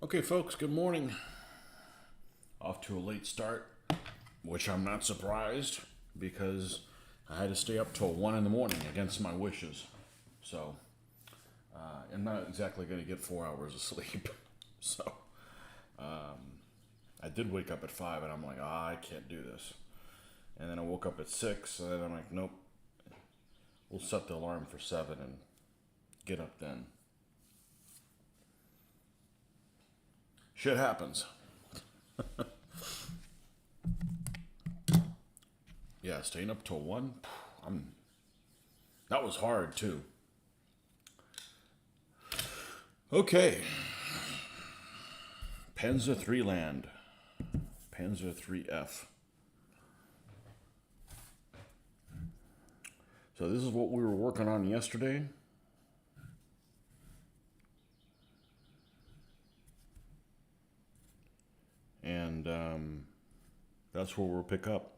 Okay, folks, good morning. Off to a late start, which I'm not surprised because I had to stay up till 1 in the morning against my wishes. So, I'm not exactly going to get 4 hours of sleep. So, I did wake up at 5 and I'm like, I can't do this. And then I woke up at 6 and then I'm like, nope, we'll set the alarm for 7 and get up then. Shit happens. Yeah, staying up till 1, that was hard too. Okay. Panzer III land. Panzer IIIF. So this is what we were working on yesterday. And that's where we'll pick up.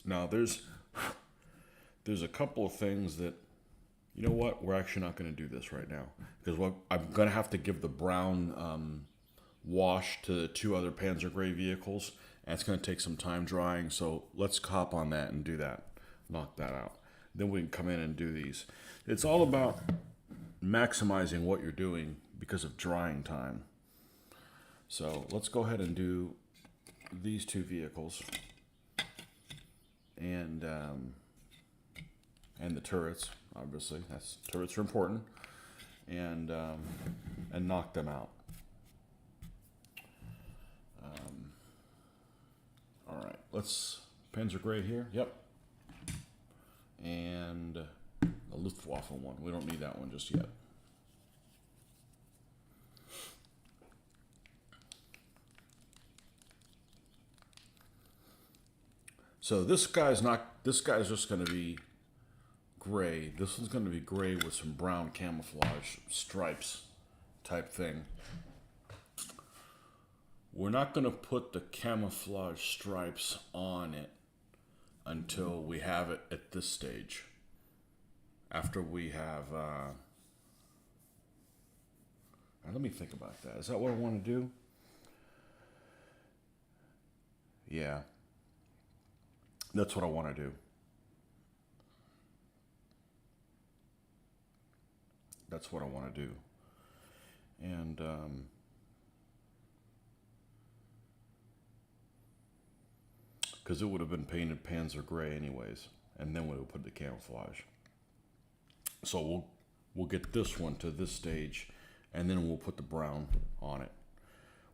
Now there's a couple of things that, you know what, we're actually not going to do this right now because I'm going to have to give the brown wash to the two other Panzer Gray vehicles, and it's going to take some time drying. So let's hop on that and do that, knock that out. Then we can come in and do these. It's all about maximizing what you're doing because of drying time. So let's go ahead and do these two vehicles and the turrets. Obviously, turrets are important, and knock them out. All right, let's Panzer Gray here. Yep, and a Luftwaffe one. We don't need that one just yet. So this guy's just going to be gray. This one's going to be gray with some brown camouflage stripes type thing. We're not going to put the camouflage stripes on it until we have it at this stage. After we have... let me think about that. Is that what I want to do? Yeah. That's what I want to do. That's what I want to do. And because it would have been painted Panzer Gray anyways, and then we would put the camouflage. So we'll get this one to this stage, and then we'll put the brown on it,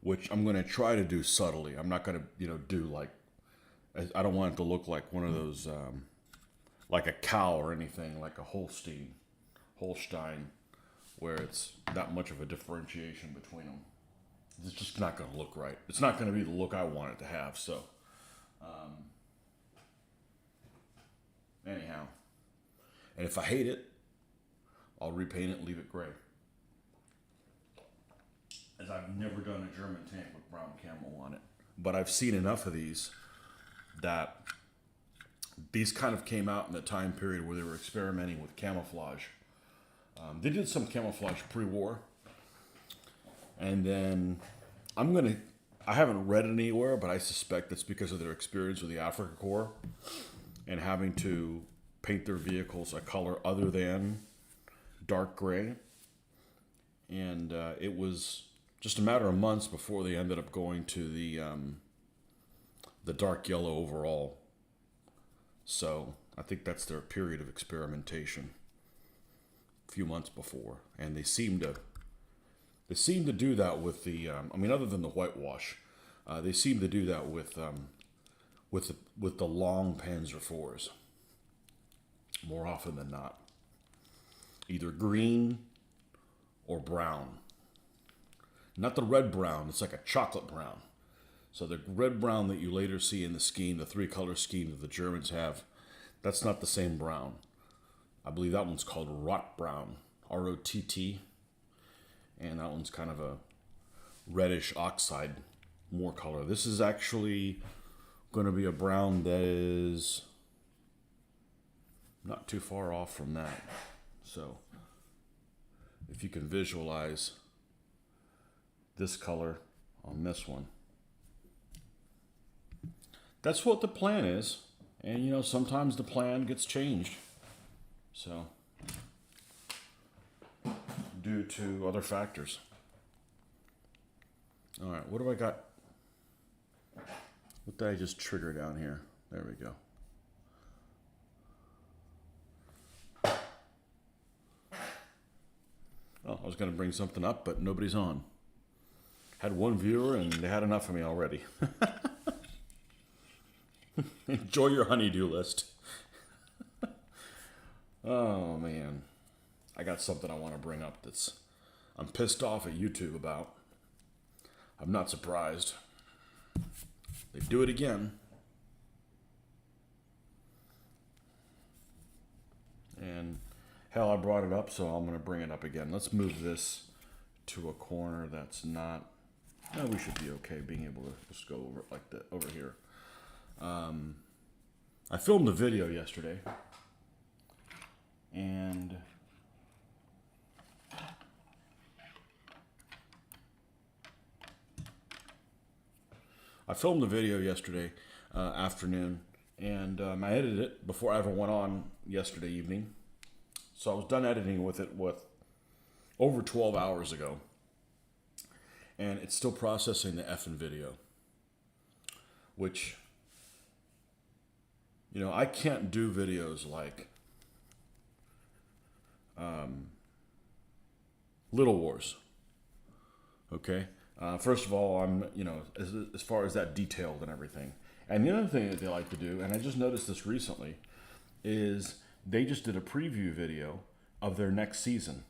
which I'm going to try to do subtly. I'm not going to do like, I don't want it to look like one of those, like a cow or anything, like a Holstein, where it's not much of a differentiation between them. It's just not going to look right. It's not going to be the look I want it to have. So, anyhow, and if I hate it, I'll repaint it and leave it gray. As I've never done a German tank with brown camo on it, but I've seen enough of these that these kind of came out in the time period where they were experimenting with camouflage. They did some camouflage pre-war, and then I haven't read it anywhere, but I suspect it's because of their experience with the Afrika Korps and having to paint their vehicles a color other than dark gray. And it was just a matter of months before they ended up going to the dark yellow overall. So I think that's their period of experimentation. A few months before, and they seem to do that with the. Other than the whitewash, they seem to do that with the long Panzer IVs more often than not. Either green or brown. Not the red brown. It's like a chocolate brown. So the red brown that you later see in the scheme, the 3-color scheme that the Germans have, that's not the same brown. I believe that one's called Rot Brown, R-O-T-T, and that one's kind of a reddish oxide, more color. This is actually going to be a brown that is not too far off from that. So if you can visualize this color on this one. That's what the plan is. And you know, sometimes the plan gets changed. So, due to other factors. All right, what do I got? What did I just trigger down here? There we go. Oh, I was going to bring something up, but nobody's on. Had one viewer and they had enough of me already. Enjoy your honeydew list. Oh, man. I got something I want to bring up I'm pissed off at YouTube about. I'm not surprised. They do it again. And hell, I brought it up, so I'm going to bring it up again. Let's move this to a corner that's not... No, we should be okay being able to just go over it like that over here. I filmed a video yesterday, and afternoon, and I edited it before I ever went on yesterday evening. So I was done editing with it over 12 hours ago, and it's still processing the effing video, which, you know, I can't do videos like Little Wars. Okay? First of all, I'm, you know, as far as that detailed and everything. And the other thing that they like to do, and I just noticed this recently, is they just did a preview video of their next season.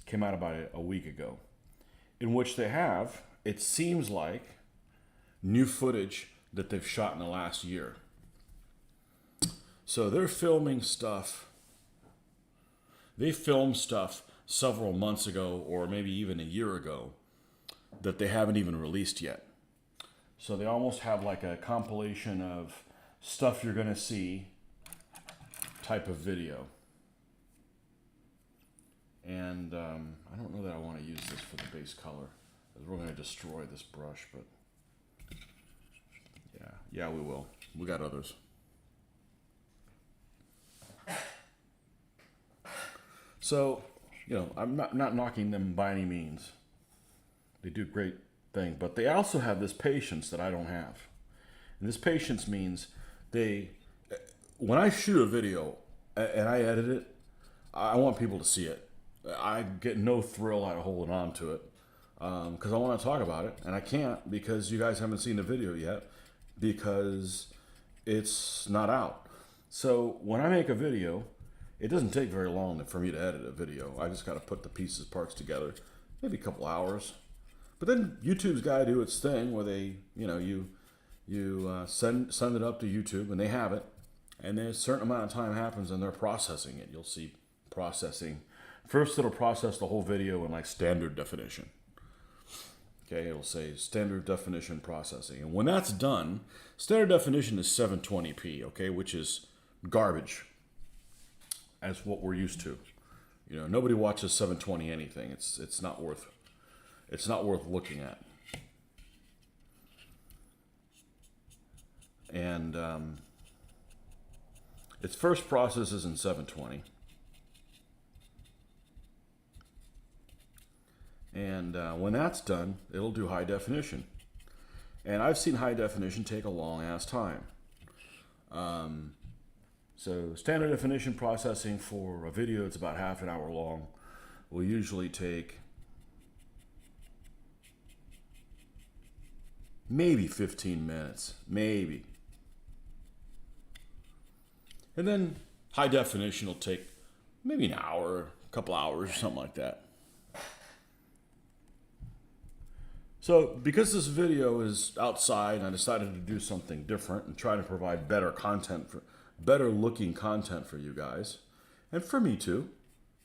Came out about a week ago. In which they have, it seems like, new footage that they've shot in the last year. So they're filming stuff. They filmed stuff several months ago, or maybe even a year ago, that they haven't even released yet. So they almost have like a compilation of stuff you're going to see type of video. And I don't know that I want to use this for the base color, because we're going to destroy this brush, but yeah, we will. We got others. So, you know, I'm not knocking them by any means. They do great thing, but they also have this patience that I don't have. And this patience means when I shoot a video and I edit it, I want people to see it. I get no thrill out of holding on to it because I want to talk about it, and I can't because you guys haven't seen the video yet because it's not out. So when I make a video, it doesn't take very long for me to edit a video. I just got to put the parts together, maybe a couple hours. But then YouTube's got to do its thing where they, you know, you send it up to YouTube and they have it, and then a certain amount of time happens and they're processing it. You'll see processing. First, it'll process the whole video in like standard definition. Okay, it'll say standard definition processing, and when that's done, standard definition is 720p. Okay, which is garbage. As what we're used to. You know, nobody watches 720 anything. It's not worth looking at. And its first processes in 720. And when that's done, it'll do high definition. And I've seen high definition take a long ass time. So standard definition processing for a video that's about half an hour long will usually take maybe 15 minutes, maybe. And then high definition will take maybe an hour, a couple hours, or something like that. So because this video is outside, I decided to do something different and try to provide better looking content for you guys, and for me too.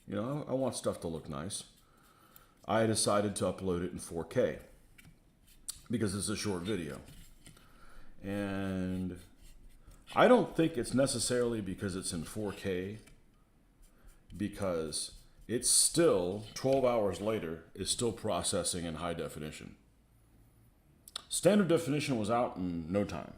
You know, I want stuff to look nice. I decided to upload it in 4K because it's a short video. And I don't think it's necessarily because it's in 4K, because it's still 12 hours later is still processing in high definition. Standard definition was out in no time.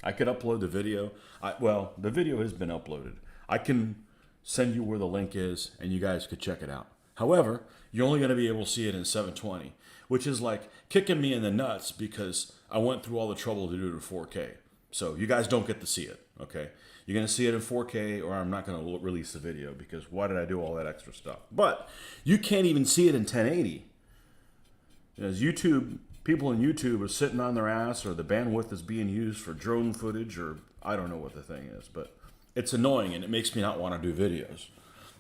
I could upload the video. Well, the video has been uploaded. I can send you where the link is and you guys could check it out. However, you're only going to be able to see it in 720, which is like kicking me in the nuts because I went through all the trouble to do it in 4K. So you guys don't get to see it, okay? You're going to see it in 4K or I'm not going to release the video because why did I do all that extra stuff? But you can't even see it in 1080. As YouTube, people in YouTube are sitting on their ass or the bandwidth is being used for drone footage or I don't know what the thing is, but it's annoying and it makes me not want to do videos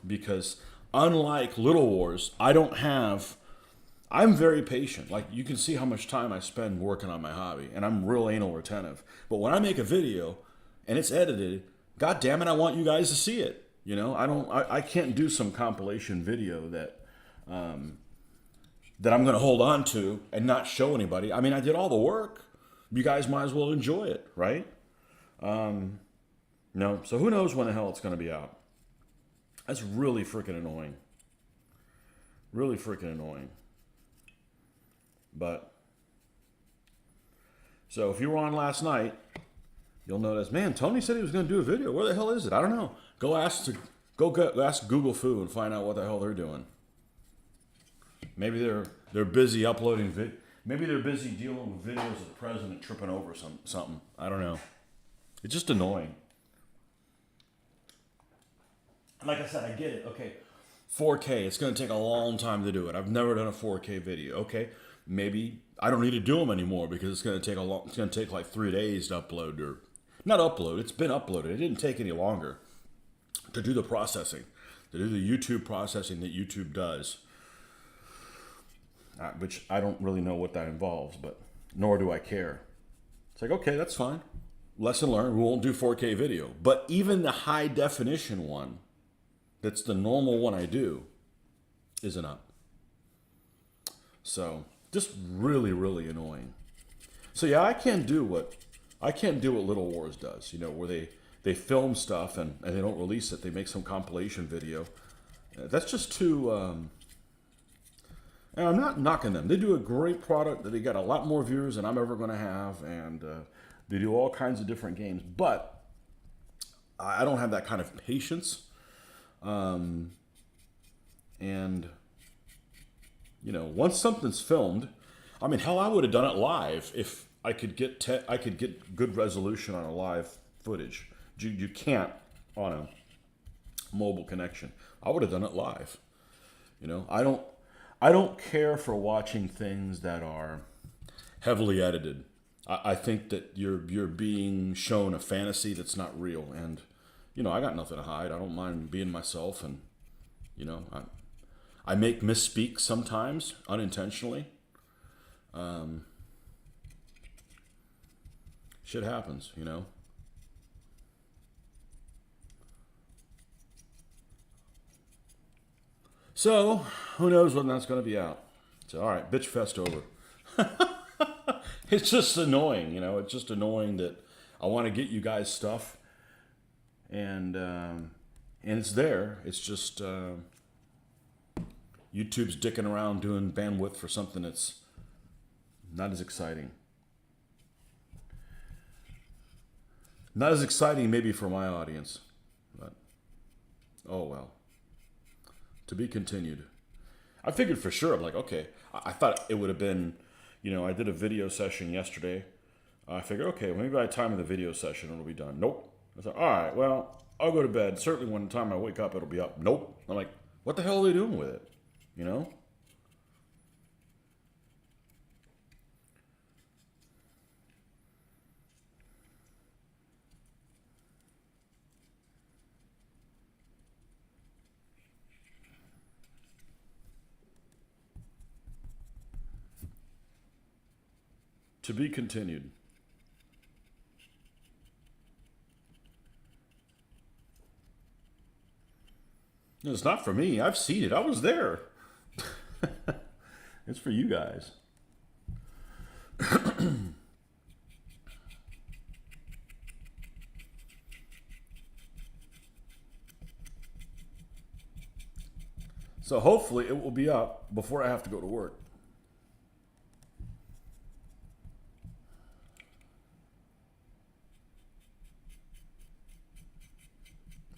because unlike Little Wars, I'm very patient. Like you can see how much time I spend working on my hobby and I'm real anal retentive. But when I make a video and it's edited, God damn it, I want you guys to see it. You know, I can't do some compilation video that I'm going to hold on to and not show anybody. I mean, I did all the work. You guys might as well enjoy it, right? No, so who knows when the hell it's going to be out. That's really freaking annoying. Really freaking annoying. But, so if you were on last night, you'll notice, man, Tony said he was going to do a video. Where the hell is it? I don't know. Go ask Google Foo and find out what the hell they're doing. Maybe they're busy uploading Maybe they're busy dealing with videos of the president tripping over something. I don't know. It's just annoying. Like I said, I get it. Okay, 4K. It's going to take a long time to do it. I've never done a 4K video. Okay, maybe I don't need to do them anymore because it's going to take It's going to take like 3 days to upload or not upload. It's been uploaded. It didn't take any longer to do the processing, to do the YouTube processing that YouTube does. Which I don't really know what that involves, but nor do I care. It's like, okay, that's fine. Lesson learned, we won't do 4K video. But even the high definition one, that's the normal one I do, isn't up. So, just really, really annoying. So yeah, I can't do what Little Wars does, you know, where they film stuff and they don't release it. They make some compilation video. That's just too... And I'm not knocking them. They do a great product that they got a lot more viewers than I'm ever going to have, and they do all kinds of different games. But I don't have that kind of patience. And you know, once something's filmed, I mean, hell, I would have done it live if I could get good resolution on a live footage. You can't on a mobile connection. I would have done it live. You know, I don't care for watching things that are heavily edited. I think that you're being shown a fantasy that's not real, and you know, I got nothing to hide. I don't mind being myself, and you know, I make misspeaks sometimes unintentionally. Shit happens, you know. So, who knows when that's going to be out. So, all right, bitch fest over. It's just annoying, you know. It's just annoying that I want to get you guys stuff, and it's there. It's just YouTube's dicking around doing bandwidth for something that's not as exciting. Not as exciting maybe for my audience, but oh well. To be continued. I figured for sure, I'm like, okay, I thought it would have been, you know, I did a video session yesterday. I figured, okay, maybe by the time of the video session, it'll be done. Nope. I thought, all right, well, I'll go to bed. Certainly when the time I wake up, it'll be up. Nope. I'm like, what the hell are they doing with it? You know? To be continued. It's not for me. I've seen it. I was there. It's for you guys. So hopefully it will be up before I have to go to work.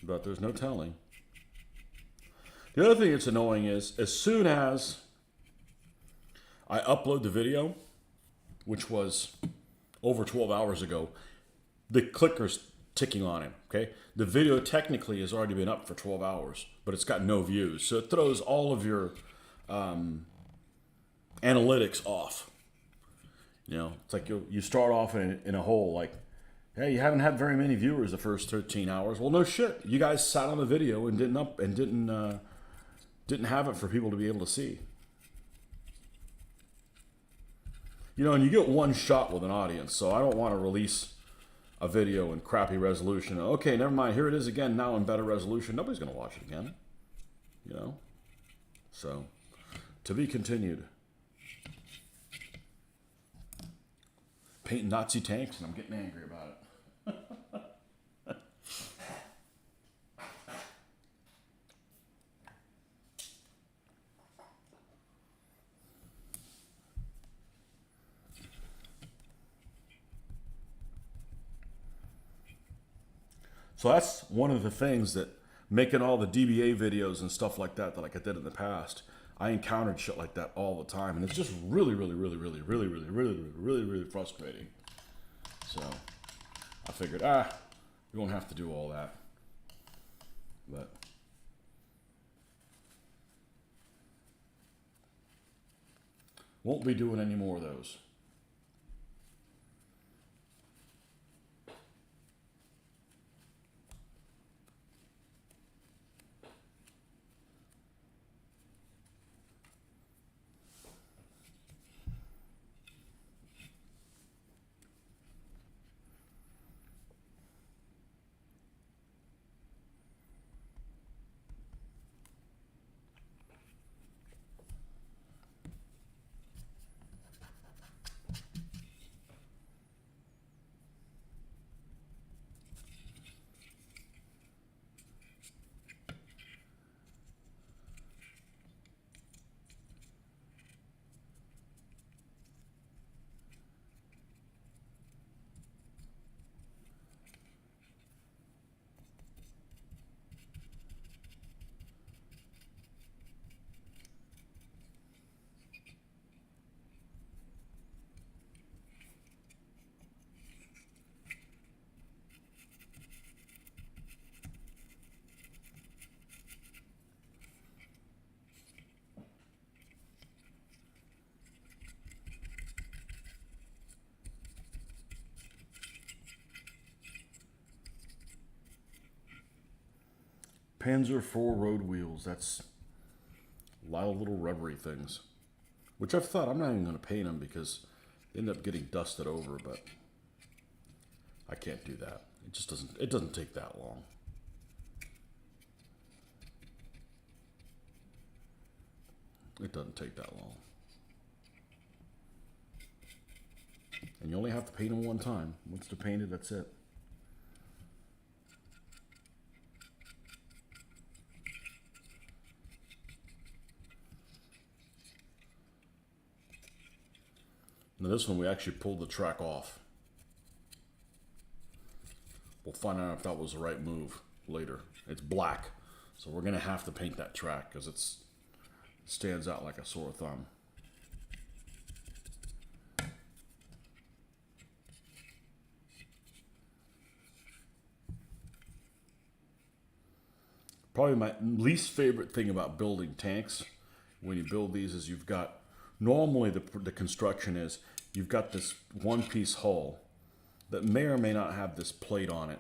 But there's no telling. The other thing that's annoying is as soon as I upload the video, which was over 12 hours ago, the clicker's ticking on it, okay? The video technically has already been up for 12 hours, but it's got no views. So it throws all of your analytics off. You know, it's like you start off in a hole like, hey, you haven't had very many viewers the first 13 hours. Well, no shit. You guys sat on the video and didn't have it for people to be able to see. You know, and you get one shot with an audience, so I don't want to release a video in crappy resolution. Okay, never mind. Here it is again, now in better resolution. Nobody's going to watch it again. You know? So, to be continued. Painting Nazi tanks, and I'm getting angry about it. So that's one of the things that making all the DBA videos and stuff like that like I did in the past, I encountered shit like that all the time, and it's just really frustrating. So I figured, you won't have to do all that. But won't be doing any more of those. Panzer IV road wheels. That's a lot of little rubbery things, which I've thought I'm not even going to paint them because they end up getting dusted over. But I can't do that. It just doesn't. It doesn't take that long. It doesn't take that long. And you only have to paint them one time. Once they're painted, that's it. Now this one we actually pulled the track off. We'll find out if that was the right move later. It's black, so we're gonna have to paint that track because it stands out like a sore thumb. Probably my least favorite thing about building tanks when you build these is you've got, normally the construction is you've got this one piece hull that may or may not have this plate on it,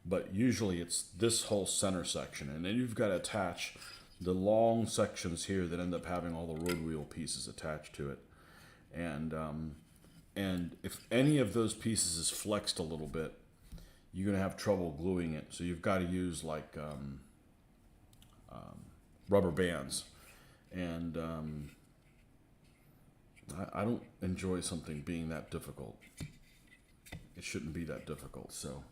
but usually it's this whole center section, and then you've got to attach the long sections here that end up having all the road wheel pieces attached to it. And if any of those pieces is flexed a little bit, you're going to have trouble gluing it. So you've got to use like rubber bands. And I don't enjoy something being that difficult. It shouldn't be that difficult. So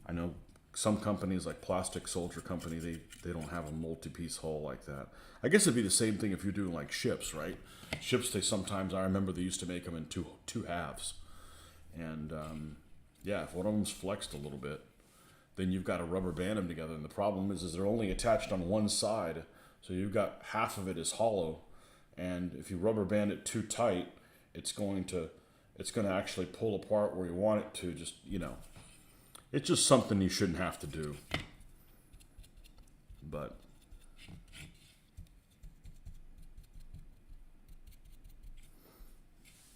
I know some companies like Plastic Soldier Company, they don't have a multi-piece hull like that. I guess it'd be the same thing if you're doing like ships, right? Ships, they sometimes, I remember they used to make them in two halves. And yeah, if one of them's flexed a little bit, then you've got to rubber band them together. And the problem is they're only attached on one side. So you've got half of it is hollow. And if you rubber band it too tight, it's going to actually pull apart where you want it to. Just, you know, it's just something you shouldn't have to do. But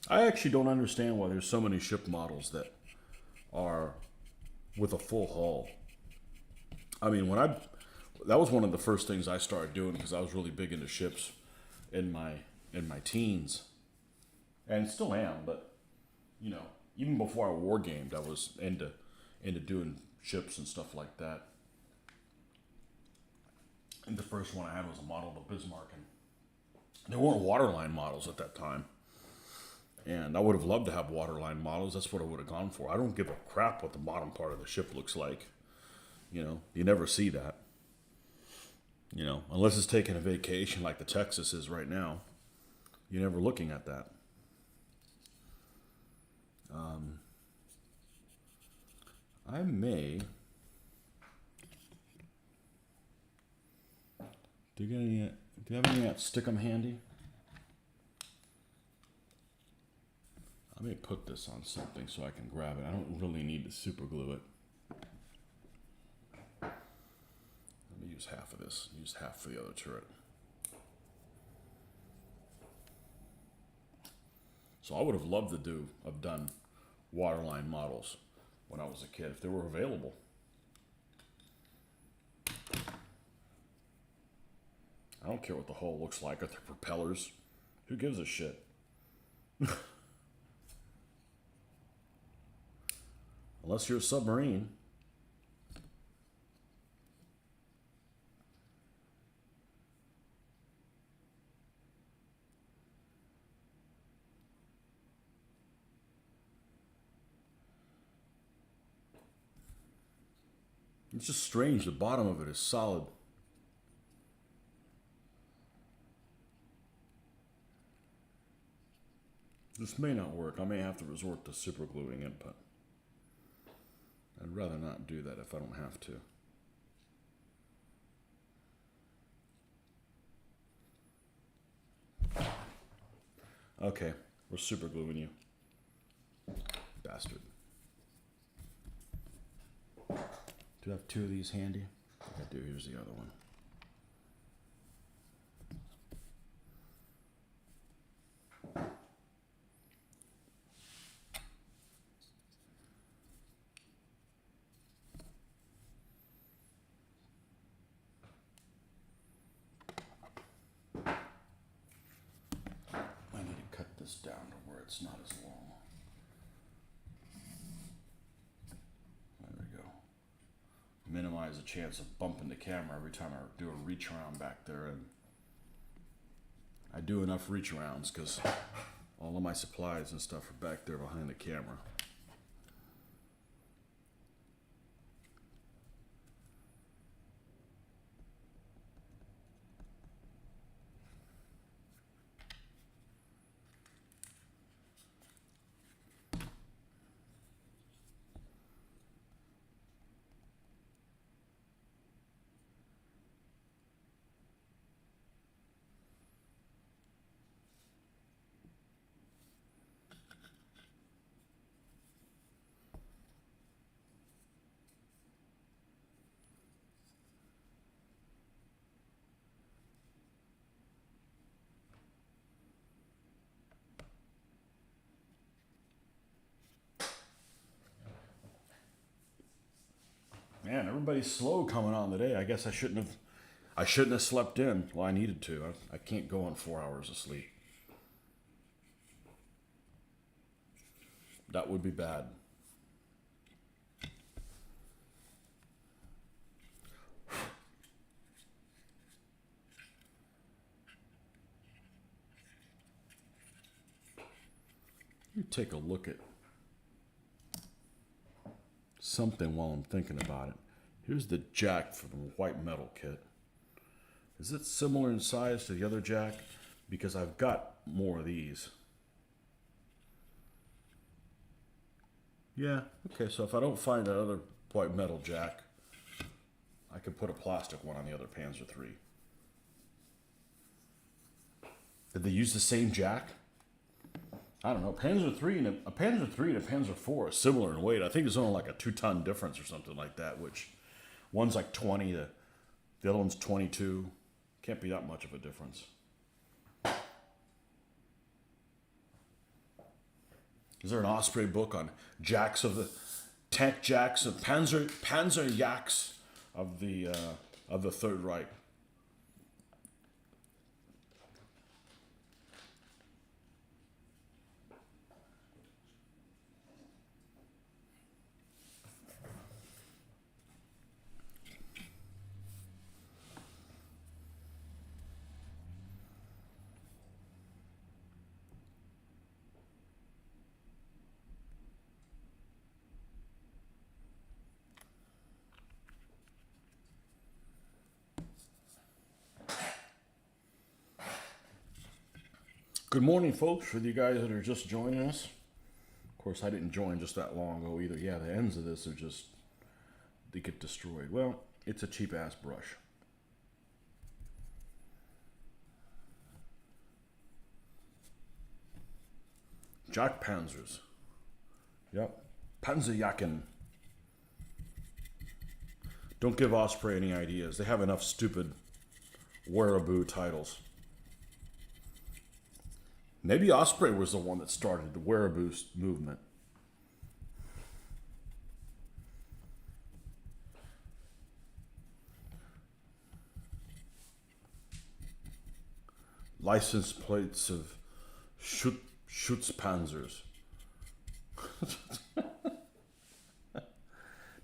I actually don't understand why there's so many ship models that are with a full hull. I mean, that was one of the first things I started doing because I was really big into ships in my teens, and still am. But you know, even before I war gamed, I was into doing ships and stuff like that. And the first one I had was a model of the Bismarck, and there weren't waterline models at that time. And I would have loved to have waterline models. That's what I would have gone for. I don't give a crap what the bottom part of the ship looks like. You know, you never see that. You know, unless it's taking a vacation like the Texas is right now. You're never looking at that. I may... Do you have any that stick 'em handy? I may put this on something so I can grab it. I don't really need to super glue it. Let me use half of this. Use half for the other turret. So I would have loved to have done waterline models when I was a kid if they were available. I don't care what the hull looks like or the propellers. Who gives a shit? Unless you're a submarine. It's just strange. The bottom of it is solid. This may not work. I may have to resort to super gluing it, but I'd rather not do that if I don't have to. Okay, we're super gluing you. Bastard. Do you have two of these handy? I think I do. Here's the other one. I need to cut this down to where it's not as long. There we go. Minimize the chance of bumping the camera every time I do a reach around back there. And I do enough reach arounds because all of my supplies and stuff are back there behind the camera. Man, everybody's slow coming on today. I guess I shouldn't have slept in. Well, I needed to. I can't go on 4 hours of sleep. That would be bad. Let me take a look at something while I'm thinking about it. Here's the jack from the white metal kit. Is it similar in size to the other jack? Because I've got more of these. Yeah, okay, so if I don't find that other white metal jack, I could put a plastic one on the other Panzer III. Did they use the same jack? I don't know. Panzer III and a Panzer III and a Panzer IV are similar in weight. I think it's only like a 2-ton difference or something like that, which one's like 20, the other one's 22. Can't be that much of a difference. Is there an Osprey book on jacks of the tank jacks of Panzer yaks of the Third Reich? Good morning, folks, for you guys that are just joining us. Of course, I didn't join just that long ago either. Yeah, the ends of this are just, they get destroyed. Well, it's a cheap-ass brush. Jack Panzers. Yep. Panzerjacken. Don't give Osprey any ideas. They have enough stupid wearaboo titles. Maybe Osprey was the one that started the wearaboo movement. License plates of Schutzpanzers.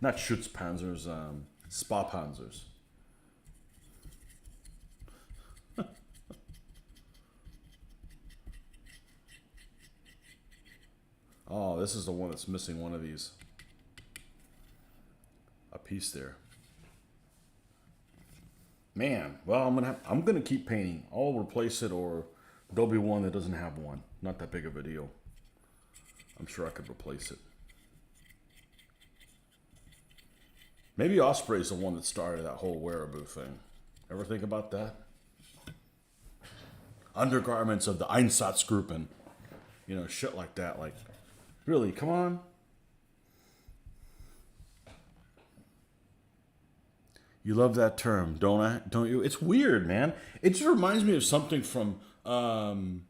Not Schutzpanzers, Spa-Panzers. Oh, this is the one that's missing one of these. A piece there. Man, well, I'm gonna keep painting. I'll replace it, or there'll be one that doesn't have one. Not that big of a deal. I'm sure I could replace it. Maybe Osprey's the one that started that whole wearaboo thing. Ever think about that? Undergarments of the Einsatzgruppen. You know, shit like that. Like, really, come on. You love that term, don't you? It's weird, man. It just reminds me of something from Winnie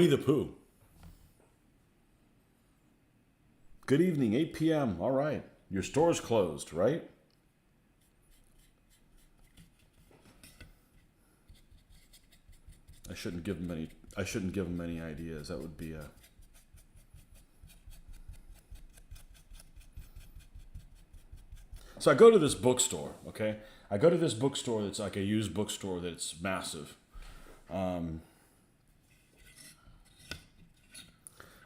the Pooh. Good evening, 8 p.m. All right. Your store's closed, right? I shouldn't give him any ideas. That would be a So I go to this bookstore, okay? I go to this bookstore that's like a used bookstore that's massive. I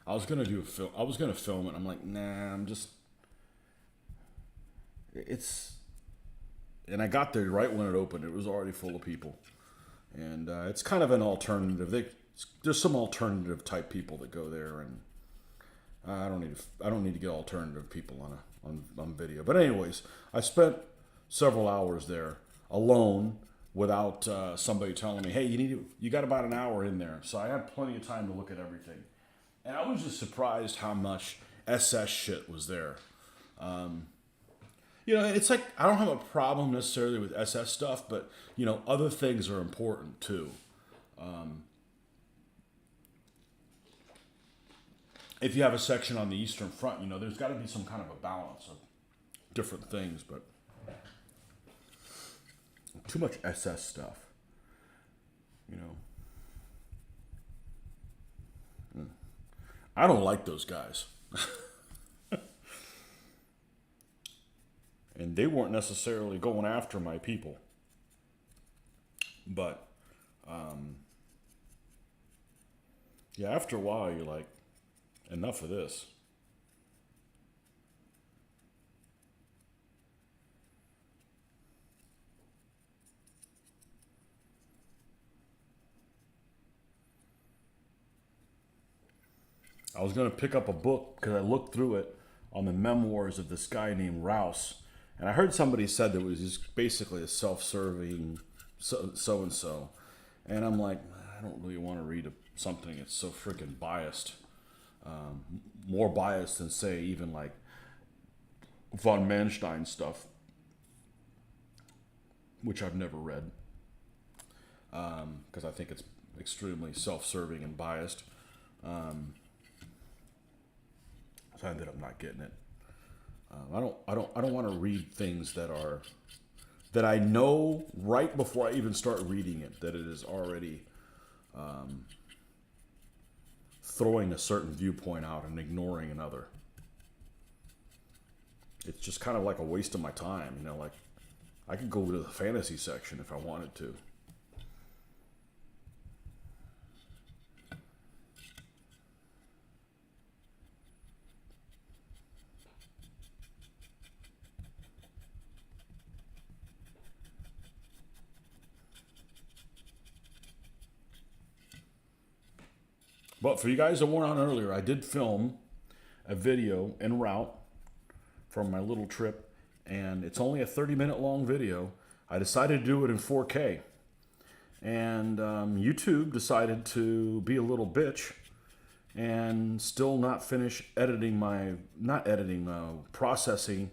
was gonna do a film. I was gonna film it. I'm like, nah. And I got there right when it opened. It was already full of people, and it's kind of an alternative. There's some alternative type people that go there, and I don't need to get alternative people on video. But anyways, I spent several hours there alone without somebody telling me, hey, you got about an hour in there. So I had plenty of time to look at everything. And I was just surprised how much SS shit was there. You know, it's like, I don't have a problem necessarily with SS stuff, but, you know, other things are important too. If you have a section on the Eastern Front, you know, there's got to be some kind of a balance of different things, but too much SS stuff, you know. I don't like those guys. And they weren't necessarily going after my people. But, yeah, after a while, you're like, enough of this. I was going to pick up a book because I looked through it on the memoirs of this guy named Rouse. And I heard somebody said that it was just basically a self-serving so-and-so. And I'm like, I don't really want to read something that's so freaking biased. More biased than, say, even like von Manstein stuff, which I've never read. Because I think it's extremely self-serving and biased. So I ended up not getting it. I don't want to read things that I know right before I even start reading it that it is already throwing a certain viewpoint out and ignoring another. It's just kind of like a waste of my time, you know. Like I could go to the fantasy section if I wanted to. But for you guys that weren't on earlier, I did film a video en route from my little trip, and it's only a 30-minute long video. I decided to do it in 4K, and YouTube decided to be a little bitch and still not finish processing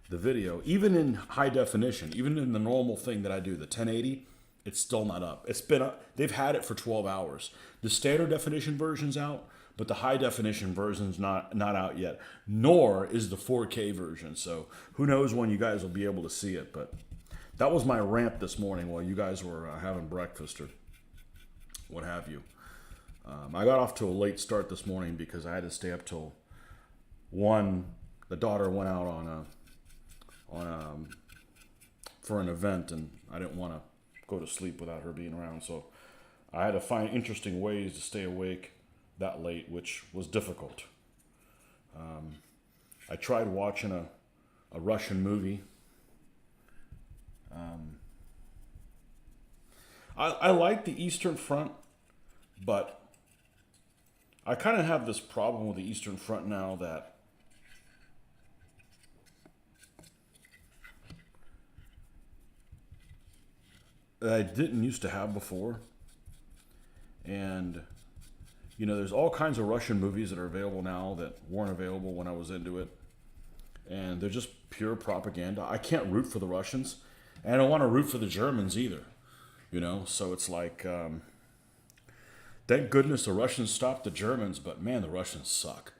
the video, even in high definition, even in the normal thing that I do, the 1080. It's still not up. It's been up. They've had it for 12 hours. The standard definition version's out, but the high definition version's not out yet. Nor is the 4K version. So who knows when you guys will be able to see it. But that was my rant this morning while you guys were having breakfast or what have you. I got off to a late start this morning because I had to stay up till 1. The daughter went out for an event, and I didn't want to go to sleep without her being around, so I had to find interesting ways to stay awake that late, which was difficult. I tried watching a Russian movie. I like the Eastern Front, but I kind of have this problem with the Eastern Front now that I didn't used to have before. And, you know, there's all kinds of Russian movies that are available now that weren't available when I was into it. And they're just pure propaganda. I can't root for the Russians. And I don't want to root for the Germans either. You know, so it's like, thank goodness the Russians stopped the Germans, but man, the Russians suck.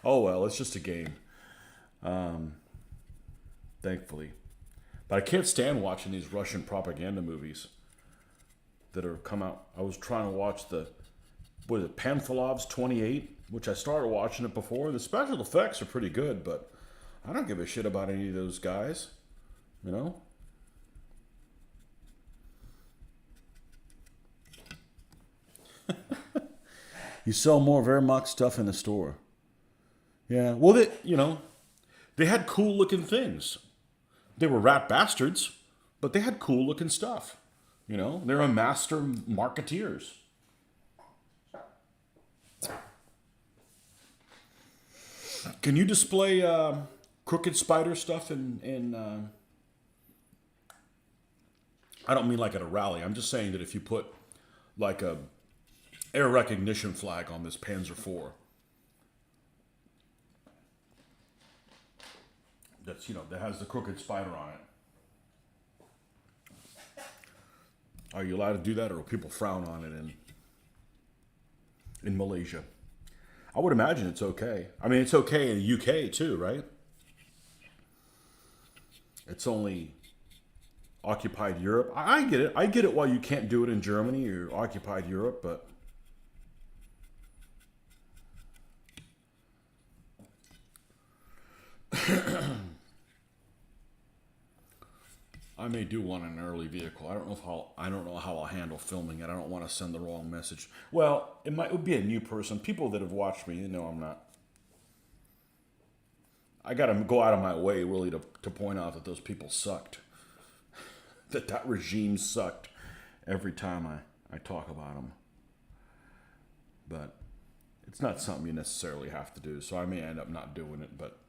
Oh well, it's just a game. Thankfully. But I can't stand watching these Russian propaganda movies that are come out. I was trying to watch Pamfilov's 28, which I started watching it before. The special effects are pretty good, but I don't give a shit about any of those guys, you know? You sell more Wehrmacht stuff in the store. Yeah, well, they had cool looking things. They were rat bastards, but they had cool looking stuff. You know, they're a master marketeers. Can you display crooked spider stuff in I don't mean like at a rally. I'm just saying that if you put like a air recognition flag on this Panzer IV, that's, you know, that has the crooked spider on it. Are you allowed to do that, or will people frown on it in Malaysia? I would imagine it's okay. I mean, it's okay in the UK too, right? It's only occupied Europe. I get it. I get it why you can't do it in Germany or occupied Europe, but I may do one in an early vehicle. I don't know how I'll handle filming it. I don't want to send the wrong message. Well, it would be a new person. People that have watched me, you know, I'm not. I got to go out of my way really to point out that those people sucked. that regime sucked every time I talk about them. But it's not something you necessarily have to do, so I may end up not doing it, but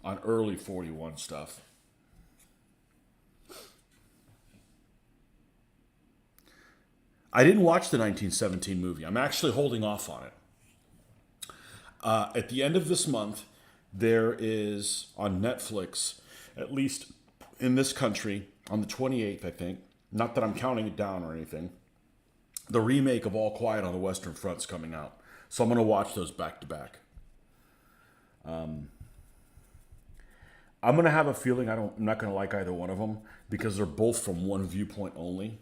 on early 41 stuff. I didn't watch the 1917 movie. I'm actually holding off on it. At the end of this month, there is on Netflix, at least in this country, on the 28th, I think, not that I'm counting it down or anything, the remake of All Quiet on the Western Front's coming out. So I'm going to watch those back to back. I'm going to have a feeling I'm not going to like either one of them because they're both from one viewpoint only.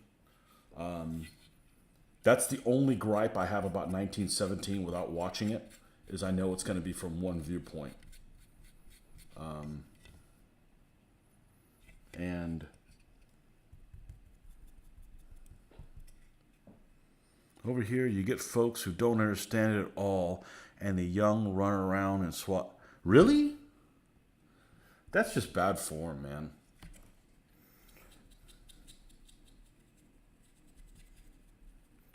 That's the only gripe I have about 1917 without watching it, is I know it's going to be from one viewpoint. And over here, you get folks who don't understand it at all, and the young run around and swat. Really? That's just bad form, man.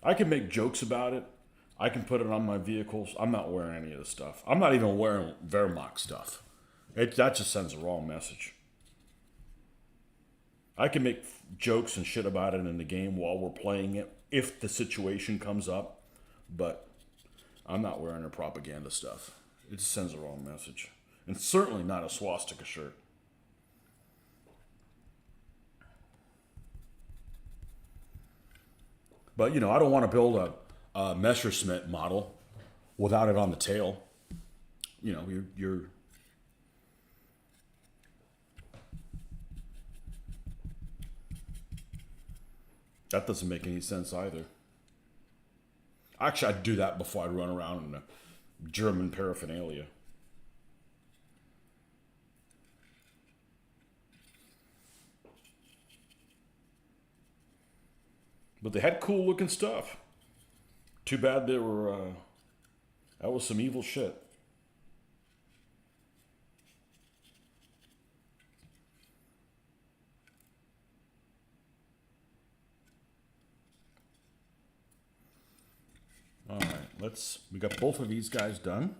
I can make jokes about it. I can put it on my vehicles. I'm not wearing any of the stuff. I'm not even wearing Wehrmacht stuff. That just sends a wrong message. I can make jokes and shit about it in the game while we're playing it if the situation comes up, but I'm not wearing the propaganda stuff. It just sends a wrong message. And certainly not a swastika shirt. But, I don't want to build a Messerschmitt model without it on the tail. You're that doesn't make any sense either. Actually, I'd do that before I'd run around in a German paraphernalia. But they had cool looking stuff. Too bad they were, that was some evil shit. All right, we got both of these guys done.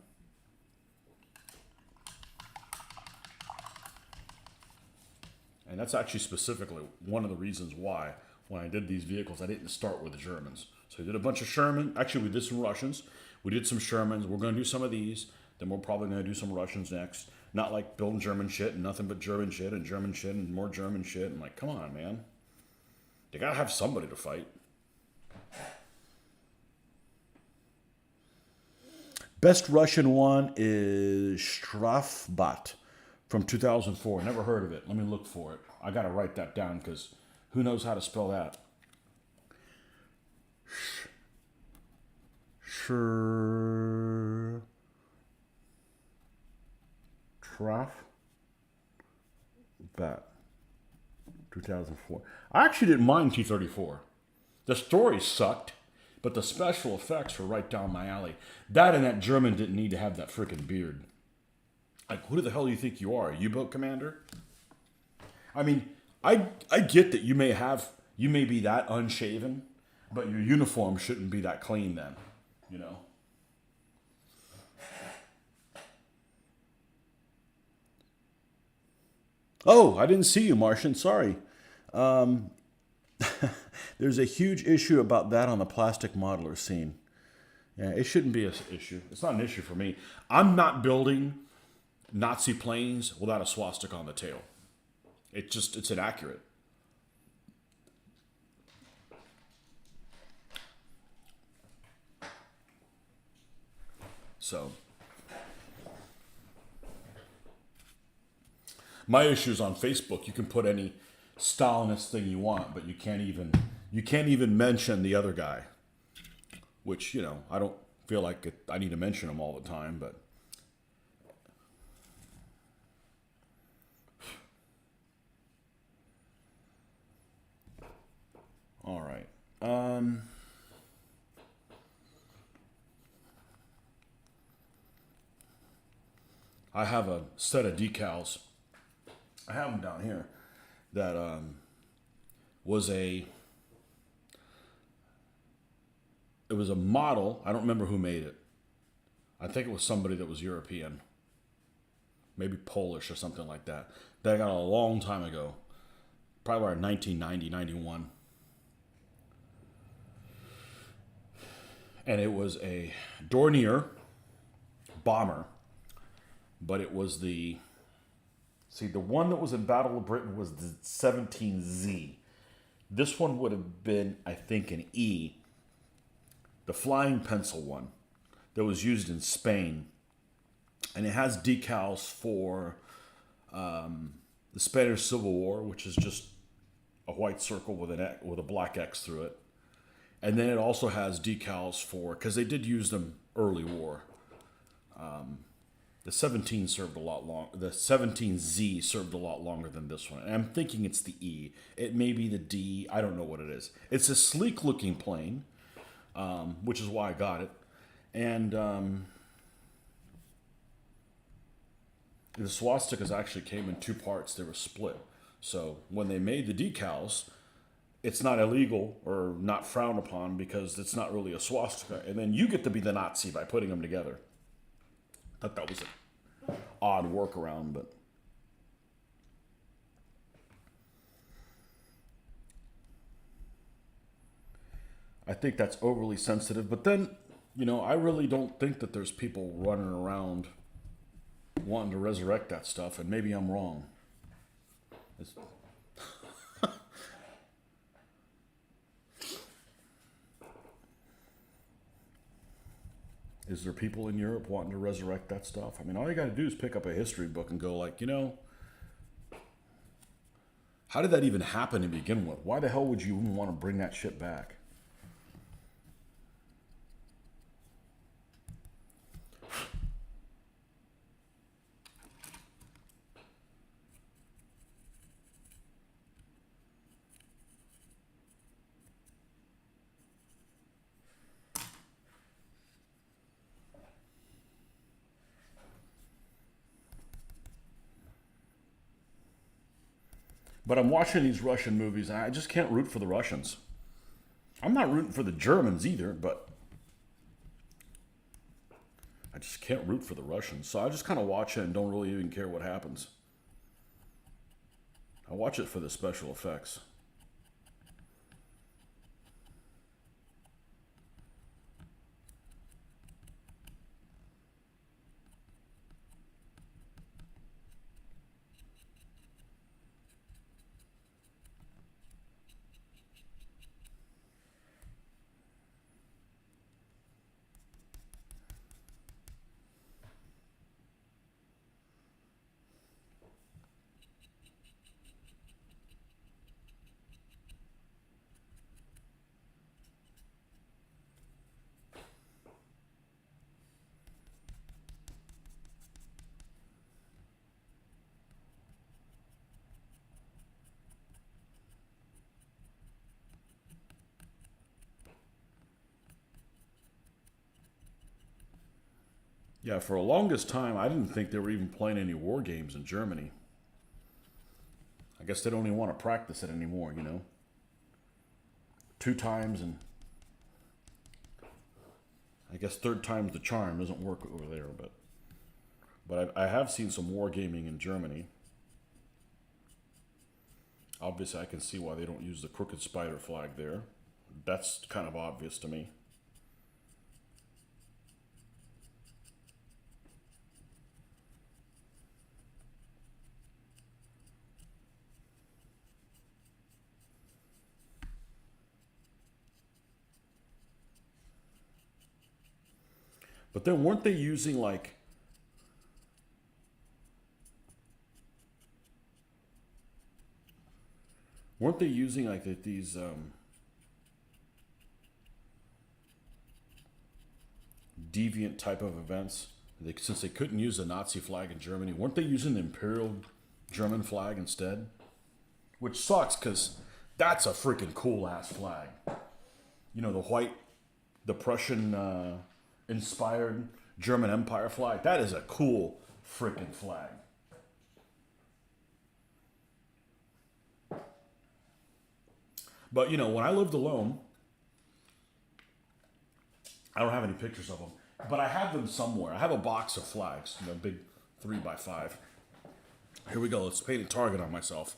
And that's actually specifically one of the reasons why, when I did these vehicles, I didn't start with the Germans. So I did a bunch of Sherman. Actually, we did some Russians. We did some Shermans. We're going to do some of these. Then we're probably going to do some Russians next. Not like building German shit and nothing but German shit and more German shit. And like, come on, man. You got to have somebody to fight. Best Russian one is Strafbat from 2004. Never heard of it. Let me look for it. I got to write that down because who knows how to spell that? Strafbat 2004. I actually didn't mind T-34. The story sucked, but the special effects were right down my alley. That and that German didn't need to have that freaking beard. Like, who the hell do you think you are? A U-boat commander? I mean, I get that you may be that unshaven, but your uniform shouldn't be that clean then, Oh, I didn't see you, Martian. Sorry. There's a huge issue about that on the plastic modeler scene. Yeah, it shouldn't be an issue. It's not an issue for me. I'm not building Nazi planes without a swastika on the tail. It's inaccurate. So, my issue is on Facebook. You can put any Stalinist thing you want, but you can't even mention the other guy. Which, I don't feel like I need to mention him all the time, but all right. I have a set of decals. I have them down here. That was a It was a model. I don't remember who made it. I think it was somebody that was European, maybe Polish or something like that. That I got a long time ago, probably around 1990, 91. And it was a Dornier bomber, but it was the one that was in Battle of Britain was the 17Z. This one would have been, I think, an E, the flying pencil one that was used in Spain, and it has decals for the Spanish Civil War, which is just a white circle with a black X through it. And then it also has decals for, because they did use them early war. The 17 served a lot long. The 17Z served a lot longer than this one. And I'm thinking it's the E. It may be the D. I don't know what it is. It's a sleek looking plane, which is why I got it. And the swastikas actually came in two parts. They were split. So when they made the decals, it's not illegal or not frowned upon because it's not really a swastika. And then you get to be the Nazi by putting them together. I thought that was an odd workaround, but I think that's overly sensitive. But then, I really don't think that there's people running around wanting to resurrect that stuff, and maybe I'm wrong. Is there people in Europe wanting to resurrect that stuff? I mean, all you got to do is pick up a history book and go like, how did that even happen to begin with? Why the hell would you even want to bring that shit back? But I'm watching these Russian movies and I just can't root for the Russians. I'm not rooting for the Germans either, but I just can't root for the Russians. So I just kind of watch it and don't really even care what happens. I watch it for the special effects. Yeah, for the longest time, I didn't think they were even playing any war games in Germany. I guess they don't even want to practice it anymore, 2 times, and I guess third time's the charm. Doesn't work over there, but I have seen some wargaming in Germany. Obviously, I can see why they don't use the crooked spider flag there. That's kind of obvious to me. But then weren't they using these deviant type of events? Since they couldn't use the Nazi flag in Germany, weren't they using the Imperial German flag instead? Which sucks because that's a freaking cool ass flag. The white, the Prussian inspired German Empire flag. That is a cool freaking flag. But when I lived alone, I don't have any pictures of them, but I have them somewhere. I have a box of flags, big 3x5. Here we go. Let's paint a target on myself.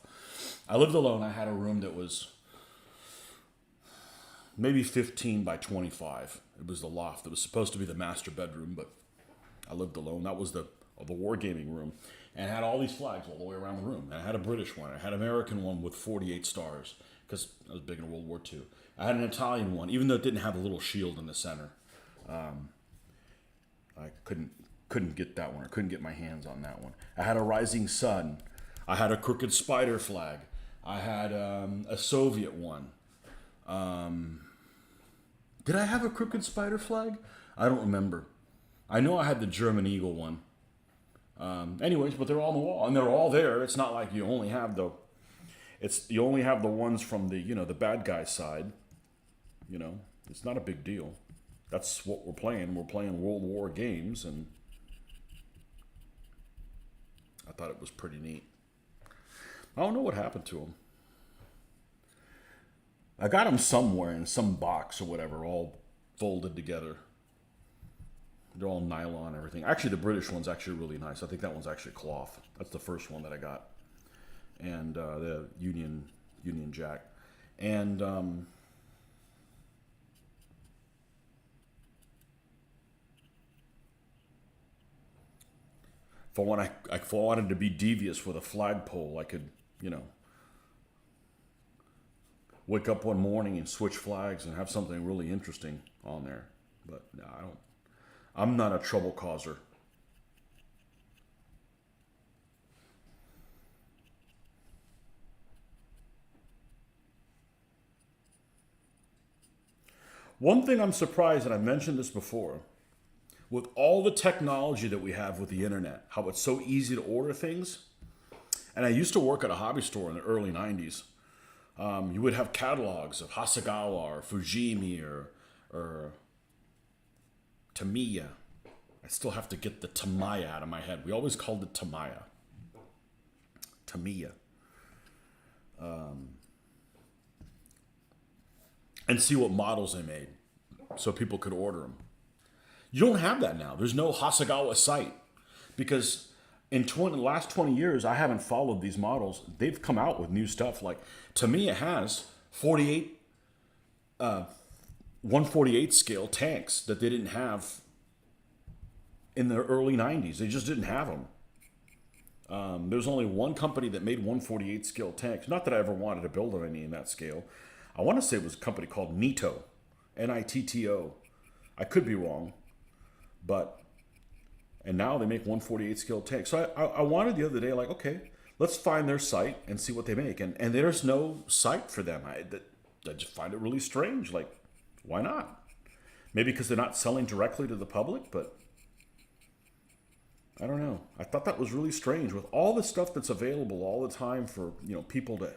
I lived alone. I had a room that was maybe 15 by 25. It was the loft. It was supposed to be the master bedroom, but I lived alone. That was the wargaming room. And it had all these flags all the way around the room. And I had a British one. I had an American one with 48 stars because I was big in World War II. I had an Italian one, even though it didn't have a little shield in the center. I couldn't get that one. I couldn't get my hands on that one. I had a rising sun. I had a crooked spider flag. I had a Soviet one. Did I have a crooked spider flag? I don't remember. I know I had the German eagle one. Anyways, but they're all on the wall, and they're all there. It's not like you only have the ones from the bad guy side. It's not a big deal. That's what we're playing. We're playing World War games, and I thought it was pretty neat. I don't know what happened to them. I got them somewhere in some box or whatever, all folded together. They're all nylon and everything. Actually, the British one's actually really nice. I think that one's actually cloth. That's the first one that I got. And the Union Jack. And if I wanted to be devious with a flagpole, I could, wake up one morning and switch flags and have something really interesting on there. But no, I'm not a trouble causer. One thing I'm surprised, and I mentioned this before, with all the technology that we have with the internet, how it's so easy to order things. And I used to work at a hobby store in the early 90s. You would have catalogs of Hasegawa or Fujimi or Tamiya. I still have to get the Tamiya out of my head. We always called it Tamiya. Tamiya. And see what models they made so people could order them. You don't have that now. There's no Hasegawa site because in the last 20 years, I haven't followed these models. They've come out with new stuff. Like, Tamiya has 148 scale tanks that they didn't have in the early 90s. They just didn't have them. There's only one company that made 148 scale tanks. Not that I ever wanted to build any in that scale. I want to say it was a company called Nitto, Nitto. I could be wrong, and now they make 148 scale tanks. So I wanted the other day, like, okay, let's find their site and see what they make. And there's no site for them. I just find it really strange. Like, why not? Maybe because they're not selling directly to the public, but I don't know. I thought that was really strange with all the stuff that's available all the time for people to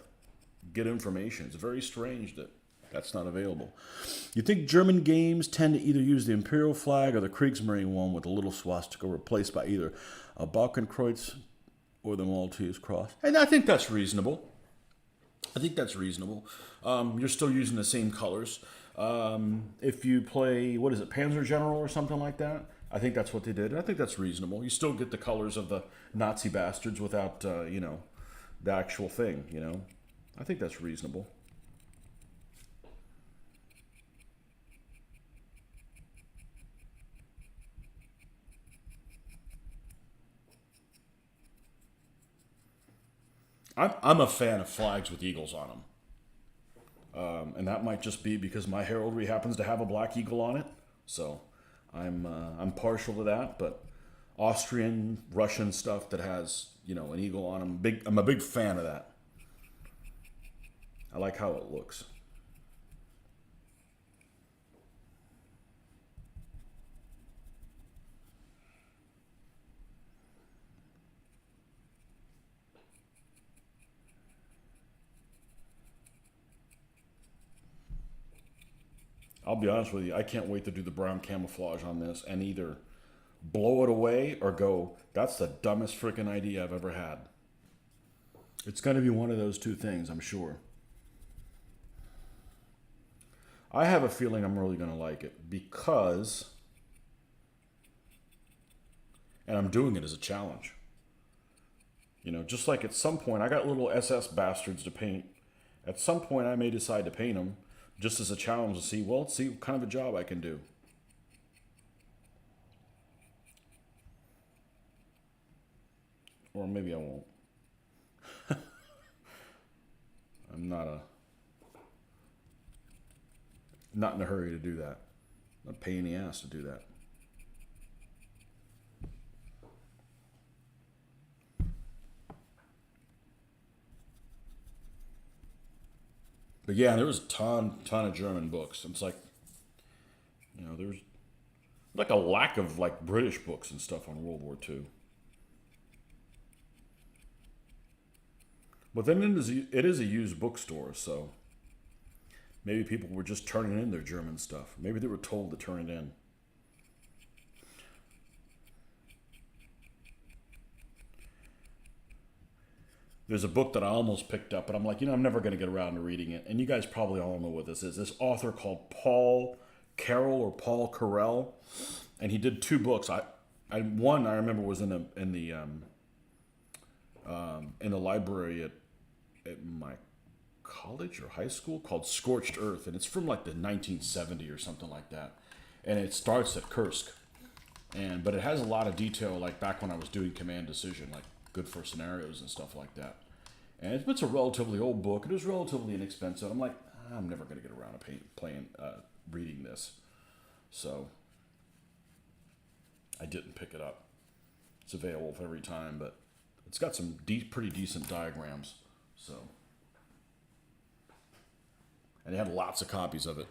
get information. It's very strange that that's not available. You think German games tend to either use the Imperial flag or the Kriegsmarine one with a little swastika replaced by either a Balkenkreuz or the Maltese cross? And I think that's reasonable. You're still using the same colors. If you play, what is it, Panzer General or something like that, I think that's what they did. And I think that's reasonable. You still get the colors of the Nazi bastards without, the actual thing, I think that's reasonable. I'm a fan of flags with eagles on them. And that might just be because my heraldry happens to have a black eagle on it. So I'm partial to that, but Austrian, Russian stuff that has, an eagle on them, I'm a big fan of that. I like how it looks. I'll be honest with you, I can't wait to do the brown camouflage on this and either blow it away or go, that's the dumbest freaking idea I've ever had. It's going to be one of those two things, I'm sure. I have a feeling I'm really going to like it because, and I'm doing it as a challenge. You know, just like at some point, I got little SS bastards to paint. At some point, I may decide to paint them just as a challenge to see, well, see what kind of a job I can do. Or maybe I won't. I'm not in a hurry to do that. I'm a pain in the ass to do that. But yeah, there was a ton of German books. It's like, you know, there's like a lack of like British books and stuff on World War II. But then it is a used bookstore, so maybe people were just turning in their German stuff. Maybe they were told to turn it in. There's a book that I almost picked up, but I'm like, you know, I'm never going to get around to reading it. And you guys probably all know what this is. This author called Paul Carroll or Paul Carell, and he did two books. One I remember was in the library at my college or high school called Scorched Earth, and it's from like the 1970 or something like that. And it starts at Kursk, but it has a lot of detail like back when I was doing command decision, like good for scenarios and stuff like that. And it's a relatively old book. It was relatively inexpensive. I'm like, I'm never going to get around to reading this, so I didn't pick it up. It's available for every time, but it's got some pretty decent diagrams. So, and they had lots of copies of it.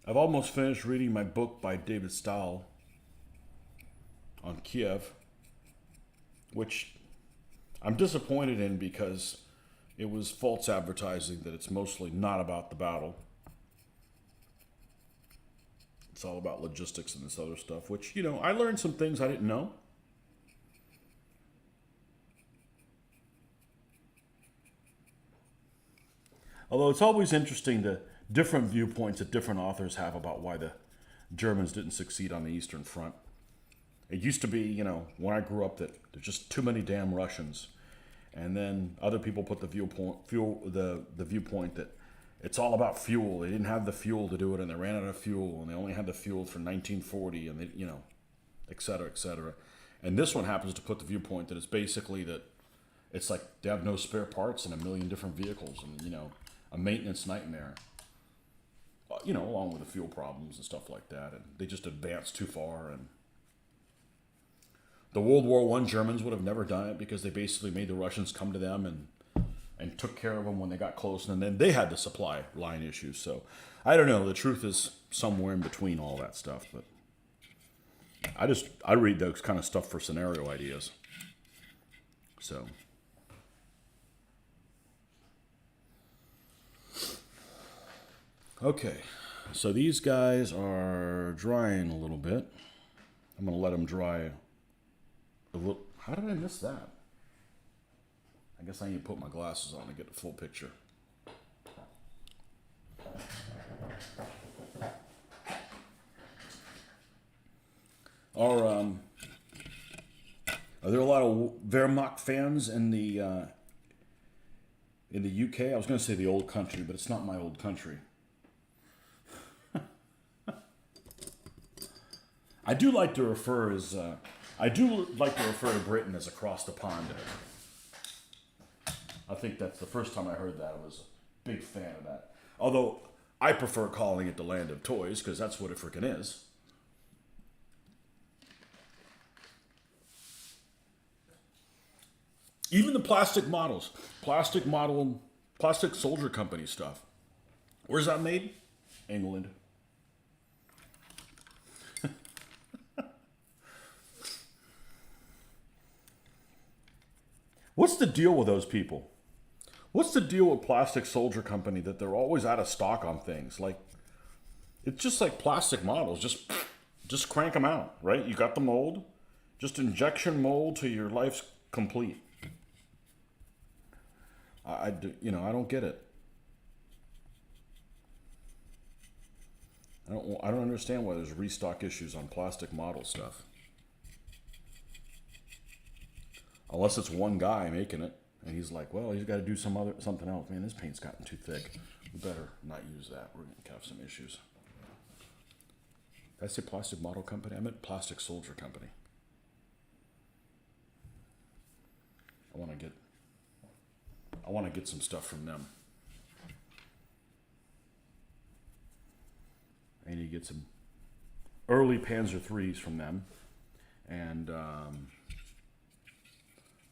I've almost finished reading my book by David Stahl on Kiev, which I'm disappointed in because it was false advertising that it's mostly not about the battle. It's all about logistics and this other stuff, which, you know, I learned some things I didn't know. Although it's always interesting the different viewpoints that different authors have about why the Germans didn't succeed on the Eastern Front. It used to be, you know, when I grew up that there's just too many damn Russians. And then other people put the viewpoint that it's all about fuel. They didn't have the fuel to do it, and they ran out of fuel, and they only had the fuel for 1940, and they, you know, et cetera, et cetera. And this one happens to put the viewpoint that it's basically that it's like they have no spare parts and a million different vehicles, and, you know, a maintenance nightmare. You know, along with the fuel problems and stuff like that, and they just advanced too far. And the World War I Germans would have never done it because they basically made the Russians come to them and took care of them when they got close, and then they had the supply line issues. So I don't know. The truth is somewhere in between all that stuff. But I read those kind of stuff for scenario ideas. So. Okay, so these guys are drying a little bit. I'm going to let them dry a little. How did I miss that? I guess I need to put my glasses on to get the full picture. Are there a lot of Wehrmacht fans in the UK? I was going to say the old country, but it's not my old country. I do like to refer to Britain as across the pond. I think that's the first time I heard that. I was a big fan of that. Although I prefer calling it the land of toys because that's what it freaking is. Even the plastic models, plastic soldier company stuff. Where's that made? England. What's the deal with those people? What's the deal with plastic soldier company that they're always out of stock on things? Like, it's just like plastic models. Just crank them out, right? You got the mold. Just injection mold till your life's complete. I don't get it. I don't understand why there's restock issues on plastic model stuff. Unless it's one guy making it, and he's like, well, he's got to do something else. Man, this paint's gotten too thick. We better not use that. We're going to have some issues. Did I say plastic model company? I meant plastic soldier company. I want to get some stuff from them. I need to get some early Panzer IIIs from them, and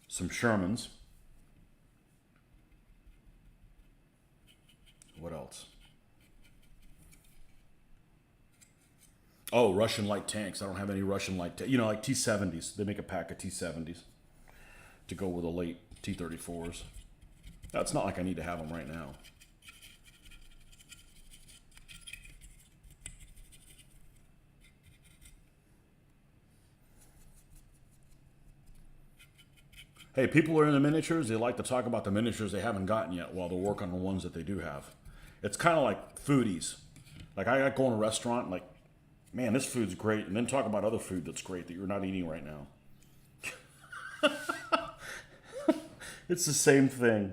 some Shermans. What else? Oh, Russian light tanks. I don't have any Russian light tanks. Like T-70s. They make a pack of T-70s to go with the late T-34s. It's not like I need to have them right now. Hey, people are in the miniatures. They like to talk about the miniatures they haven't gotten yet while they're working on the ones that they do have. It's kind of like foodies. Like I go in a restaurant, like, man, this food's great, and then talk about other food that's great that you're not eating right now. It's the same thing.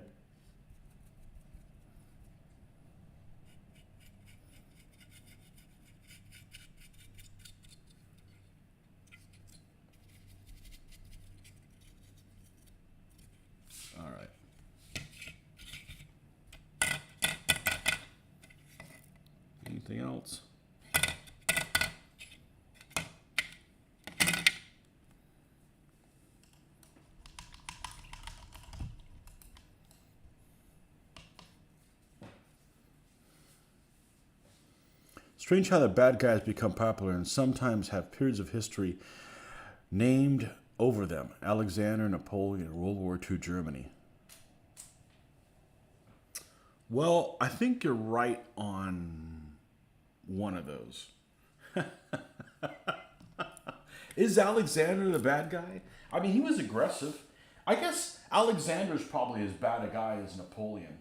All right. Anything else? Strange how the bad guys become popular and sometimes have periods of history named over them. Alexander, Napoleon, World War II, Germany. Well, I think you're right on one of those. Is Alexander the bad guy? I mean, he was aggressive. I guess Alexander's probably as bad a guy as Napoleon.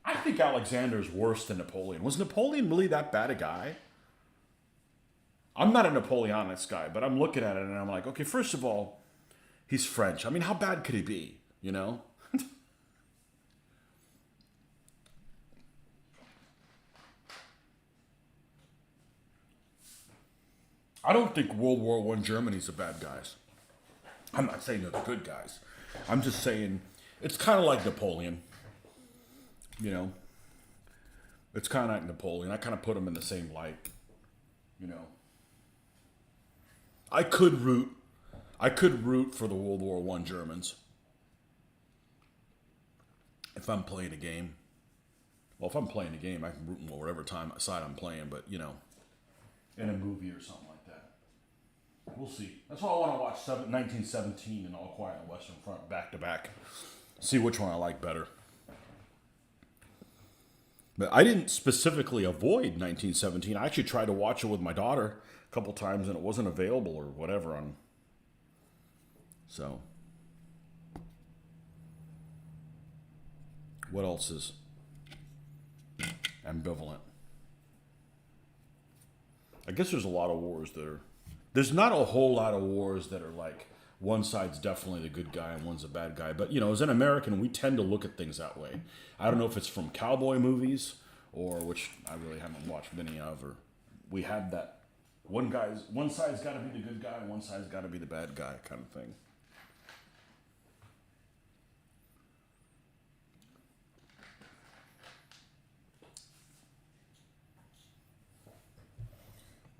I think Alexander's worse than Napoleon. Was Napoleon really that bad a guy? I'm not a Napoleonics guy, but I'm looking at it and I'm like, okay, first of all, he's French. I mean, how bad could he be, I don't think World War I Germany's the bad guys. I'm not saying they're the good guys. I'm just saying it's kind of like Napoleon. It's kind of like Napoleon. I kind of put him in the same light. I could root for the World War I Germans if I'm playing a game. Well, if I'm playing a game, I can root for whatever side I'm playing. But in a movie or something like that, we'll see. That's why I want to watch 1917 and All Quiet on the Western Front back to back. See which one I like better. But I didn't specifically avoid 1917. I actually tried to watch it with my daughter a couple times, and it wasn't available or whatever. So, what else is ambivalent? I guess there's a lot of wars that are... There's not a whole lot of wars that are like, one side's definitely the good guy and one's a bad guy. But, as an American, we tend to look at things that way. I don't know if it's from cowboy movies, or which I really haven't watched many of, or we had that one side's got to be the good guy and one side's got to be the bad guy kind of thing.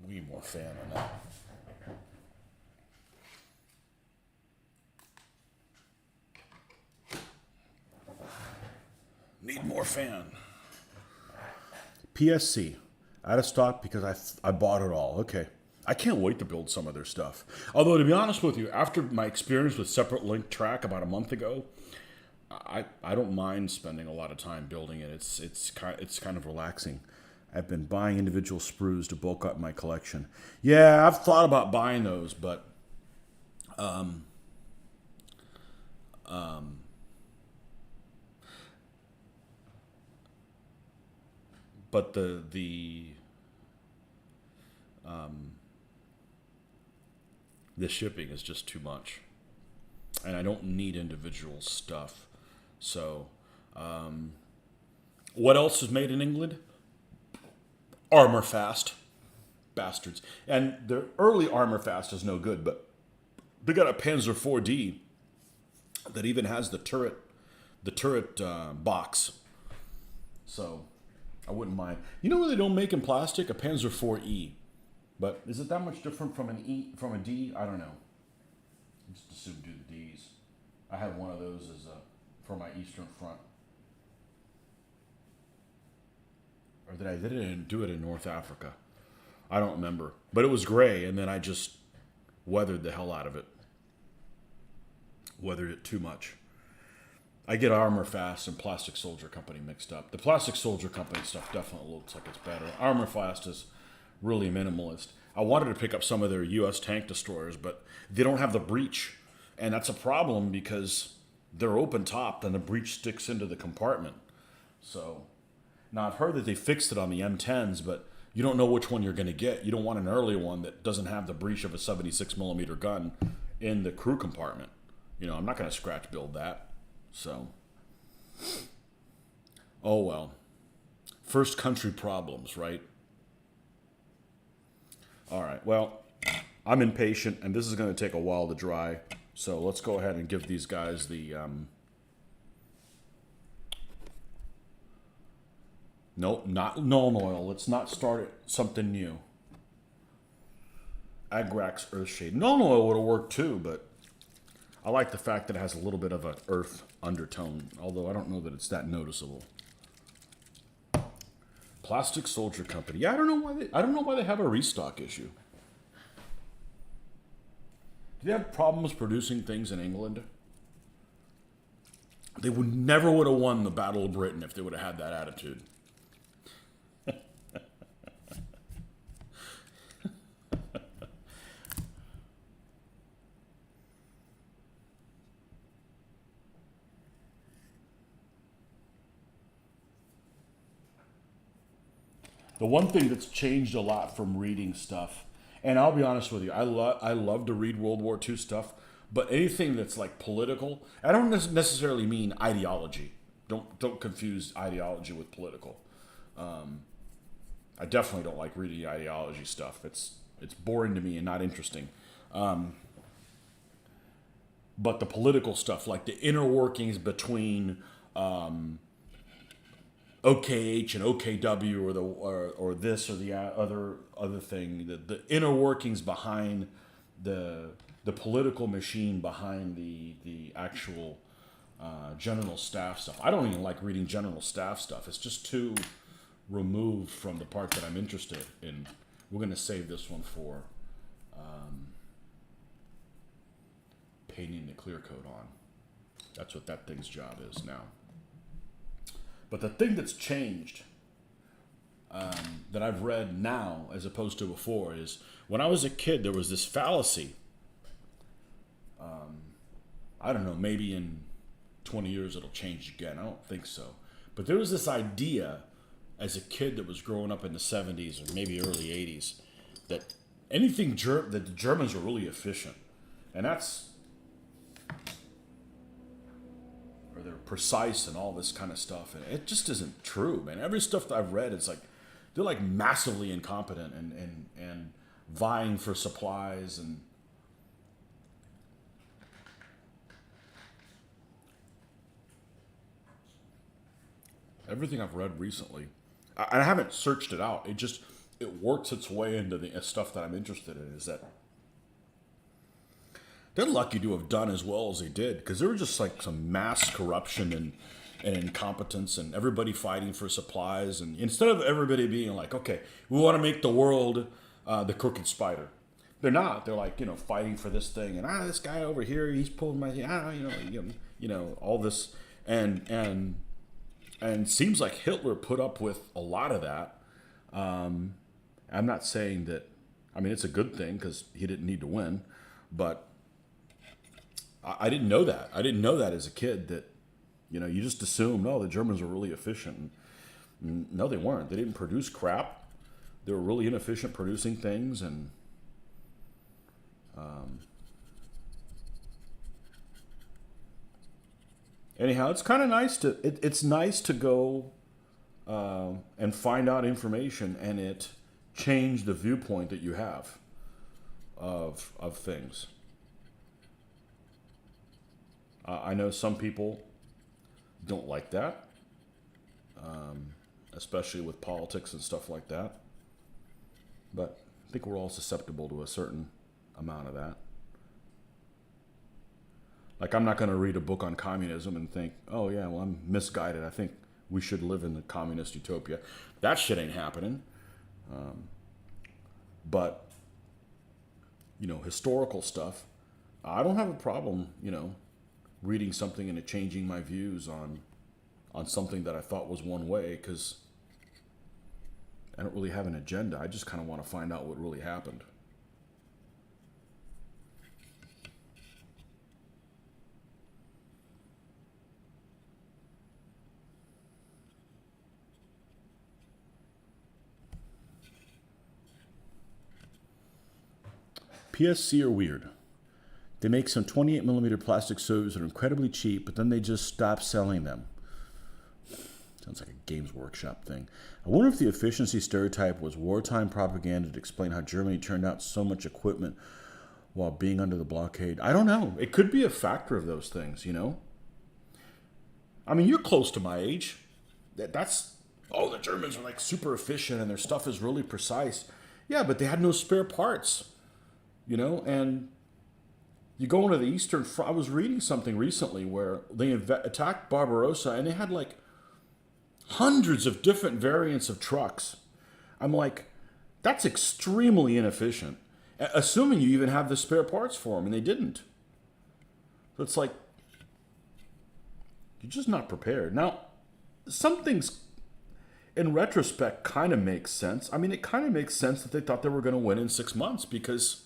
We need more fan on that. Need more fan. PSC. Out of stock because I bought it all. Okay. I can't wait to build some of their stuff. Although, to be honest with you, after my experience with separate link track about a month ago, I don't mind spending a lot of time building it. It's kind of relaxing. I've been buying individual sprues to bulk up my collection. Yeah, I've thought about buying those, but but the shipping is just too much, and I don't need individual stuff. So, what else is made in England? Armor Fast, bastards. And the early Armor Fast is no good, but they got a Panzer 4D that even has the turret box. So I wouldn't mind. You know what they don't make in plastic? A Panzer 4E. But is it that much different from a D? I don't know. I just assume do the Ds. I had one of those as for my Eastern Front. Or did I didn't do it in North Africa? I don't remember. But it was gray, and then I just weathered the hell out of it. Weathered it too much. I get Armor Fast and Plastic Soldier Company mixed up. The Plastic Soldier Company stuff definitely looks like it's better. Armor Fast is really minimalist. I wanted to pick up some of their U.S. tank destroyers, but they don't have the breech. And that's a problem because they're open topped and the breech sticks into the compartment. So, now I've heard that they fixed it on the M10s, but you don't know which one you're going to get. You don't want an early one that doesn't have the breech of a 76 millimeter gun in the crew compartment. You know, I'm not going to scratch build that. So, oh well. First country problems, right? All right, well, I'm impatient, and this is going to take a while to dry. So let's go ahead and give these guys the... Nope, not Nuln Oil. Let's not start something new. Agrax Earthshade. Nuln Oil would have worked too, but I like the fact that it has a little bit of an earth undertone, although I don't know that it's that noticeable. Plastic Soldier Company. Yeah, I don't know why they have a restock issue. Do they have problems producing things in England? They never would have won the Battle of Britain if they would have had that attitude. The one thing that's changed a lot from reading stuff, and I'll be honest with you, I love to read World War II stuff, but anything that's like political, I don't necessarily mean ideology. Don't confuse ideology with political. I definitely don't like reading ideology stuff. It's boring to me and not interesting. But the political stuff, like the inner workings between OKH and OKW, or this or the other thing, the inner workings behind the political machine behind the actual general staff stuff. I don't even like reading general staff stuff. It's just too removed from the part that I'm interested in. We're going to save this one for painting the clear coat on. That's what that thing's job is now. But the thing that's changed that I've read now as opposed to before is when I was a kid, there was this fallacy. I don't know, maybe in 20 years it'll change again. I don't think so. But there was this idea as a kid that was growing up in the 70s or maybe early 80s that that the Germans were really efficient. And that's... or they're precise and all this kind of stuff. And it just isn't true, man. Every stuff that I've read, it's like they're like massively incompetent and vying for supplies and everything I've read recently. I haven't searched it out. it works its way into the stuff that I'm interested in. Is that they're lucky to have done as well as they did, because there was just like some mass corruption and incompetence and everybody fighting for supplies. And instead of everybody being like, okay, we want to make the world the crooked spider. They're not. They're like, fighting for this thing. And this guy over here, he's pulling my, all this. And seems like Hitler put up with a lot of that. I'm not saying that, it's a good thing because he didn't need to win, but I didn't know that. I didn't know that as a kid, that, you just assumed, the Germans were really efficient. And no, they weren't. They didn't produce crap. They were really inefficient producing things. And anyhow, it's kind of nice to, it's nice to go and find out information, and it change the viewpoint that you have of things. I know some people don't like that, especially with politics and stuff like that. But I think we're all susceptible to a certain amount of that. Like, I'm not going to read a book on communism and think, oh yeah, well, I'm misguided. I think we should live in the communist utopia. That shit ain't happening. But, historical stuff, I don't have a problem, reading something and it changing my views on something that I thought was one way, because I don't really have an agenda. I just kind of want to find out what really happened. PSC are weird. They make some 28mm plastic stoves that are incredibly cheap, but then they just stop selling them. Sounds like a Games Workshop thing. I wonder if the efficiency stereotype was wartime propaganda to explain how Germany turned out so much equipment while being under the blockade. I don't know. It could be a factor of those things, you're close to my age. The Germans are like super efficient and their stuff is really precise. Yeah, but they had no spare parts, and you go into the Eastern Front. I was reading something recently where they attacked Barbarossa and they had like hundreds of different variants of trucks. I'm like, that's extremely inefficient. Assuming you even have the spare parts for them, and they didn't. So it's like, you're just not prepared. Now, some things, in retrospect, kind of make sense. It kind of makes sense that they thought they were going to win in 6 months, because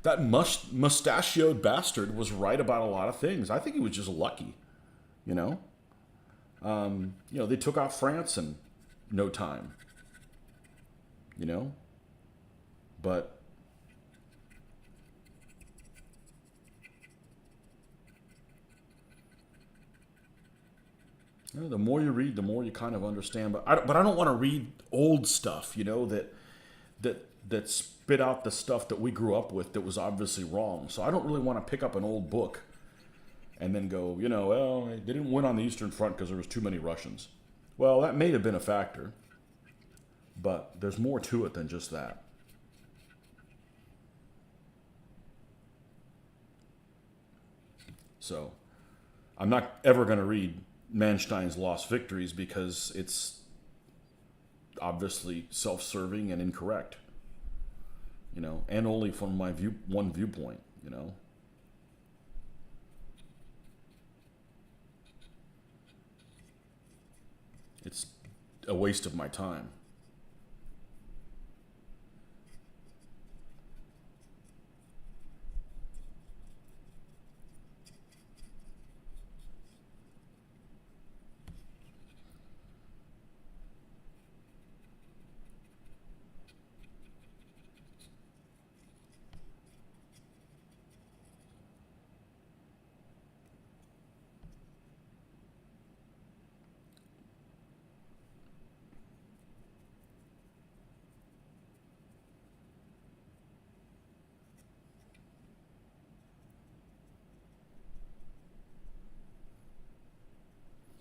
that mustachioed bastard was right about a lot of things. I think he was just lucky, They took out France in no time, But the more you read, the more you kind of understand. But I don't want to read old stuff, that spit out the stuff that we grew up with that was obviously wrong. So I don't really want to pick up an old book and then go, well, they didn't win on the Eastern Front because there was too many Russians. Well, that may have been a factor, but there's more to it than just that. So I'm not ever going to read Manstein's Lost Victories, because it's obviously self-serving and incorrect, and only from my one viewpoint, It's a waste of my time.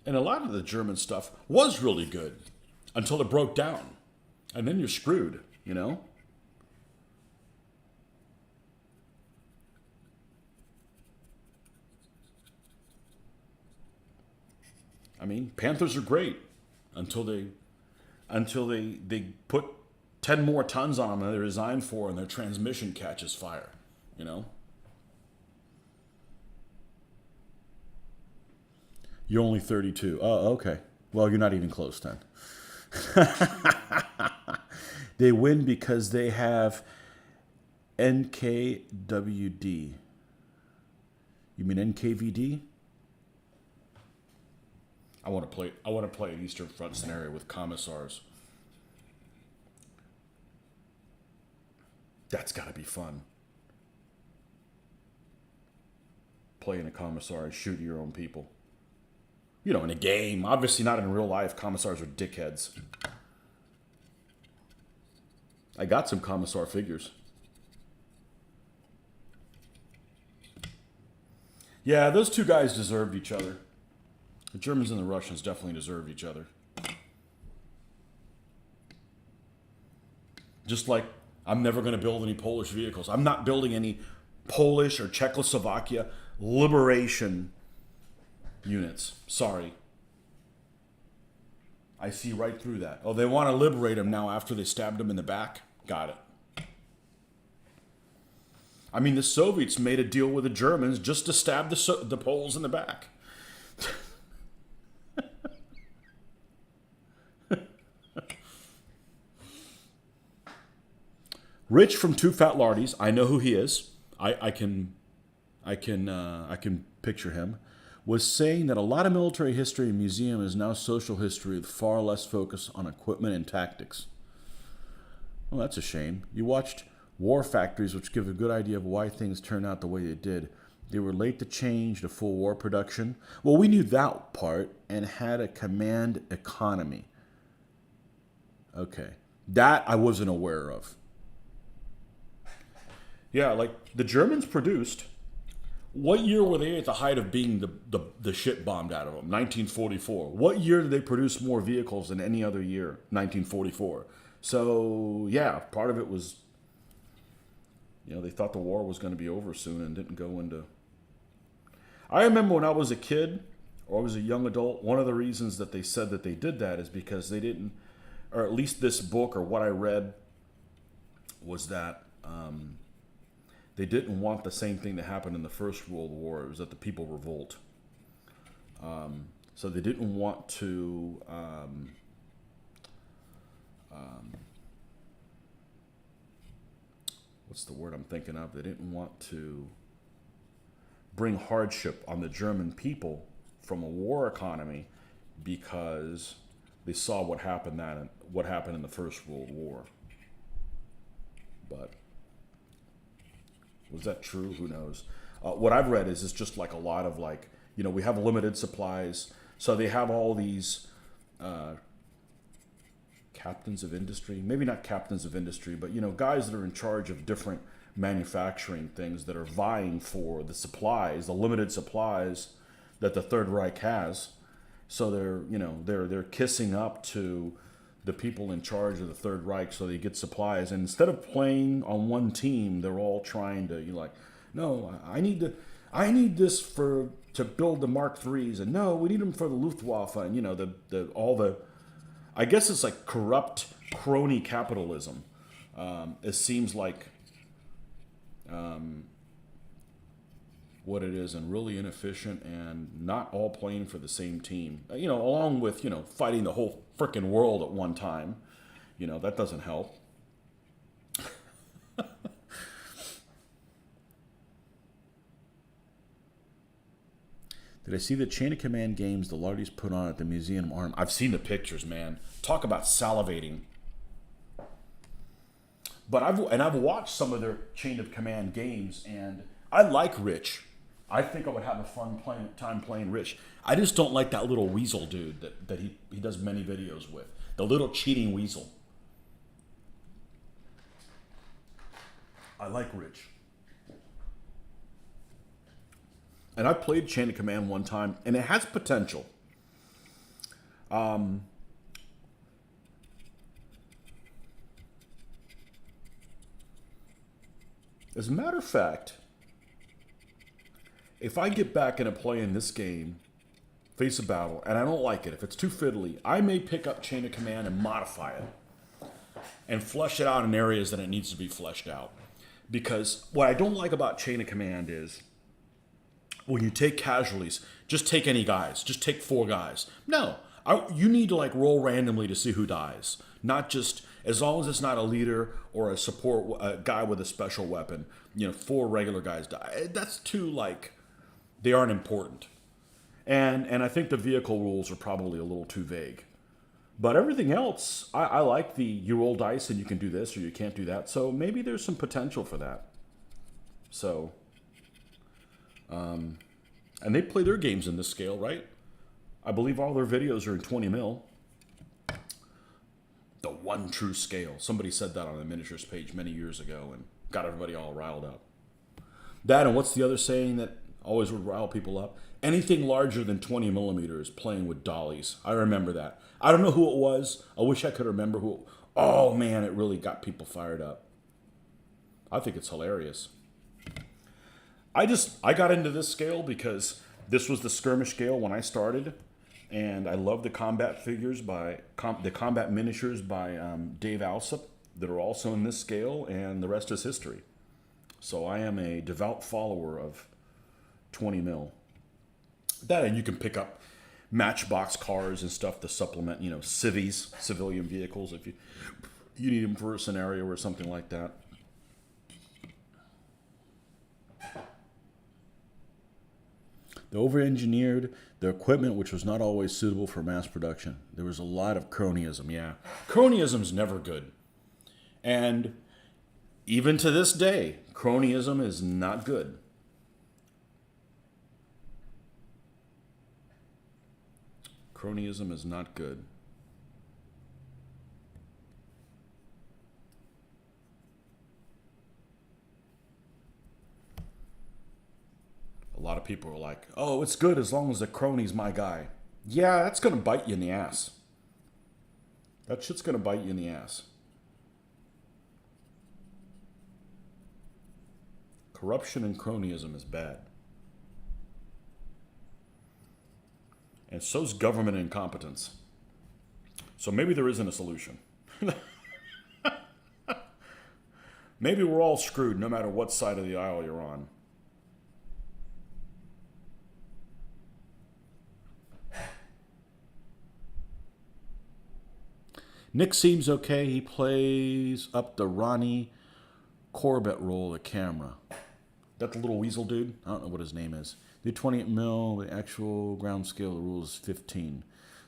And a lot of the German stuff was really good until it broke down. And then you're screwed, you know? I mean, Panthers are great until they put 10 more tons on them than they're designed for and their transmission catches fire, you know? You're only 32. Oh, okay. Well, you're not even close then. They win because they have NKWD. You mean NKVD? I want to play. I want to play an Eastern Front scenario with commissars. That's got to be fun. Playing a commissar and shooting your own people. You know, in a game. Obviously not in real life. Commissars are dickheads. I got some commissar figures. Yeah, those two guys deserved each other. The Germans and the Russians definitely deserved each other. Just like I'm never going to build any Polish vehicles. I'm not building any Polish or Czechoslovakia liberation units. Sorry. I see right through that. Oh, they want to liberate them now after they stabbed them in the back? Got it. I mean, the Soviets made a deal with the Germans just to stab the Poles in the back. Rich from Two Fat Lardies, I know who he is. I can picture him. Was saying that a lot of military history in museum is now social history with far less focus on equipment and tactics. Well, that's a shame. You watched War Factories, which give a good idea of why things turned out the way they did. They were late to change to full war production. Well, we knew that part and had a command economy. Okay. That I wasn't aware of. Yeah, like the Germans produced. What year were they at the height of being the shit bombed out of them? 1944. What year did they produce more vehicles than any other year? 1944. So, yeah, part of it was, you know, they thought the war was going to be over soon and didn't go into... I remember when I was a kid, or I was a young adult, one of the reasons that they said that they did that is because they didn't, or at least this book or what I read was that they didn't want the same thing that happened in the First World War. It was that the people revolt. So they didn't want to what's the word I'm thinking of? They didn't want to bring hardship on the German people from a war economy because they saw what happened in the First World War. But was that true? Who knows? What I've read is it's just like a lot of like, you know, we have limited supplies. So they have all these captains of industry, maybe not captains of industry, but, you know, guys that are in charge of different manufacturing things that are vying for the supplies, the limited supplies that the Third Reich has. So they're, you know, they're kissing up to the people in charge of the Third Reich so they get supplies. And instead of playing on one team, they're all trying to, you know, like, no, I need this to build the Mark IIIs, and no, we need them for the Luftwaffe, and, you know, I guess it's like corrupt crony capitalism. It seems like what it is, and really inefficient, and not all playing for the same team. You know, along with, you know, fighting the whole frickin' world at one time. You know, that doesn't help. Did I see the Chain of Command games the Lardies put on at the Museum of Arm? I've seen the pictures, man. Talk about salivating. But I've watched some of their Chain of Command games, and I like Rich. I think I would have a fun time playing Rich. I just don't like that little weasel dude that he does many videos with. The little cheating weasel. I like Rich. And I played Chain of Command one time, and it has potential. As a matter of fact, if I get back into playing this game, Face of Battle, and I don't like it, if it's too fiddly, I may pick up Chain of Command and modify it and flesh it out in areas that it needs to be fleshed out. Because what I don't like about Chain of Command is when you take casualties, just take any guys, just take 4 guys. No, you need to like roll randomly to see who dies, not just as long as it's not a leader or a support a guy with a special weapon. 4 regular guys die. That's too like they aren't important. And I think the vehicle rules are probably a little too vague. But everything else, I like the you roll dice and you can do this or you can't do that. So maybe there's some potential for that. So, and they play their games in this scale, right? I believe all their videos are in 20 mil. The one true scale. Somebody said that on the miniatures page many years ago and got everybody all riled up. That, and what's the other saying that always would rile people up? Anything larger than 20 millimeters playing with dollies. I remember that. I don't know who it was. I wish I could remember who. Oh man, it really got people fired up. I think it's hilarious. I got into this scale because this was the skirmish scale when I started, and I love the combat figures the combat miniatures by Dave Alsop that are also in this scale, and the rest is history. So I am a devout follower of 20 mil. That, and you can pick up Matchbox cars and stuff to supplement, civvies, civilian vehicles, if you need them for a scenario or something like that. They over-engineered their equipment, which was not always suitable for mass production. There was a lot of cronyism, yeah. Cronyism's never good. And even to this day, cronyism is not good. Cronyism is not good. A lot of people are like, oh, it's good as long as the crony's my guy. Yeah, that's going to bite you in the ass. That shit's going to bite you in the ass. Corruption and cronyism is bad. And so's government incompetence. So maybe there isn't a solution. Maybe we're all screwed no matter what side of the aisle you're on. Nick seems okay. He plays up the Ronnie Corbett role of the camera. That the little weasel dude? I don't know what his name is. The 28 mil, the actual ground scale, the rule is 15.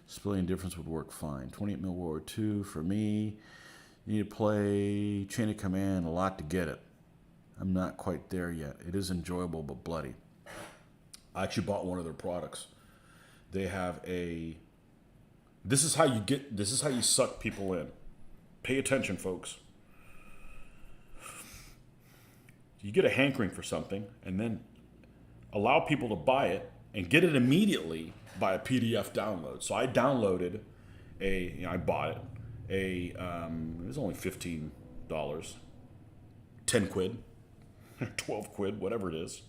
Splitting difference would work fine. 28 mil World War II, for me, you need to play Chain of Command a lot to get it. I'm not quite there yet. It is enjoyable, but bloody. I actually bought one of their products. They have a... This is how you suck people in. Pay attention, folks. You get a hankering for something, and then allow people to buy it and get it immediately by a PDF download. So I downloaded I bought it. It was only $15, 10 quid, 12 quid, whatever it is.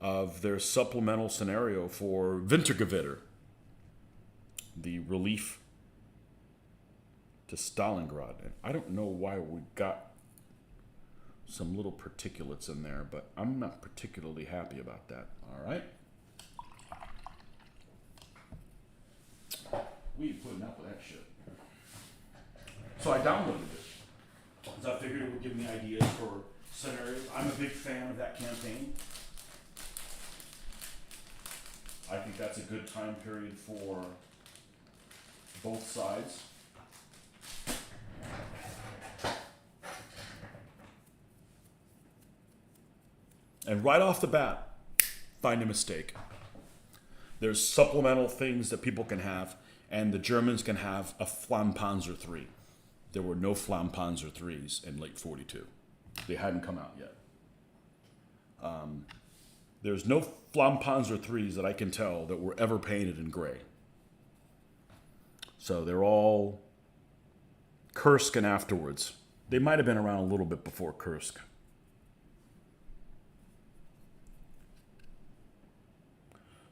Of their supplemental scenario for Wintergewitter, the relief to Stalingrad. And I don't know why we got some little particulates in there, but I'm not particularly happy about that. All right. We ain't putting up with that shit. So I downloaded it because I figured it would give me ideas for scenarios. I'm a big fan of that campaign. I think that's a good time period for both sides. And right off the bat, find a mistake. There's supplemental things that people can have, and the Germans can have a Flammpanzer III. There were no Flammpanzer IIIs in late 42. They hadn't come out yet. There's no Flammpanzer IIIs that I can tell that were ever painted in gray. So they're all Kursk and afterwards. They might have been around a little bit before Kursk.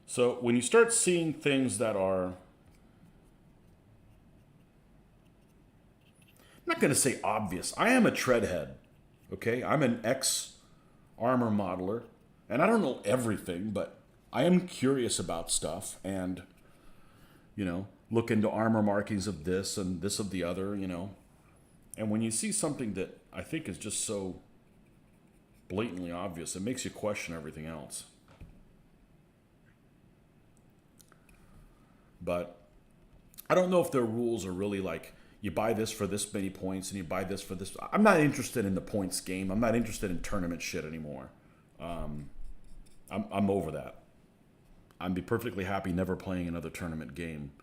So when you start seeing things that are, I'm not going to say obvious. I am a treadhead, okay? I'm an ex-armor modeler, and I don't know everything, but I am curious about stuff and, look into armor markings of this and this of the other, And when you see something that I think is just so blatantly obvious, it makes you question everything else. But I don't know if their rules are really like, you buy this for this many points and you buy this for this. I'm not interested in the points game. I'm not interested in tournament shit anymore. I'm over that. I'd be perfectly happy never playing another tournament game.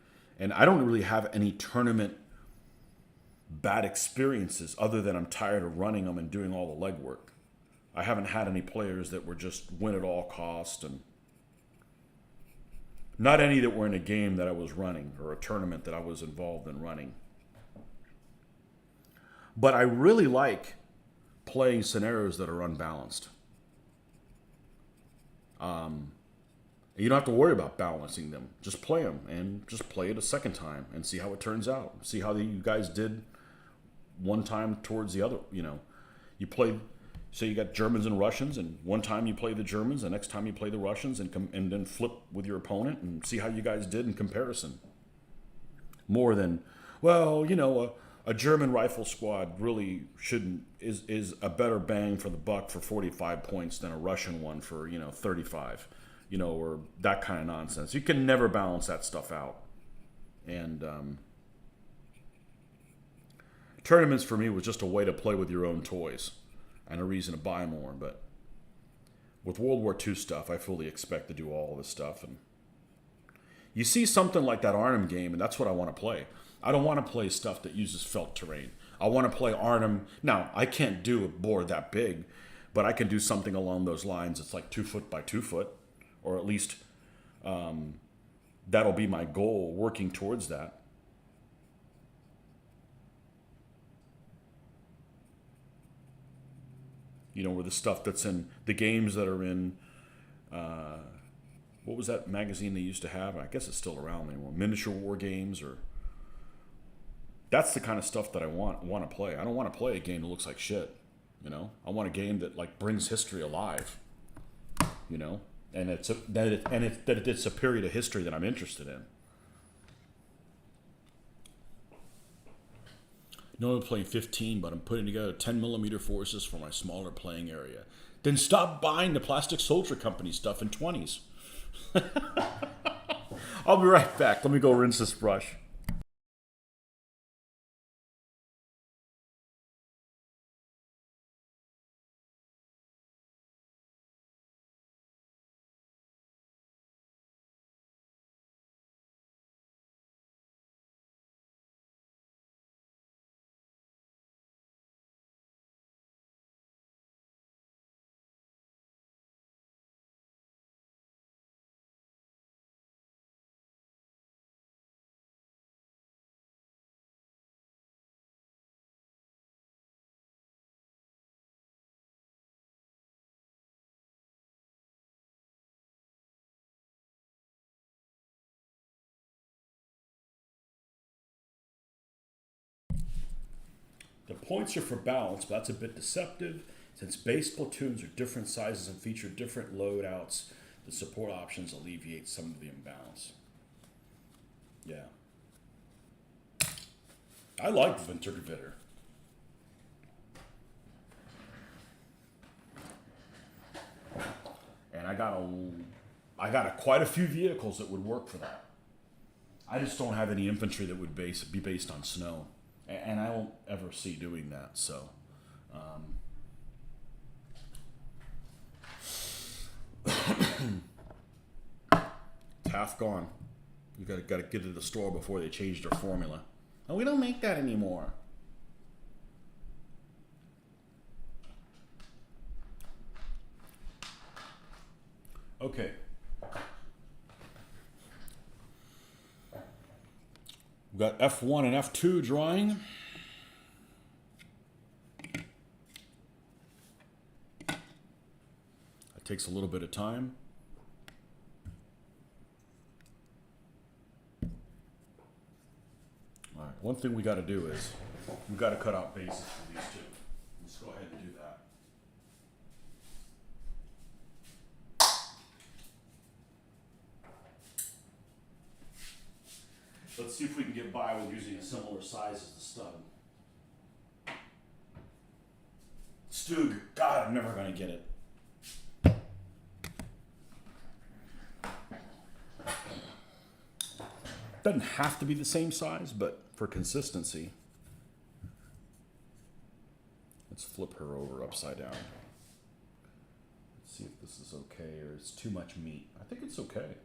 And I don't really have any tournament bad experiences other than I'm tired of running them and doing all the legwork. I haven't had any players that were just win at all cost, and not any that were in a game that I was running or a tournament that I was involved in running. But I really like playing scenarios that are unbalanced. You don't have to worry about balancing them. Just play them and just play it a second time and see how it turns out. See how you guys did one time towards the other. You play, say you got Germans and Russians, and one time you play the Germans, the next time you play the Russians, and then flip with your opponent and see how you guys did in comparison. More than, a German rifle squad really is a better bang for the buck for 45 points than a Russian one for 35. Or that kind of nonsense. You can never balance that stuff out. And tournaments for me was just a way to play with your own toys and a reason to buy more. But with World War II stuff, I fully expect to do all of this stuff. And you see something like that Arnhem game, and that's what I want to play. I don't want to play stuff that uses felt terrain. I want to play Arnhem. Now, I can't do a board that big, but I can do something along those lines. It's like 2 foot by 2 foot. Or at least that'll be my goal, working towards that. Where the stuff that's in the games that are in, what was that magazine they used to have? I guess it's still around anymore. Miniature War Games, or that's the kind of stuff that I want to play. I don't want to play a game that looks like shit. I want a game that brings history alive. And it's a period of history that I'm interested in. No, I'm playing 15, but I'm putting together 10mm forces for my smaller playing area. Then stop buying the Plastic Soldier Company stuff in 20s. I'll be right back. Let me go rinse this brush. The points are for balance, but that's a bit deceptive since base platoons are different sizes and feature different loadouts. The support options alleviate some of the imbalance. Yeah. I like Wintergewitter. And I got quite a few vehicles that would work for that. I just don't have any infantry that would be based on snow. And I won't ever see doing that, so. It's half gone. You gotta get to the store before they change their formula. Oh, we don't make that anymore. Okay. We've got F1 and F2 drawing. Takes a little bit of time. All right, one thing we got to do is we got to cut out bases for these two. Let's go ahead and do that. Let's see if we can get by with using a similar size as the stud. Stug, God, I'm never going to get it. Doesn't have to be the same size, but for consistency, let's flip her over upside down. Let's see if this is okay or it's too much meat. I think it's okay.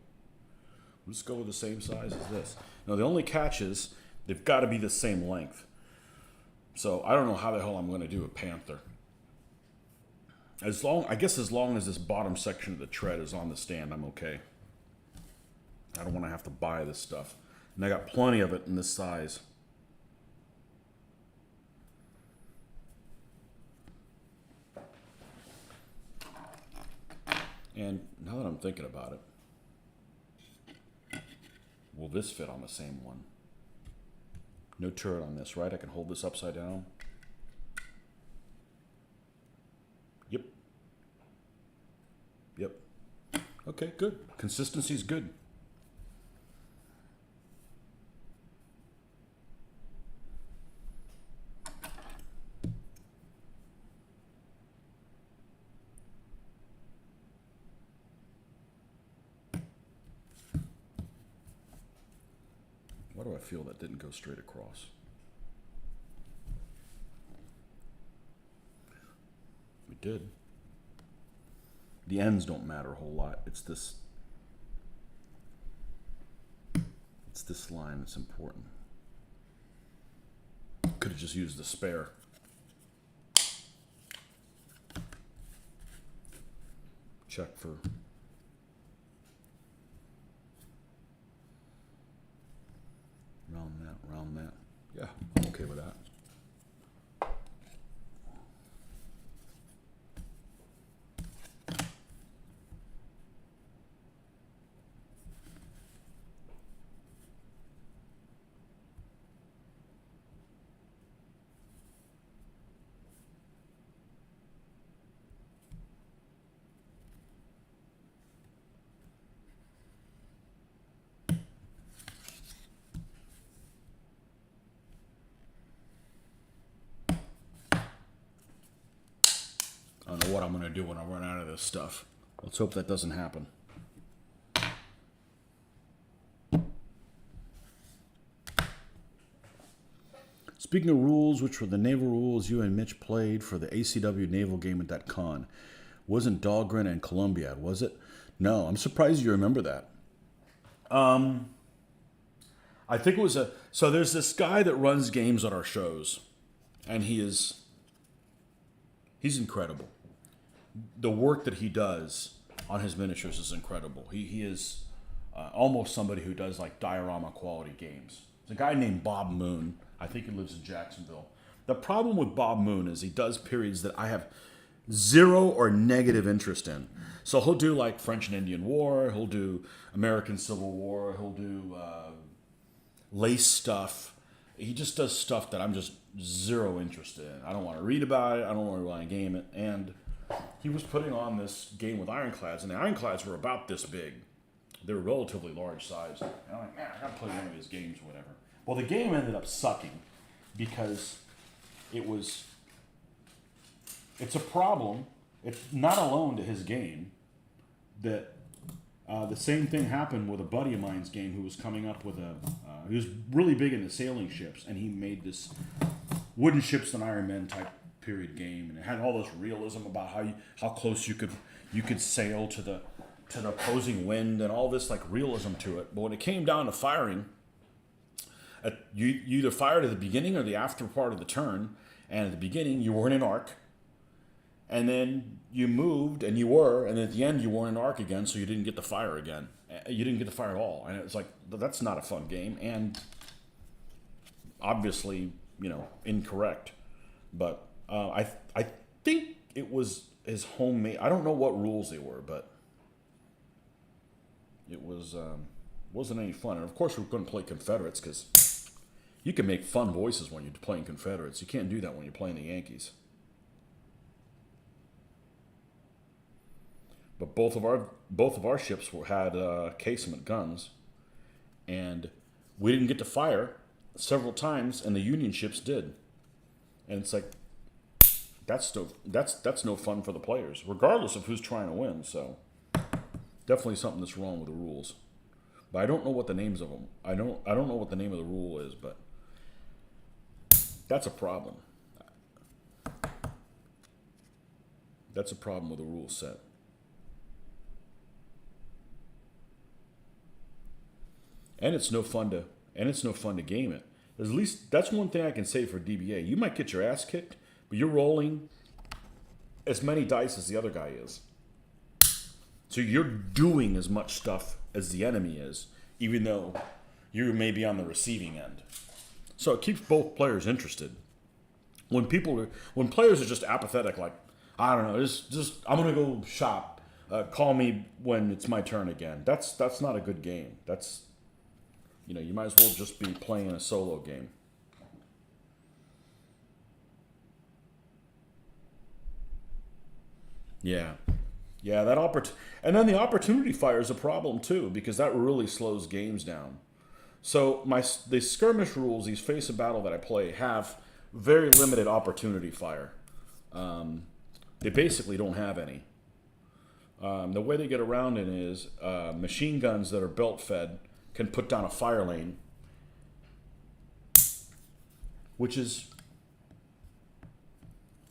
We'll just go with the same size as this. Now, the only catch is they've got to be the same length. So I don't know how the hell I'm going to do a panther. I guess as long as this bottom section of the tread is on the stand, I'm okay. I don't want to have to buy this stuff. And I got plenty of it in this size. And now that I'm thinking about it, will this fit on the same one? No turret on this, right? I can hold this upside down. Yep. Yep. Okay, good. Consistency's good. Why do I feel that didn't go straight across? We did. The ends don't matter a whole lot. It's this line that's important. Could have just used the spare. Check for round that. Yeah, I'm okay with that. I don't know what I'm going to do when I run out of this stuff. Let's hope that doesn't happen. Speaking of rules, which were the naval rules you and Mitch played for the ACW naval game at that con? Wasn't Dahlgren and Columbia, was it? No, I'm surprised you remember that. I think it was so there's this guy that runs games at our shows, and he's incredible. The work that he does on his miniatures is incredible. He is almost somebody who does like diorama quality games. There's a guy named Bob Moon. I think he lives in Jacksonville. The problem with Bob Moon is he does periods that I have zero or negative interest in. So he'll do like French and Indian War. He'll do American Civil War. He'll do lace stuff. He just does stuff that I'm just zero interested in. I don't want to read about it. I don't want to game it. And he was putting on this game with ironclads, and the ironclads were about this big. They were relatively large size. And I'm like, man, I got to play one of his games or whatever. Well, the game ended up sucking because it's a problem. It's not alone to his game that the same thing happened with a buddy of mine's game who was coming up with he was really big into sailing ships, and he made this wooden ships and Iron Men type period game, and it had all this realism about how close you could sail to the opposing wind and all this like realism to it. But when it came down to firing, you either fired at the beginning or the after part of the turn, and at the beginning you were in an arc, and then you moved and then at the end you were in an arc again, so you didn't get the fire again. You didn't get the fire at all, and it's like that's not a fun game, and obviously incorrect. But I think it was his homemade. I don't know what rules they were, but it was wasn't any fun. And of course, we couldn't play Confederates because you can make fun voices when you're playing Confederates. You can't do that when you're playing the Yankees. But both of our ships had casement guns, and we didn't get to fire several times, and the Union ships did. And it's like that's no fun for the players, regardless of who's trying to win. So definitely something that's wrong with the rules. But I don't know what the names of them. I don't know what the name of the rule is, but that's a problem. That's a problem with the rule set. And it's no fun to game it. At least that's one thing I can say for DBA. You might get your ass kicked, but you're rolling as many dice as the other guy is. So you're doing as much stuff as the enemy is, even though you may be on the receiving end. So it keeps both players interested. When players are just apathetic, like, I don't know, just I'm gonna go shop. Call me when it's my turn again. That's not a good game. You might as well just be playing a solo game. Yeah. Yeah, and then the opportunity fire is a problem too, because that really slows games down. So the skirmish rules, these face of battle that I play, have very limited opportunity fire. They basically don't have any. The way they get around it is machine guns that are belt fed can put down a fire lane, which is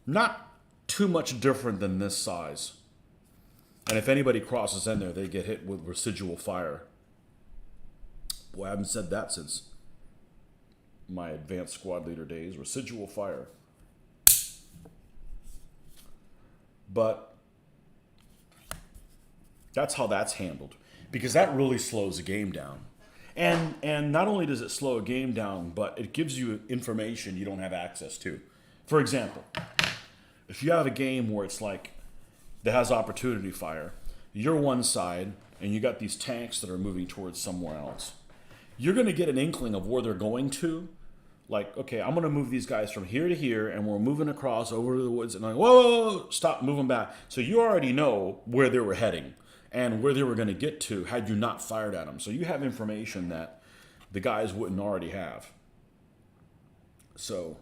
not too much different than this size. And if anybody crosses in there, they get hit with residual fire. Boy, I haven't said that since my advanced squad leader days. Residual fire. But that's how that's handled, because that really slows the game down. And not only does it slow a game down, but it gives you information you don't have access to. For example, if you have a game where it's like that has opportunity fire, you're one side and you got these tanks that are moving towards somewhere else. You're going to get an inkling of where they're going to. Like, okay, I'm going to move these guys from here to here, and we're moving across over to the woods. And I'm like, whoa, stop moving back. So you already know where they were heading and where they were going to get to had you not fired at them. So you have information that the guys wouldn't already have. So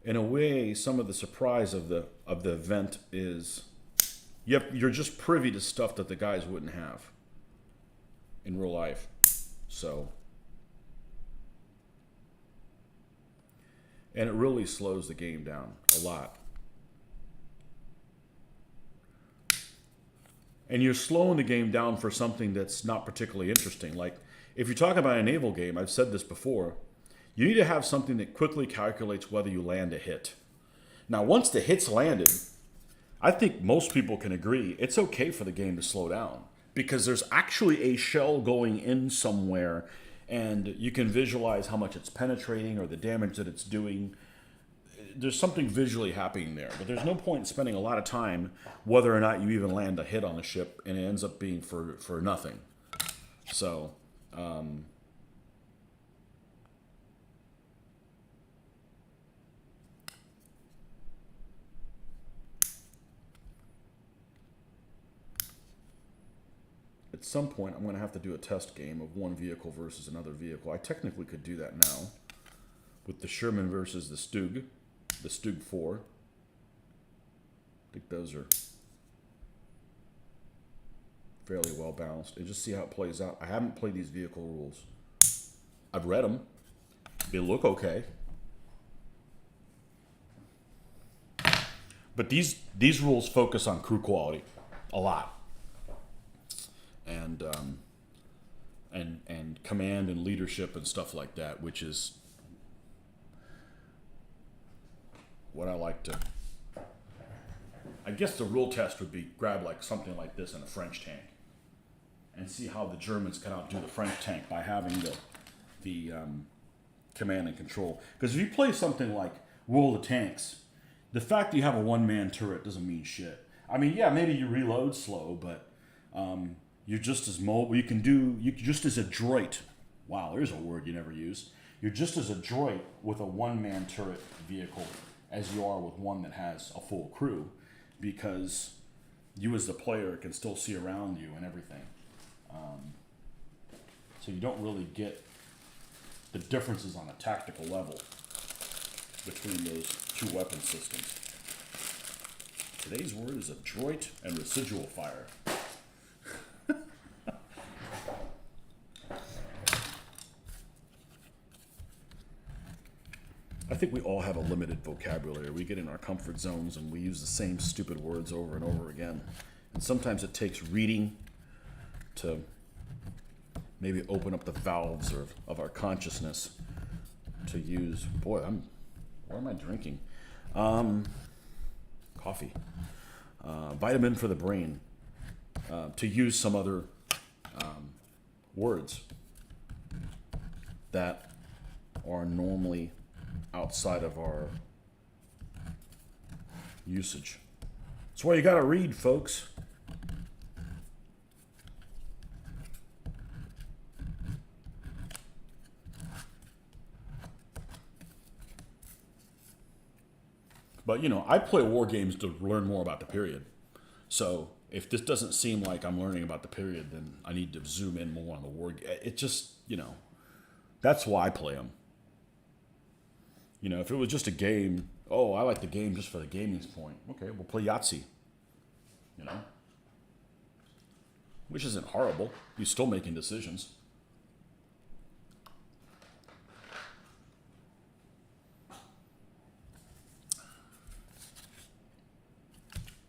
in a way, some of the surprise of the event is you're just privy to stuff that the guys wouldn't have in real life. So, and it really slows the game down a lot. And you're slowing the game down for something that's not particularly interesting. Like, if you're talking about a naval game, I've said this before, you need to have something that quickly calculates whether you land a hit. Now, once the hit's landed, I think most people can agree it's okay for the game to slow down, because there's actually a shell going in somewhere, and you can visualize how much it's penetrating or the damage that it's doing. There's something visually happening there, but there's no point in spending a lot of time whether or not you even land a hit on the ship, and it ends up being for nothing. So, at some point, I'm going to have to do a test game of one vehicle versus another vehicle. I technically could do that now with the Sherman versus the Stug 4. I think those are fairly well balanced. And just see how it plays out. I haven't played these vehicle rules. I've read them. They look okay. But these rules focus on crew quality a lot. And command and leadership and stuff like that, which is what I like to. I guess the rule test would be grab like something like this in a French tank and see how the Germans can outdo the French tank by having the command and control. Because if you play something like Rule of Tanks, the fact that you have a one-man turret doesn't mean shit. I mean, yeah, maybe you reload slow, but you're just as mobile. You're just as adroit. Wow, there's a word you never use. You're just as adroit with a one-man turret vehicle as you are with one that has a full crew, because you as the player can still see around you and everything. So you don't really get the differences on a tactical level between those two weapon systems. Today's word is adroit and residual fire. I think we all have a limited vocabulary. We get in our comfort zones and we use the same stupid words over and over again. And sometimes it takes reading to maybe open up the valves of our consciousness to use. Boy, what am I drinking? Coffee. Vitamin for the brain. To use some other words that are normally outside of our usage. That's why you gotta read, folks. But, you know, I play war games to learn more about the period. So if this doesn't seem like I'm learning about the period, then I need to zoom in more on the war. It just, you know, that's why I play them. You know, if it was just a game, oh, I like the game just for the gaming's point. Okay, we'll play Yahtzee. You know? Which isn't horrible. You're still making decisions.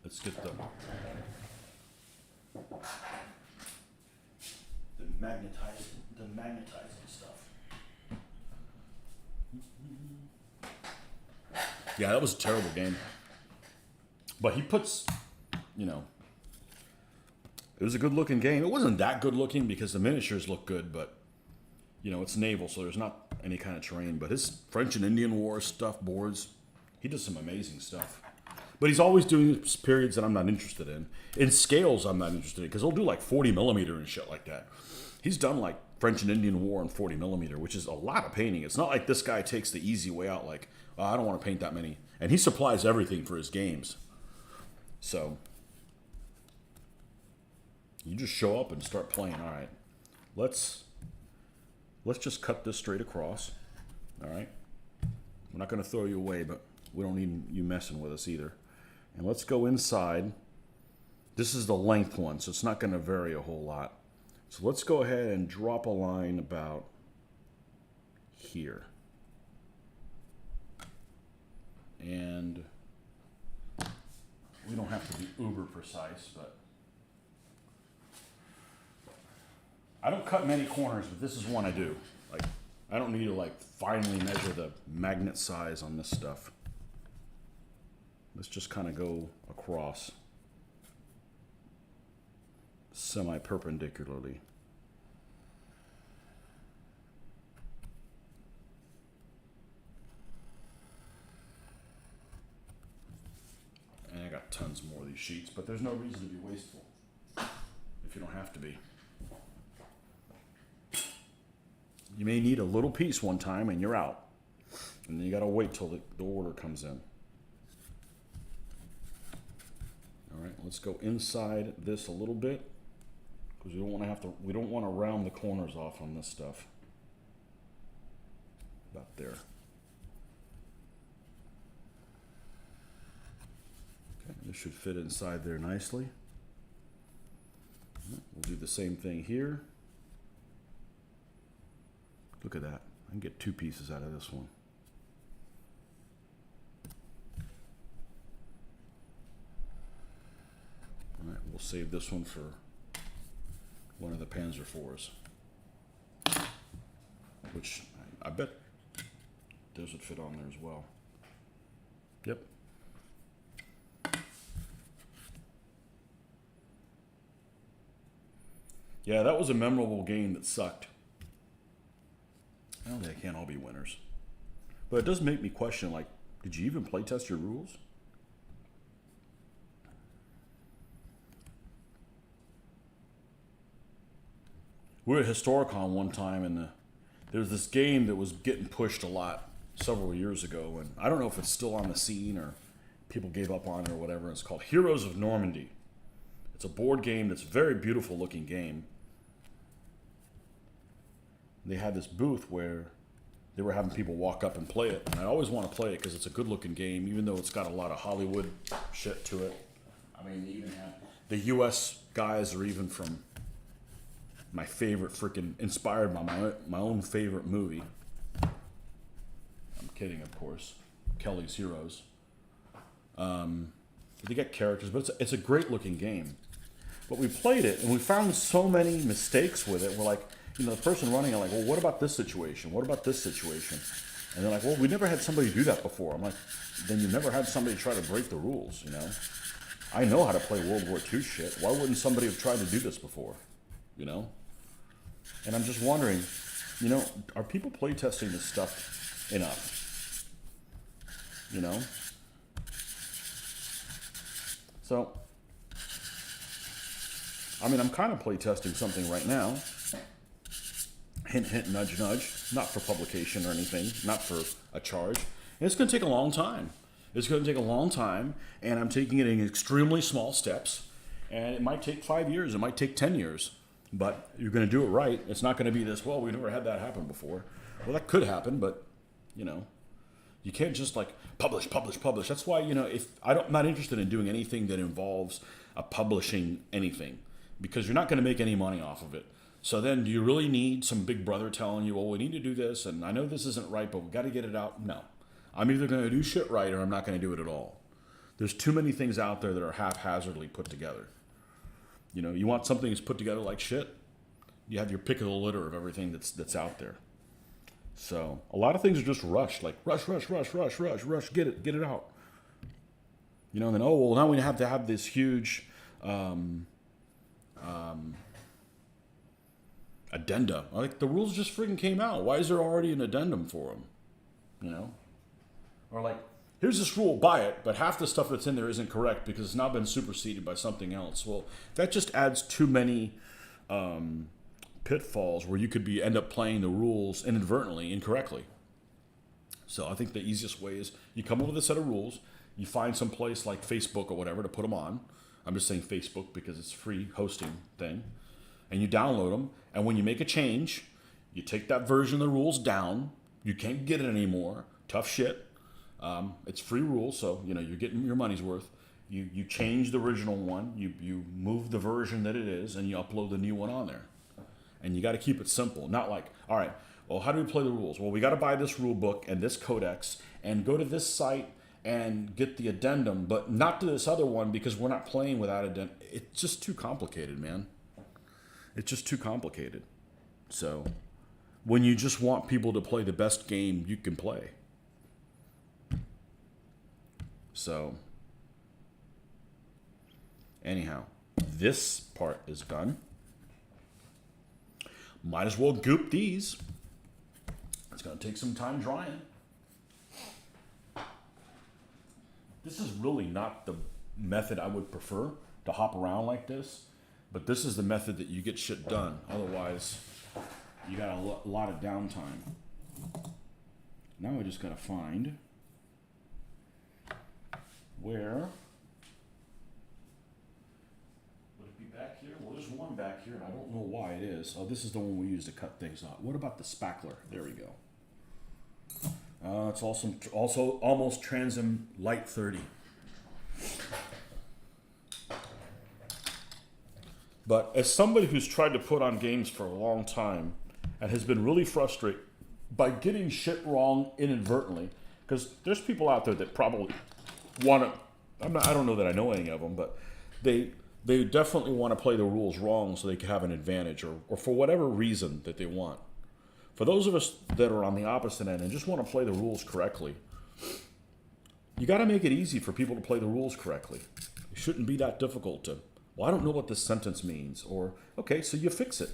Let's get the magnetizing stuff. Yeah, that was a terrible game. But he puts, you know, it was a good looking game. It wasn't that good looking because the miniatures look good, but, you know, it's naval, so there's not any kind of terrain. But his French and Indian War stuff boards, he does some amazing stuff. But he's always doing periods that I'm not interested in. In scales, I'm not interested in, because he'll do like 40 millimeter and shit like that. He's done like French and Indian War in 40 millimeter, which is a lot of painting. It's not like this guy takes the easy way out, like, oh, I don't want to paint that many. And he supplies everything for his games. So you just show up and start playing. All right, let's just cut this straight across. All right, we're not going to throw you away, but we don't need you messing with us either. And let's go inside. This is the length one, so it's not going to vary a whole lot. So let's go ahead and drop a line about here. And we don't have to be uber precise, but I don't cut many corners, but this is one I do. Like, I don't need to like finely measure the magnet size on this stuff. Let's just kind of go across semi-perpendicularly. And I got tons more of these sheets, but there's no reason to be wasteful if you don't have to be. You may need a little piece one time and you're out. And then you gotta wait till the order comes in. All right, let's go inside this a little bit, because we don't want to round the corners off on this stuff. About there. Okay, this should fit inside there nicely. We'll do the same thing here. Look at that. I can get two pieces out of this one. All right, we'll save this one for one of the Panzer IVs, which I bet those would fit on there as well. Yep. Yeah, that was a memorable game that sucked. I don't think they can't all be winners. But it does make me question, like, did you even play test your rules? We were at Historicon one time, and there was this game that was getting pushed a lot several years ago, and I don't know if it's still on the scene or people gave up on it or whatever. It's called Heroes of Normandy. It's a board game that's a very beautiful looking game. They had this booth where they were having people walk up and play it. And I always want to play it because it's a good looking game, even though it's got a lot of Hollywood shit to it. I mean, they even have the US guys are even from my favorite freaking, inspired by my own favorite movie. I'm kidding, of course. Kelly's Heroes. They got characters, but it's a great looking game. But we played it and we found so many mistakes with it. We're like, the person running it, like, well, what about this situation? What about this situation? And they're like, well, we never had somebody do that before. I'm like, then you never had somebody try to break the rules, I know how to play World War II shit. Why wouldn't somebody have tried to do this before? And I'm just wondering, are people playtesting this stuff enough? So, I mean, I'm kind of playtesting something right now. Hint, hint, nudge, nudge. Not for publication or anything. Not for a charge. And it's going to take a long time. It's going to take a long time, and I'm taking it in extremely small steps. And it might take 5 years. It might take 10 years. But you're going to do it right. It's not going to be this, well, we never had that happen before. Well, that could happen, but, you can't just like publish. That's why, if I'm not interested in doing anything that involves publishing anything, because you're not going to make any money off of it. So then do you really need some big brother telling you, well, we need to do this, and I know this isn't right, but we've got to get it out? No. I'm either going to do shit right or I'm not going to do it at all. There's too many things out there that are haphazardly put together. You want something that's put together like shit, you have your pick of the litter of everything that's out there. So a lot of things are just rushed, like rush, get it out. And then, oh, well, now we have to have this huge addenda. Like, the rules just freaking came out. Why is there already an addendum for them? Or like, here's this rule, buy it, but half the stuff that's in there isn't correct because it's now been superseded by something else. Well, that just adds too many pitfalls where you could end up playing the rules inadvertently, incorrectly. So I think the easiest way is you come up with a set of rules, you find some place like Facebook or whatever to put them on. I'm just saying Facebook because it's a free hosting thing. And you download them, and when you make a change, you take that version of the rules down. You can't get it anymore. Tough shit. It's free rules, so you're getting your money's worth. You change the original one, you move the version that it is, and you upload the new one on there. And you got to keep it simple. Not like, all right, well, how do we play the rules? Well, we got to buy this rule book and this codex and go to this site and get the addendum, but not to this other one because we're not playing without addendum. It's just too complicated, man. It's just too complicated. So when you just want people to play the best game you can play. So anyhow, this part is done. Might as well goop these. It's going to take some time drying. This is really not the method I would prefer, to hop around like this. But this is the method that you get shit done. Otherwise, you got a lot of downtime. Now I just got to find where... back here? Well, there's one back here, and I don't know why it is. Oh, this is the one we use to cut things off. What about the spackler? There we go. It's also almost Transom Light 30. But as somebody who's tried to put on games for a long time and has been really frustrated by getting shit wrong inadvertently, because there's people out there that probably want to, I don't know that I know any of them, but they definitely want to play the rules wrong so they can have an advantage or for whatever reason that they want. For those of us that are on the opposite end and just want to play the rules correctly, you got to make it easy for people to play the rules correctly. It shouldn't be that difficult to, well, I don't know what this sentence means, or, okay, so you fix it,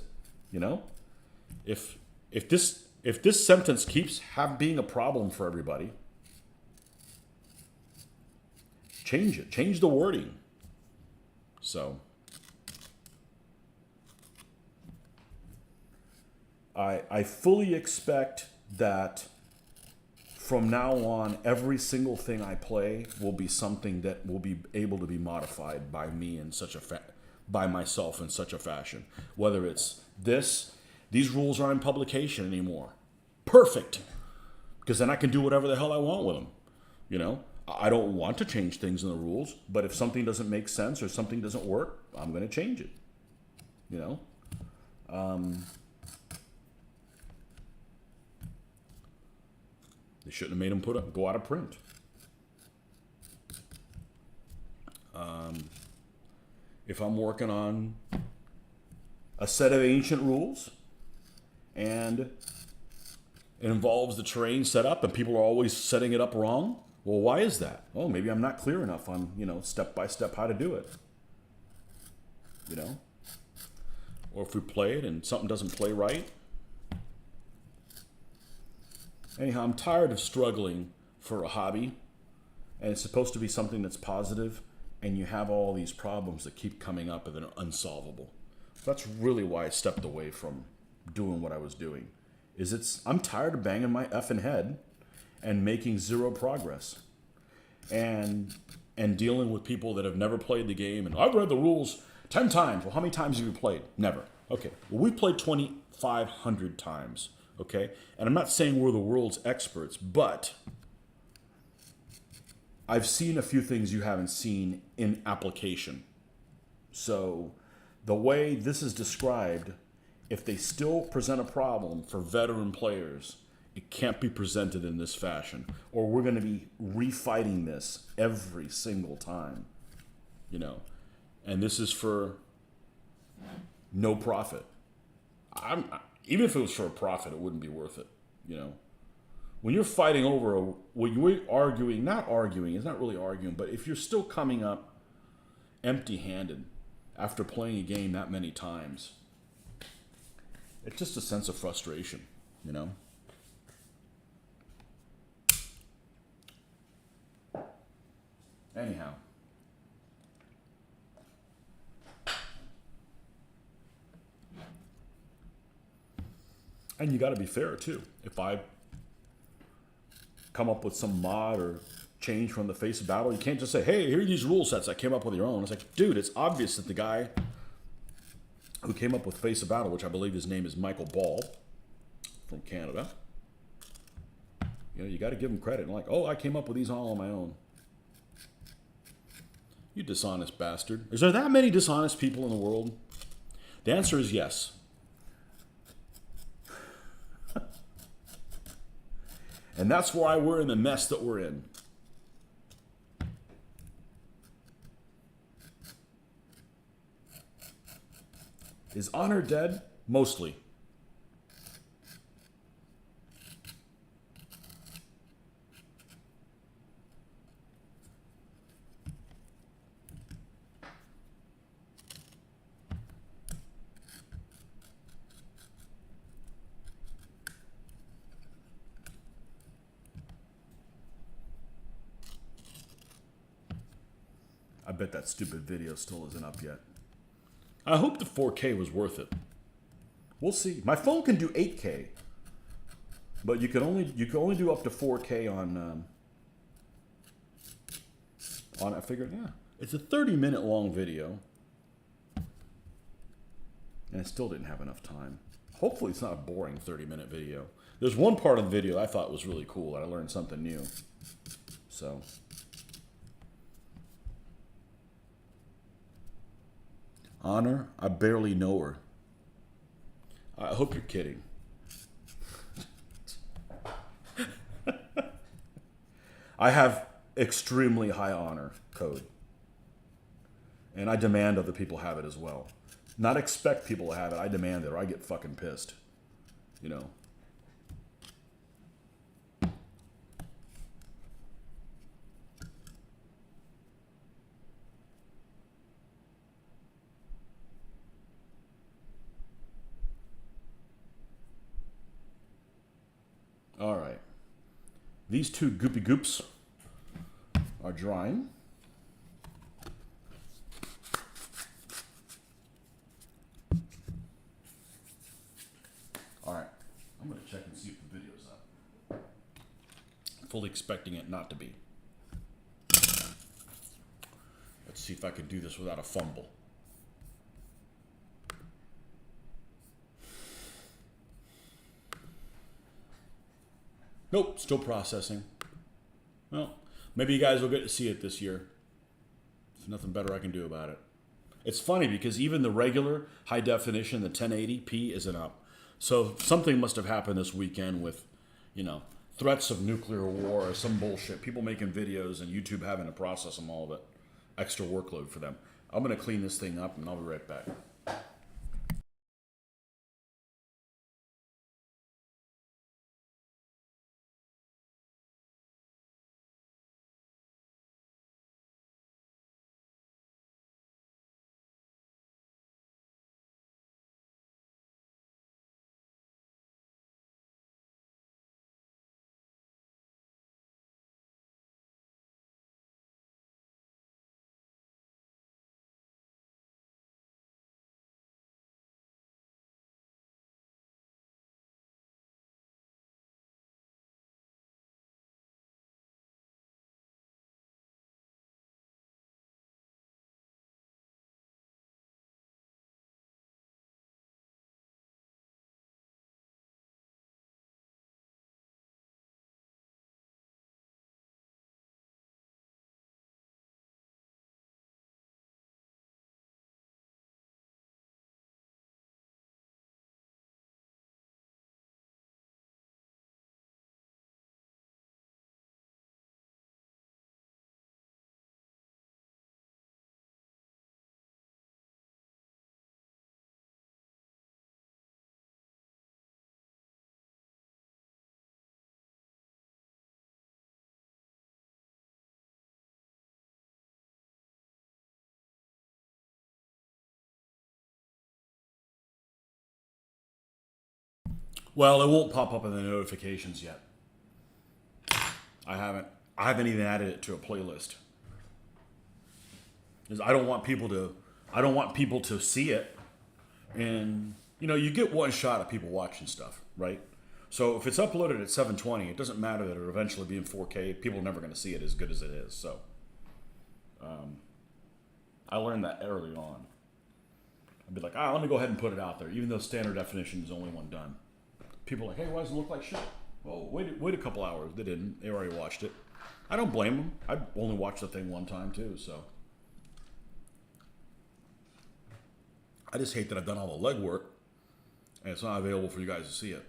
If this sentence keeps being a problem for everybody, change it. Change the wording. So, I fully expect that from now on, every single thing I play will be something that will be able to be modified by me in such a by myself in such a fashion. Whether it's these rules aren't in publication anymore. Perfect, because then I can do whatever the hell I want with them. You know, I don't want to change things in the rules, but if something doesn't make sense or something doesn't work, I'm going to change it. You know. They shouldn't have made them go out of print. If I'm working on a set of ancient rules and it involves the terrain set up and people are always setting it up wrong, well, why is that? Oh, maybe I'm not clear enough on, step by step how to do it. Or if we play it and something doesn't play right. Anyhow, I'm tired of struggling for a hobby, and it's supposed to be something that's positive, and you have all these problems that keep coming up and they're unsolvable. That's really why I stepped away from doing what I was doing. I'm tired of banging my effing head and making zero progress, and dealing with people that have never played the game. And I've read the rules 10 times. Well, how many times have you played? Never. Okay. Well, we've played 2,500 times. Okay, and I'm not saying we're the world's experts, but I've seen a few things you haven't seen in application. So the way this is described, if they still present a problem for veteran players, it can't be presented in this fashion, or we're going to be refighting this every single time, and this is for no profit. Even if it was for a profit, it wouldn't be worth it, When you're fighting over, when you're arguing, it's not really arguing, but if you're still coming up empty-handed after playing a game that many times, it's just a sense of frustration, Anyhow. And you got to be fair, too. If I come up with some mod or change from the face of battle, you can't just say, hey, here are these rule sets. I came up with your own. It's like, dude, it's obvious that the guy who came up with face of battle, which I believe his name is Michael Ball from Canada, you got to give him credit. And oh, I came up with these all on my own. You dishonest bastard. Is there that many dishonest people in the world? The answer is yes. And that's why we're in the mess that we're in. Is honor dead? Mostly. I bet that stupid video still isn't up yet. I hope the 4K was worth it. We'll see. My phone can do 8K, but you can only do up to 4K on I figured, yeah, it's a 30-minute long video, and I still didn't have enough time. Hopefully, it's not a boring 30-minute video. There's one part of the video I thought was really cool, and I learned something new. So. Honor, I barely know her. I hope you're kidding. I have extremely high honor code. And I demand other people have it as well. Not expect people to have it, I demand it, or I get fucking pissed. All right. These two goopy goops are drying. All right. fully expecting it not to be. Let's see if I can do this without a fumble. Nope, still processing. Well, maybe you guys will get to see it this year. There's nothing better I can do about it. It's funny because even the regular high definition, the 1080p, isn't up. So something must have happened this weekend with, you know, threats of nuclear war or some bullshit. People making videos and YouTube having to process them all of it. Extra workload for them. I'm going to clean this thing up and I'll be right back. Well, it won't pop up in the notifications yet. I haven't even added it to a playlist. Because I don't want people to see it. And you know, you get one shot of people watching stuff, right? So if it's uploaded at 720, it doesn't matter that it'll eventually be in 4K. People are never going to see it as good as it is. So I learned that early on. I'd be like, let me go ahead and put it out there, even though standard definition is the only one done. People are like, hey, why does it look like shit? Well, wait a couple hours. They didn't. They already watched it. I don't blame them. I only watched the thing one time too, so. I just hate that I've done all the legwork and it's not available for you guys to see it.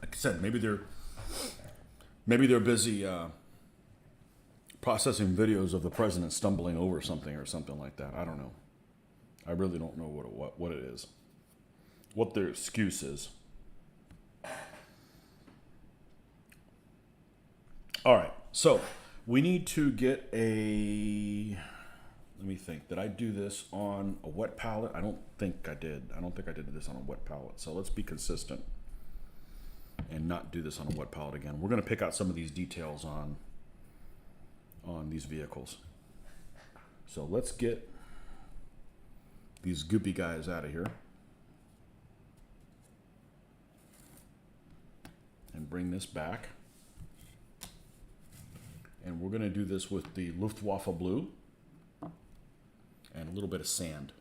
Like I said, maybe they're busy processing videos of the president stumbling over something or something like that. I don't know. I really don't know what it is. What their excuse is. All right, so we need to get a, let me think, did I do this on a wet palette? I don't think I did. I don't think I did this on a wet palette. So let's be consistent and not do this on a wet palette again. We're gonna pick out some of these details on these vehicles. So let's get these goopy guys out of here and bring this back. And we're going to do this with the Luftwaffe blue and a little bit of sand,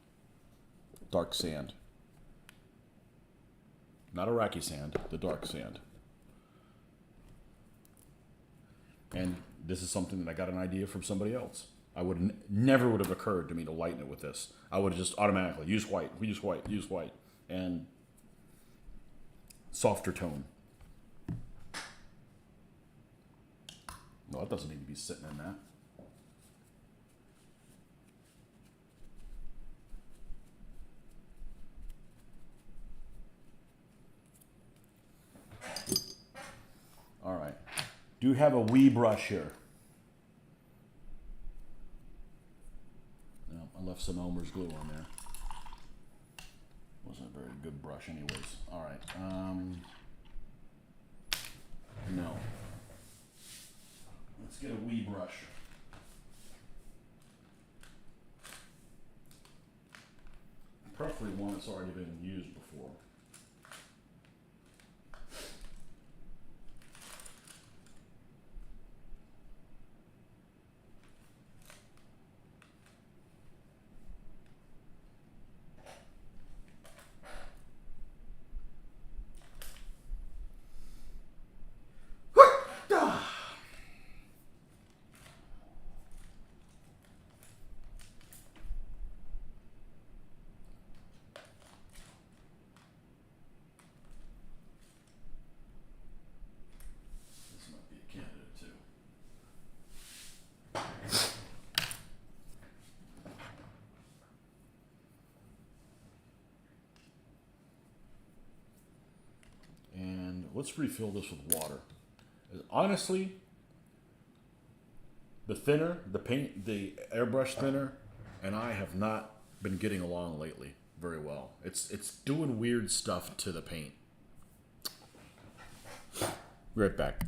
dark sand. Not Iraqi sand, the dark sand. And this is something that I got an idea from somebody else. I never would have occurred to me to lighten it with this. I would have just automatically use white, and softer tone. No, it doesn't need to be sitting in that. All right. Do have a wee brush here. No, I left some Elmer's glue on there. Wasn't a very good brush anyways. All right. No. Let's get a wee brush. Preferably one that's already been used before. This might be a candidate too. And let's refill this with water. Honestly, the thinner, the paint, the airbrush thinner, and I have not been getting along lately very well. It's doing weird stuff to the paint. Right back.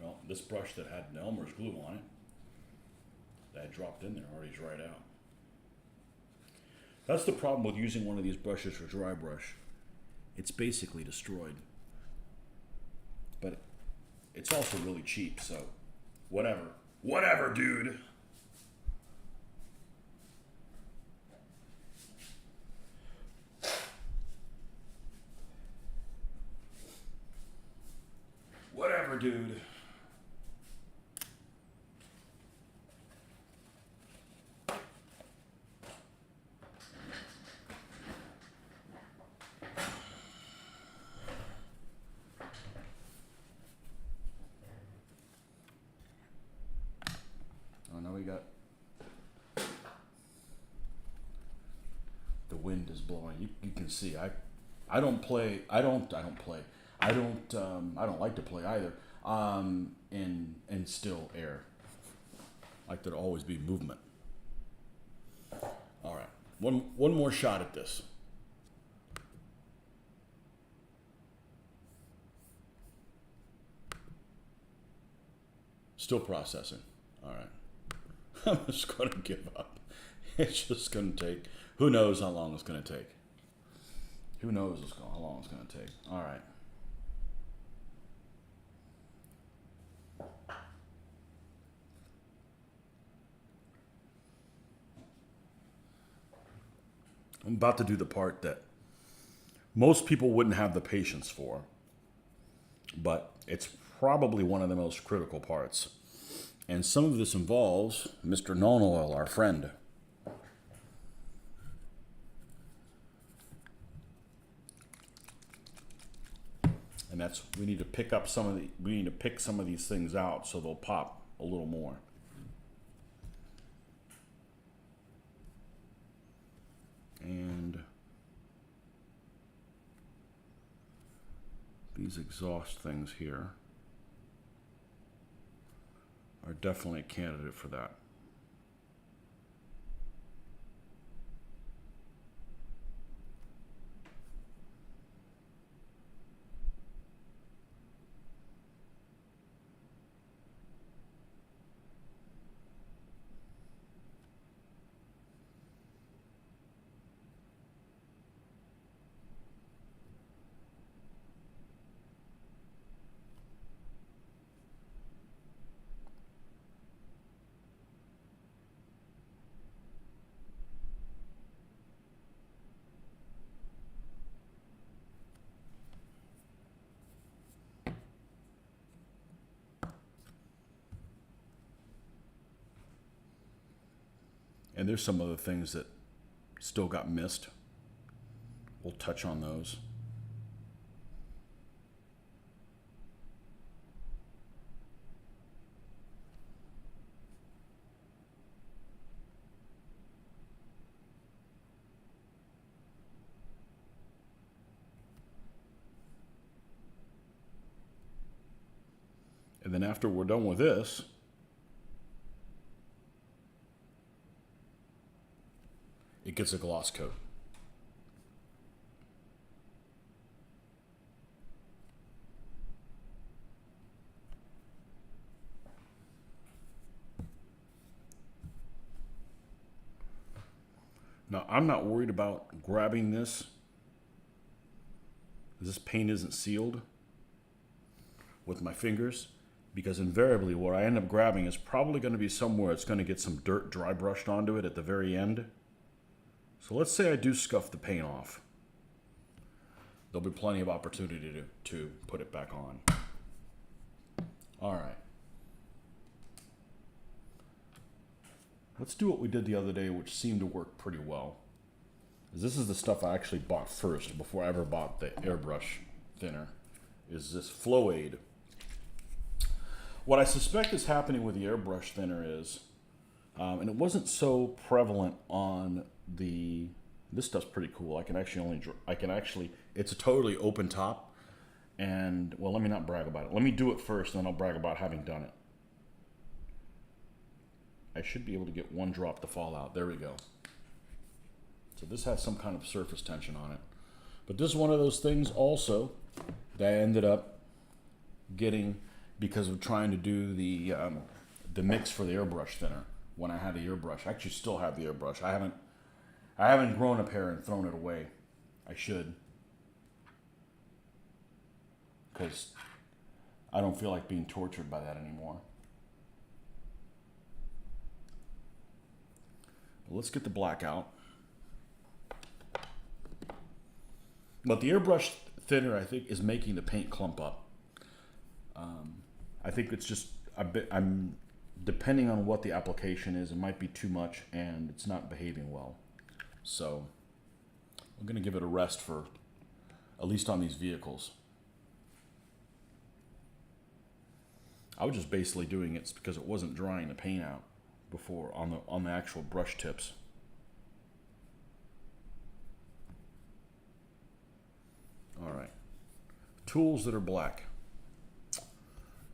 Well, this brush that had Elmer's glue on it, that I dropped in there, already dried out. That's the problem with using one of these brushes for dry brush. It's basically destroyed. But it's also really cheap, so whatever. Whatever, dude. Whatever, dude. Oh, now we got the wind is blowing. You can see. I don't play. I don't play. I don't like to play either. In still air. Like there'd always be movement. All right. One more shot at this. Still processing. All right. I'm just going to give up. It's just going to take. Who knows how long it's going to take? Who knows how long it's going to take? All right. I'm about to do the part that most people wouldn't have the patience for, but it's probably one of the most critical parts. And some of this involves Mr. Non-Oil, our friend. And that's, we need to pick up some of we need to pick some of these things out so they'll pop a little more. And these exhaust things here are definitely a candidate for that. And there's some other things that still got missed. We'll touch on those. And then after we're done with this, it gets a gloss coat. Now, I'm not worried about grabbing this. This paint isn't sealed with my fingers, because invariably what I end up grabbing is probably going to be somewhere it's going to get some dirt dry brushed onto it at the very end. So let's say I do scuff the paint off. There'll be plenty of opportunity to put it back on. All right. Let's do what we did the other day, which seemed to work pretty well. This is the stuff I actually bought first before I ever bought the airbrush thinner, is this Flow Aid. What I suspect is happening with the airbrush thinner is, and it wasn't so prevalent on the, this stuff's pretty cool. I can actually, it's a totally open top. And, well, let me not brag about it. Let me do it first, and then I'll brag about having done it. I should be able to get one drop to fall out. There we go. So this has some kind of surface tension on it. But this is one of those things also that I ended up getting because of trying to do the mix for the airbrush thinner when I had the airbrush. I actually still have the airbrush. I haven't grown a pair and thrown it away. I should. Because I don't feel like being tortured by that anymore. Let's get the black out. But the airbrush thinner, I think, is making the paint clump up. I think it's just a bit, depending on what the application is, it might be too much and it's not behaving well. So I'm going to give it a rest for, at least on these vehicles. I was just basically doing it because it wasn't drying the paint out before on the actual brush tips. All right, tools that are black.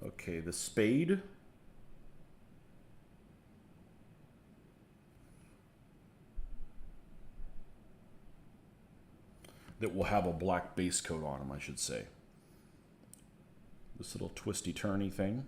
Okay, the spade. That will have a black base coat on them, I should say. This little twisty turny thing.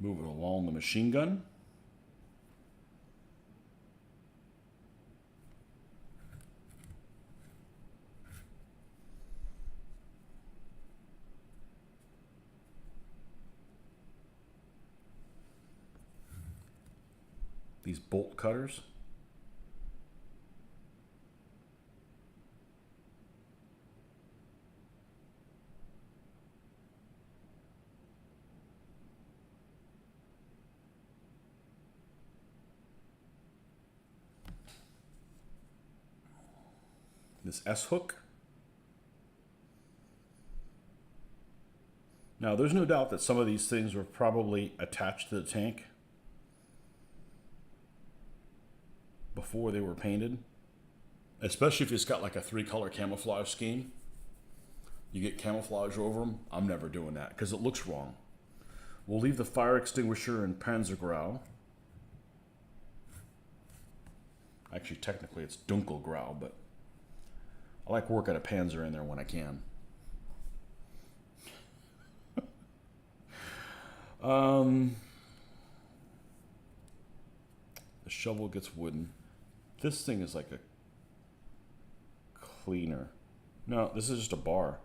Moving along the machine gun. These bolt cutters. this S hook. Now, there's no doubt that some of these things were probably attached to the tank before they were painted, especially if it's got like a 3-color camouflage scheme. You get camouflage over them. I'm never doing that because it looks wrong. We'll leave the fire extinguisher in Panzergrau. Actually, technically it's Dunkelgrau, but I like working a Panzer in there when I can. The shovel gets wooden. This thing is like a cleaner. No, this is just a bar.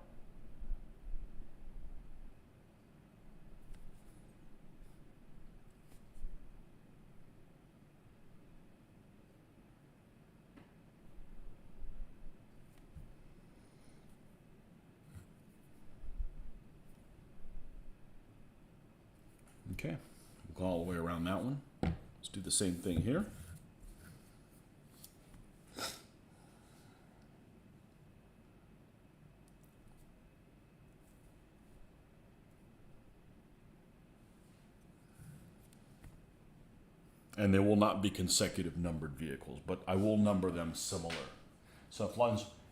Okay, we'll go all the way around that one. Let's do the same thing here. And they will not be consecutive numbered vehicles, but I will number them similar. So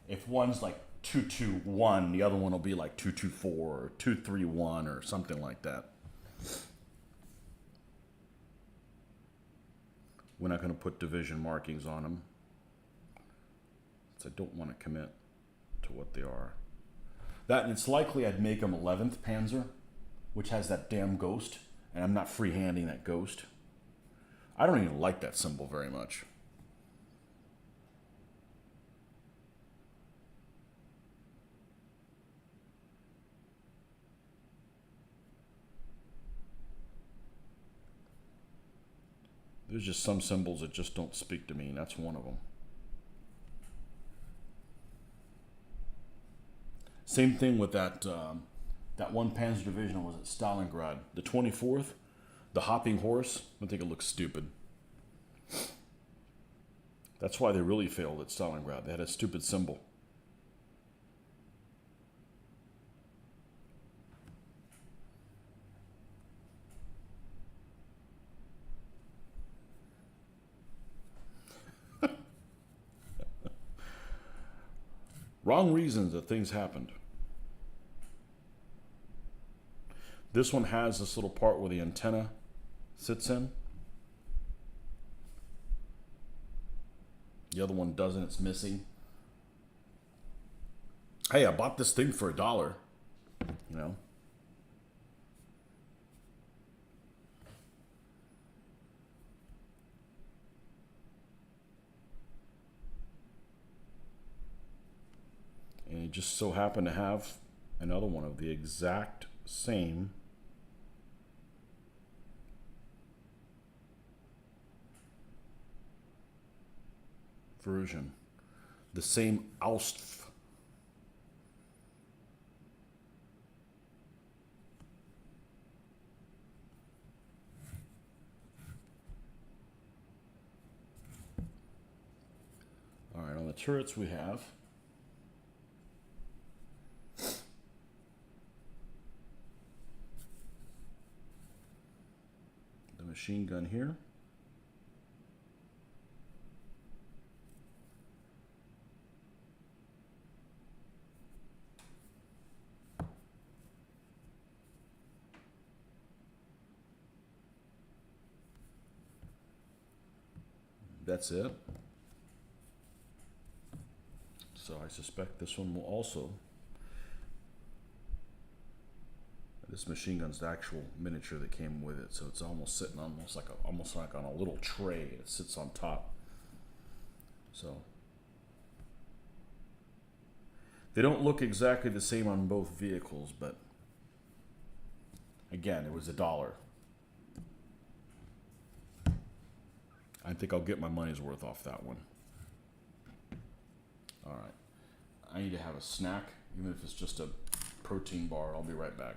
if one's like 221, the other one will be like 224 or 231 or something like that. We're not going to put division markings on them, so I don't want to commit to what they are. That, and it's likely I'd make them 11th Panzer, which has that damn ghost, and I'm not freehanding that ghost. I don't even like that symbol very much. There's just some symbols that just don't speak to me, and that's one of them. Same thing with that that one Panzer division was at Stalingrad. The 24th, the hopping horse, I think it looks stupid. That's why they really failed at Stalingrad. They had a stupid symbol. Wrong reasons that things happened. This one has this little part where the antenna sits in. The other one doesn't, it's missing. Hey, I bought this thing for $1, you know. And it just so happened to have another one of the exact same version, the same Ausf. All right, on the turrets we have the machine gun here. That's it. So I suspect this one will also. This machine gun's the actual miniature that came with it, so it's almost sitting almost like on a little tray. It sits on top. So they don't look exactly the same on both vehicles, but again, it was $1. I think I'll get my money's worth off that one. All right. I need to have a snack, even if it's just a protein bar. I'll be right back.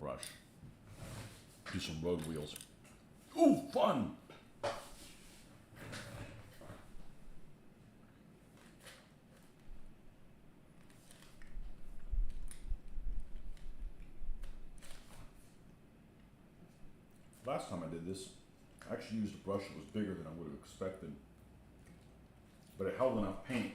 brush. Do some road wheels. Ooh, fun! Last time I did this, I actually used a brush that was bigger than I would have expected, but it held enough paint.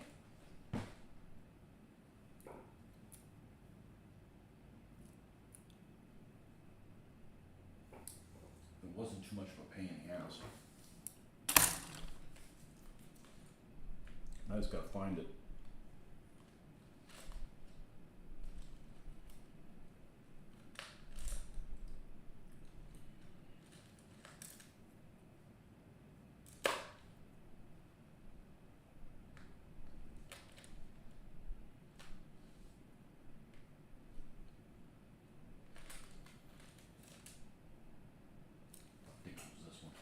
It wasn't too much of a pain in the ass. I just gotta find it. I think it was this one.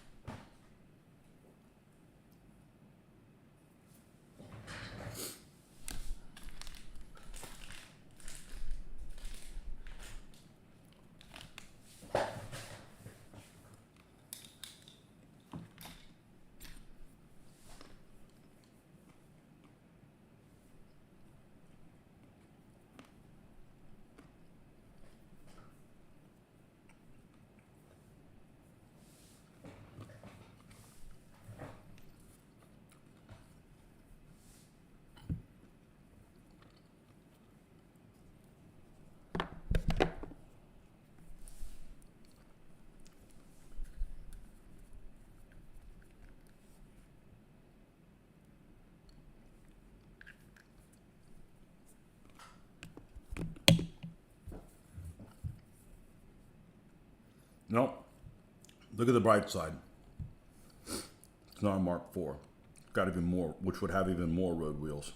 Nope. Look at the bright side. It's not a Mark IV. Got even more, which would have even more road wheels.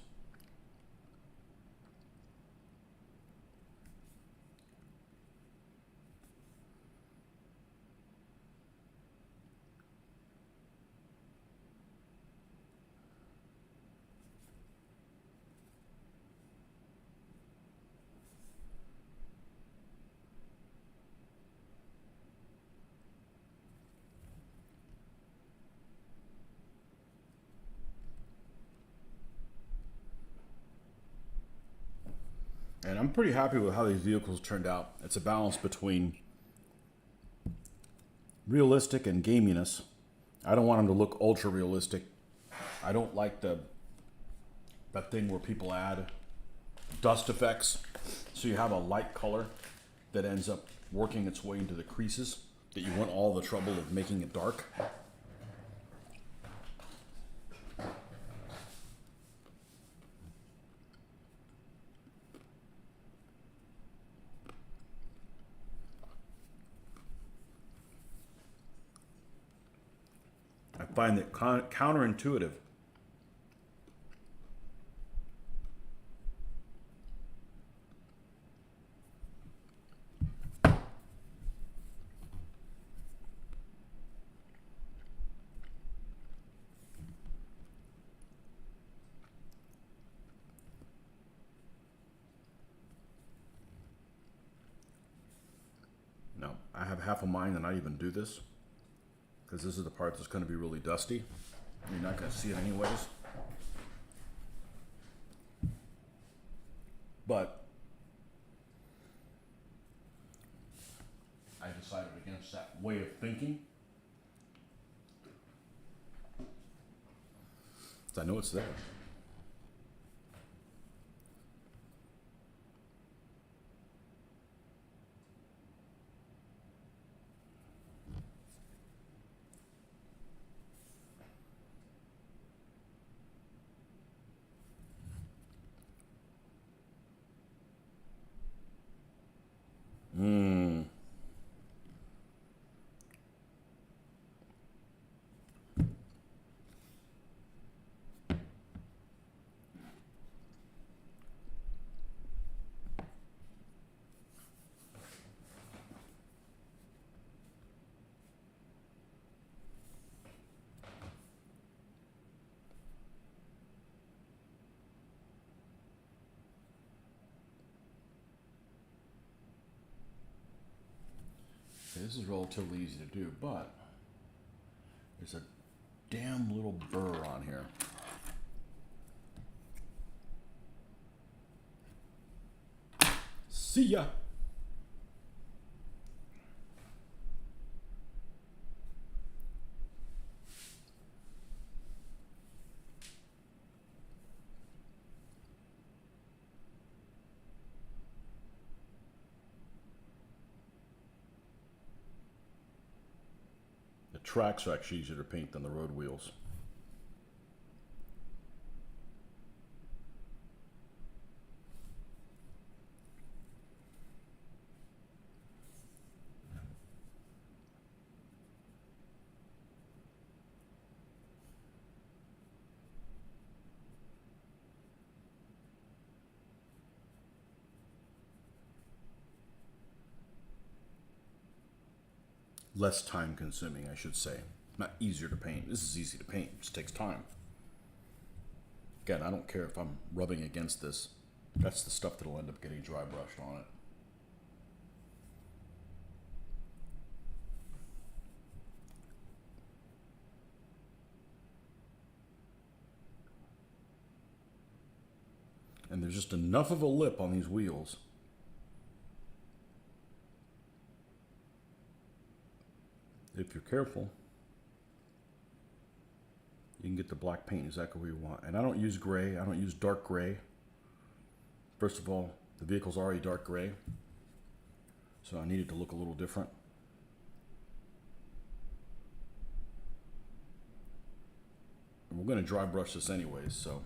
And I'm pretty happy with how these vehicles turned out. It's a balance between realistic and gaminess. I don't want them to look ultra realistic. I don't like that thing where people add dust effects. So you have a light color that ends up working its way into the creases that you want all the trouble of making it dark. I find it counterintuitive. No, I have half a mind to not even do this, because this is the part that's going to be really dusty. You're not going to see it anyways. But I decided against that way of thinking. I know it's there. this is relatively easy to do, but there's a damn little burr on here. See ya. The tracks are actually easier to paint than the road wheels. Less time consuming, I should say. Not easier to paint. This is easy to paint. It just takes time. Again, I don't care if I'm rubbing against this. That's the stuff that'll end up getting dry brushed on it. And there's just enough of a lip on these wheels. If you're careful, you can get the black paint exactly where you want. And I don't use gray. I don't use dark gray. First of all, the vehicle's already dark gray, so I need it to look a little different. And we're going to dry brush this anyways, so.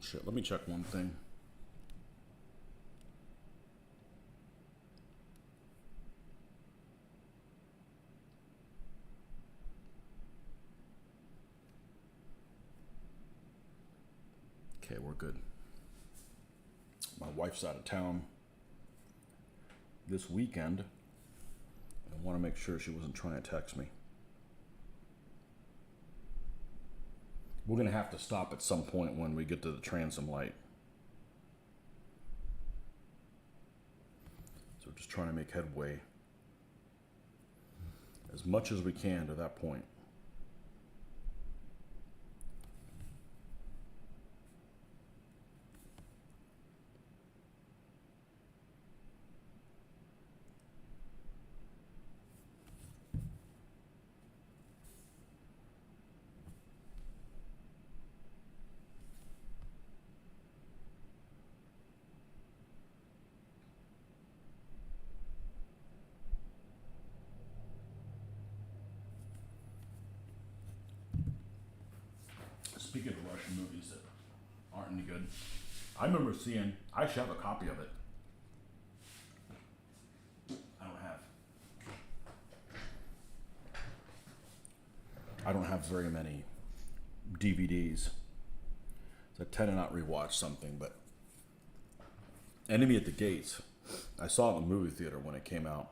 Shit, let me check one thing. Okay, we're good. My wife's out of town this weekend. I want to make sure she wasn't trying to text me. We're going to have to stop at some point when we get to the transom light. So we're just trying to make headway as much as we can to that point. Speaking of Russian movies that aren't any good, I remember seeing, I actually have a copy of it. I don't have very many DVDs. So I tend to not rewatch something, but Enemy at the Gates, I saw it in the movie theater when it came out.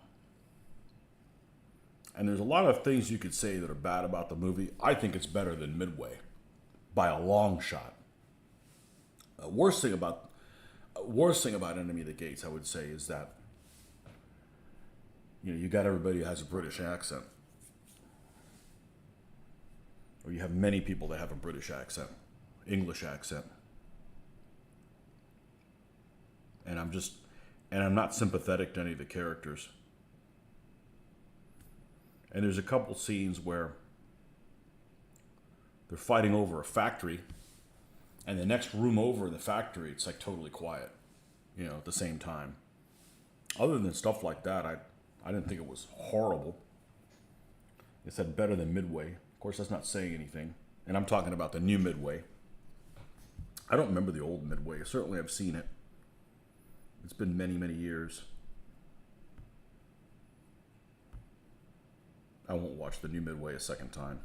And there's a lot of things you could say that are bad about the movie. I think it's better than Midway by a long shot. Worst thing about Enemy at the Gates, I would say, is that you got everybody who has a British accent, or you have many people that have a British accent, English accent, and I'm not sympathetic to any of the characters. And there's a couple scenes where they're fighting over a factory, and the next room over in the factory, it's like totally quiet, at the same time. Other than stuff like that, I didn't think it was horrible. It said better than Midway. Of course, that's not saying anything. And I'm talking about the new Midway. I don't remember the old Midway. Certainly I've seen it. It's been many, many years. I won't watch the new Midway a second time.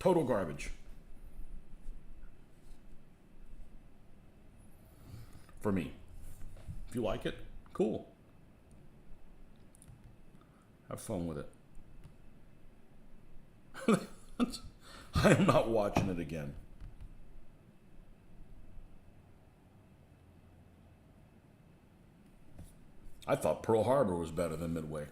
Total garbage. For me. If you like it, cool. Have fun with it. I'm not watching it again. I thought Pearl Harbor was better than Midway.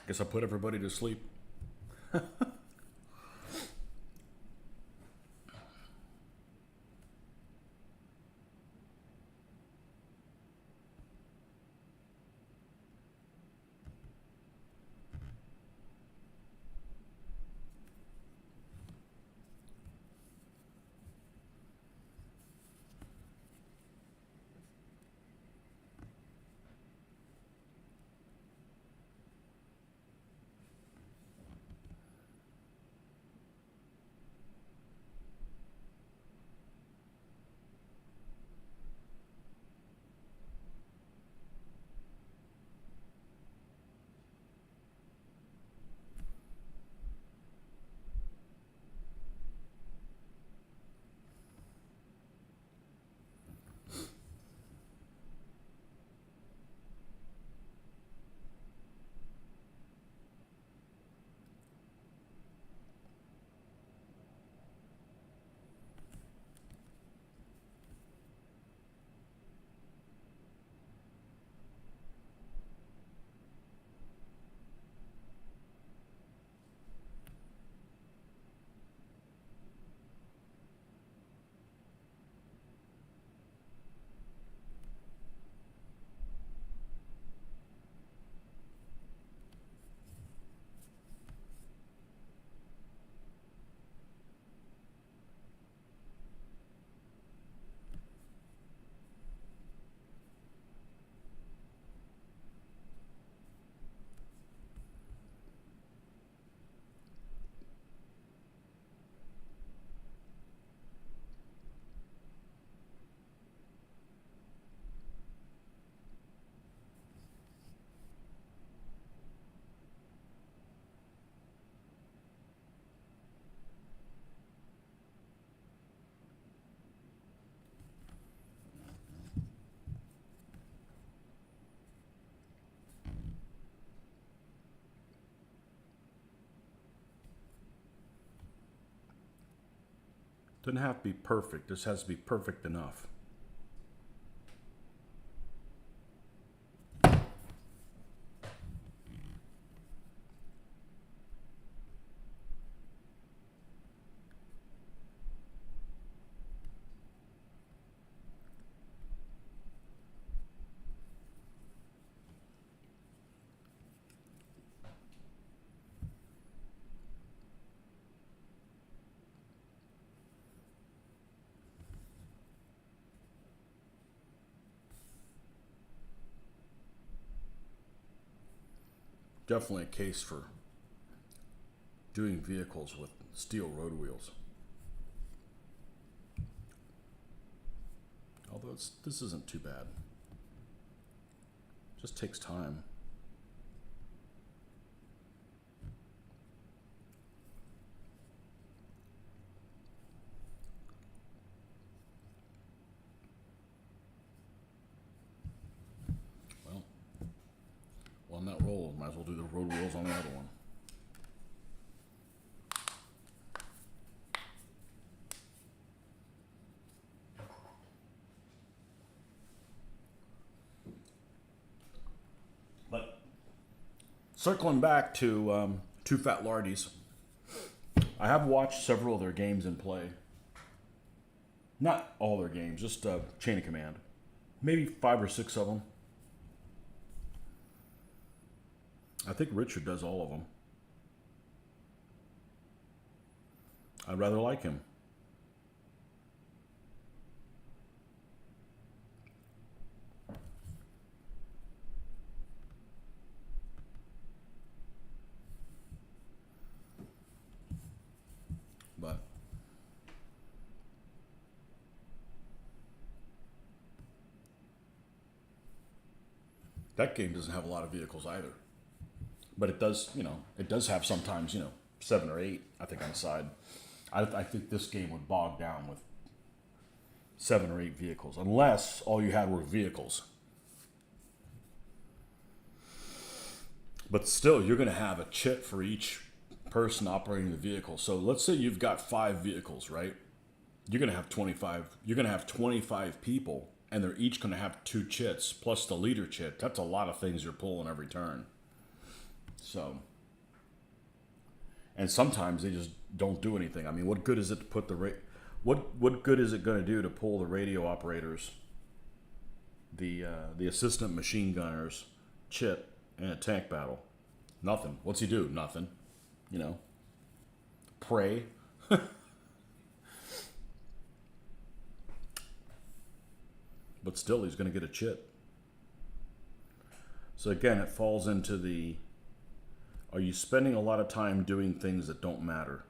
Guess I put everybody to sleep. Doesn't have to be perfect. This has to be perfect enough. Definitely a case for doing vehicles with steel road wheels. Although this isn't too bad. Just takes time. Well, on that roll, might as well do the road wheels on the other one. But circling back to Two Fat Lardies, I have watched several of their games in play. Not all their games, just Chain of Command. Maybe 5 or 6 of them. I think Richard does all of them. I rather like him. But that game doesn't have a lot of vehicles either. But it does, it does have sometimes, 7 or 8, I think, on the side. I think this game would bog down with 7 or 8 vehicles, unless all you had were vehicles. But still, you're going to have a chit for each person operating the vehicle. So let's say you've got 5 vehicles, right? You're going to have 25. You're going to have 25 people, and they're each going to have 2 chits plus the leader chit. That's a lot of things you're pulling every turn. So, and sometimes they just don't do anything. I mean, what good is it to put the what good is it going to do to pull the radio operators, the assistant machine gunners, chit, in a tank battle? Nothing. What's he do? Nothing. You know, pray. But still, he's going to get a chit. So again, it falls into the, are you spending a lot of time doing things that don't matter?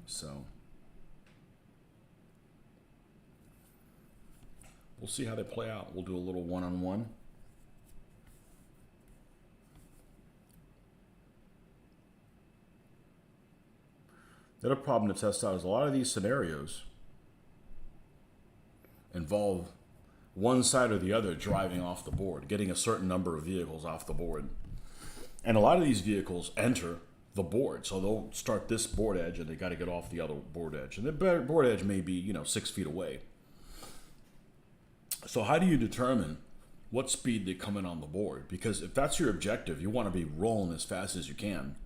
So we'll see how they play out. We'll do a little one-on-one. The other problem to test out is a lot of these scenarios involve one side or the other driving off the board, getting a certain number of vehicles off the board. And a lot of these vehicles enter the board. So they'll start this board edge and they got to get off the other board edge. And the board edge may be, 6 feet away. So how do you determine what speed they come in on the board? Because if that's your objective, you want to be rolling as fast as you can.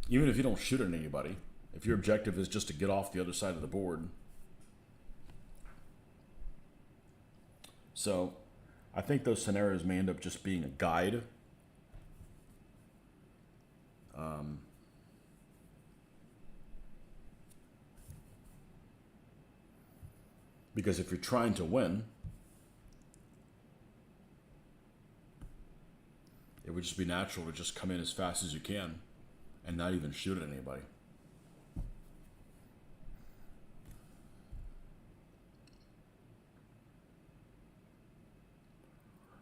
Even if you don't shoot at anybody, if your objective is just to get off the other side of the board. So I think those scenarios may end up just being a guide. Because if you're trying to win, it would just be natural to just come in as fast as you can and not even shoot at anybody.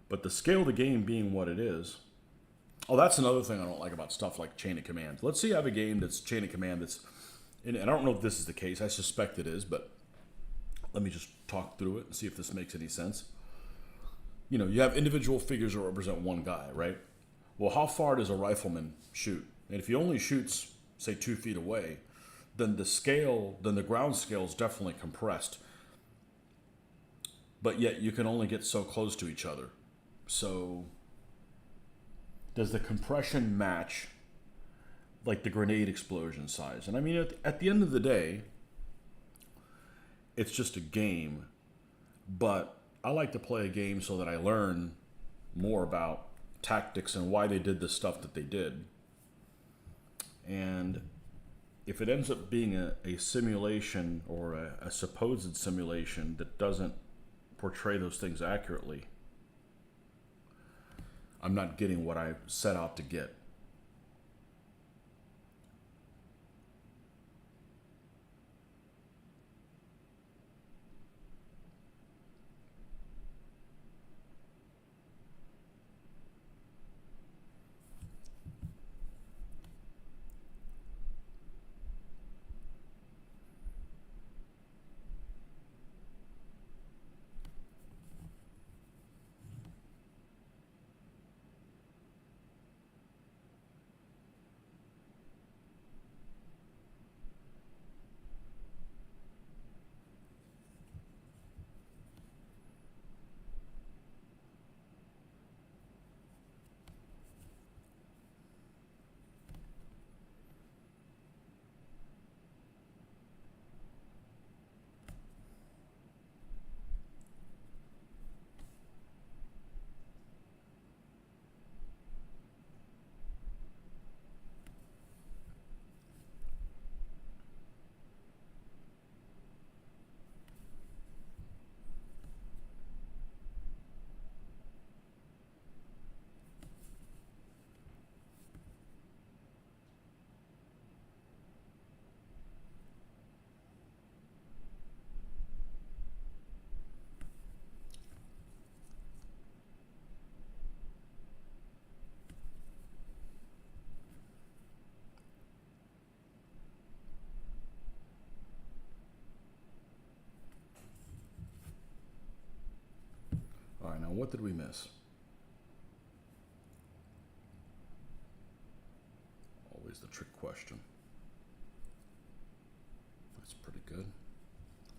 But the scale of the game being what it is. Oh, that's another thing I don't like about stuff like chain of command. Let's say you have a game that's chain of command that's, and I don't know if this is the case, I suspect it is, but let me just talk through it and see if this makes any sense. You have individual figures that represent one guy, right? Well, how far does a rifleman shoot? And if he only shoots, say, 2 feet away, then the ground scale is definitely compressed. But yet you can only get so close to each other. So does the compression match like the grenade explosion size? And I mean, at the end of the day, it's just a game. But I like to play a game so that I learn more about tactics and why they did the stuff that they did. And if it ends up being a simulation or a supposed simulation that doesn't portray those things accurately, I'm not getting what I set out to get. Now, what did we miss? Always the trick question. That's pretty good.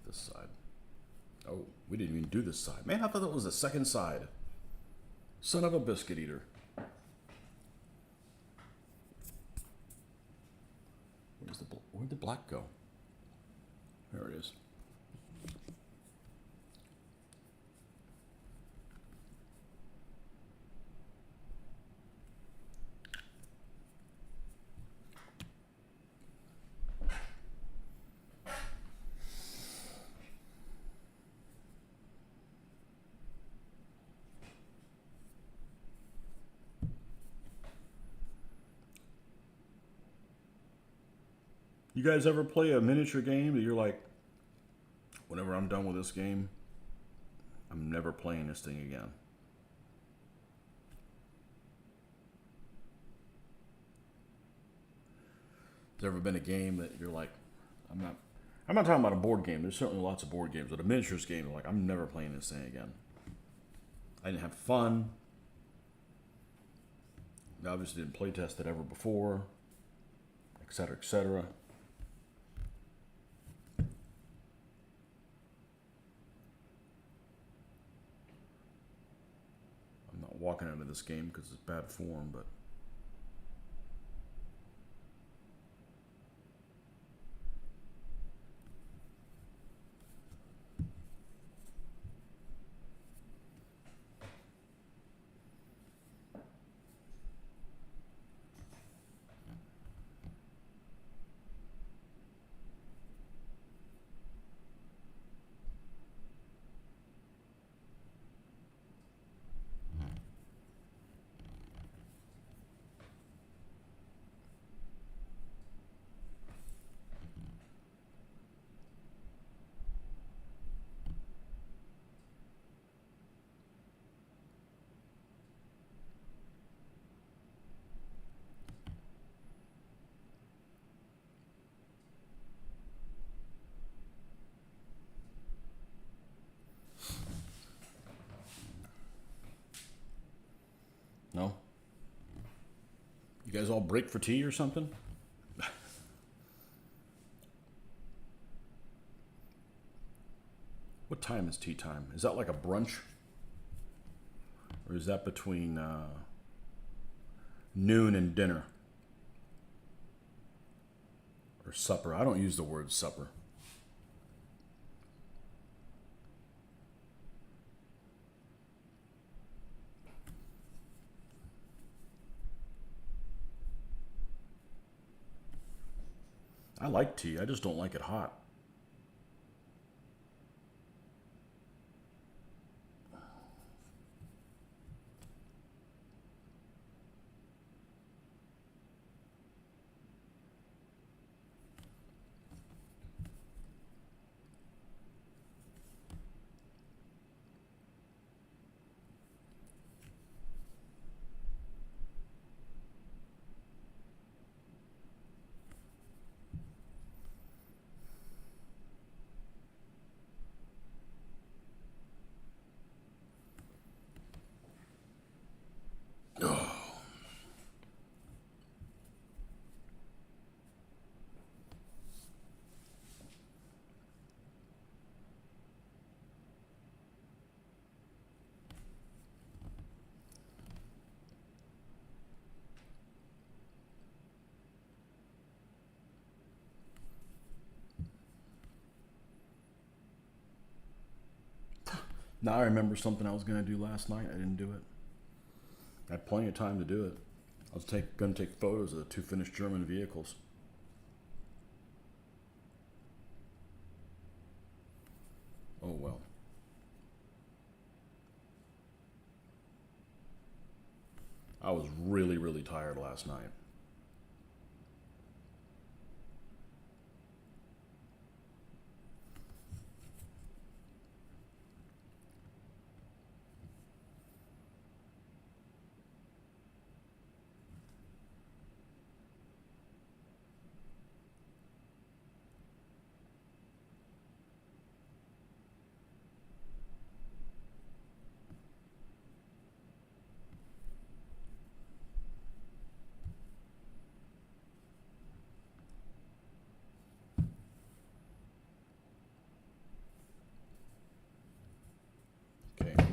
This side. Oh, we didn't even do this side. Man, I thought that was the second side. Son of a biscuit eater. Where'd the black go? There it is. You guys ever play a miniature game that you're like, whenever I'm done with this game, I'm never playing this thing again? Has there ever been a game that you're like, I'm not talking about a board game. There's certainly lots of board games, but a miniatures game, you're like, I'm never playing this thing again. I didn't have fun. I obviously didn't play test it ever before, etc., etc. I'm not walking into this game because it's bad form, but no? You guys all break for tea or something? What time is tea time? Is that like a brunch? Or is that between noon and dinner? Or supper? I don't use the word supper. I like tea, I just don't like it hot. Now I remember something I was going to do last night. I didn't do it. I had plenty of time to do it. I was going to take photos of the two finished German vehicles. Oh well. I was really, really tired last night.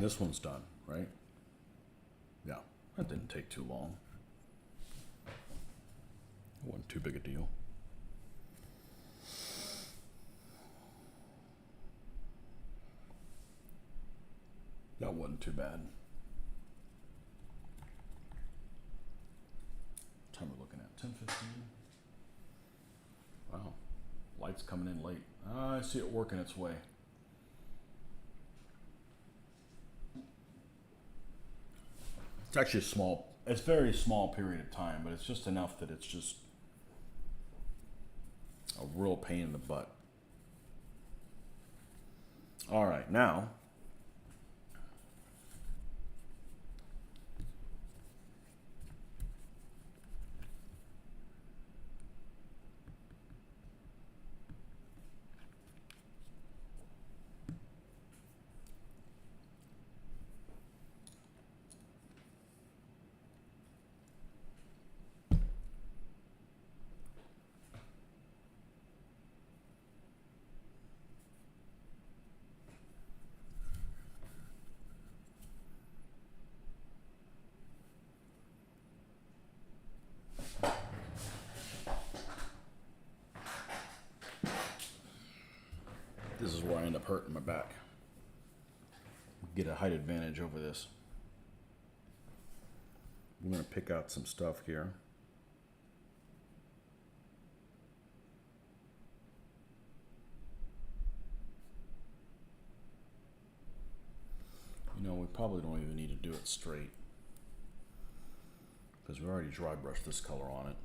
this one's done, right? Yeah, that didn't take too long. It wasn't too big a deal. That wasn't too bad. What time are we looking at? 10:15. Wow, light's coming in late. I see it working its way. It's actually a small, it's a very small period of time, but it's just enough that it's just a real pain in the butt. All right, now this is where I end up hurting my back. Get a height advantage over this. I'm going to pick out some stuff here. You know, we probably don't even need to do it straight, because we already dry brushed this color on it.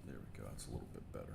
There we go, that's a little bit better.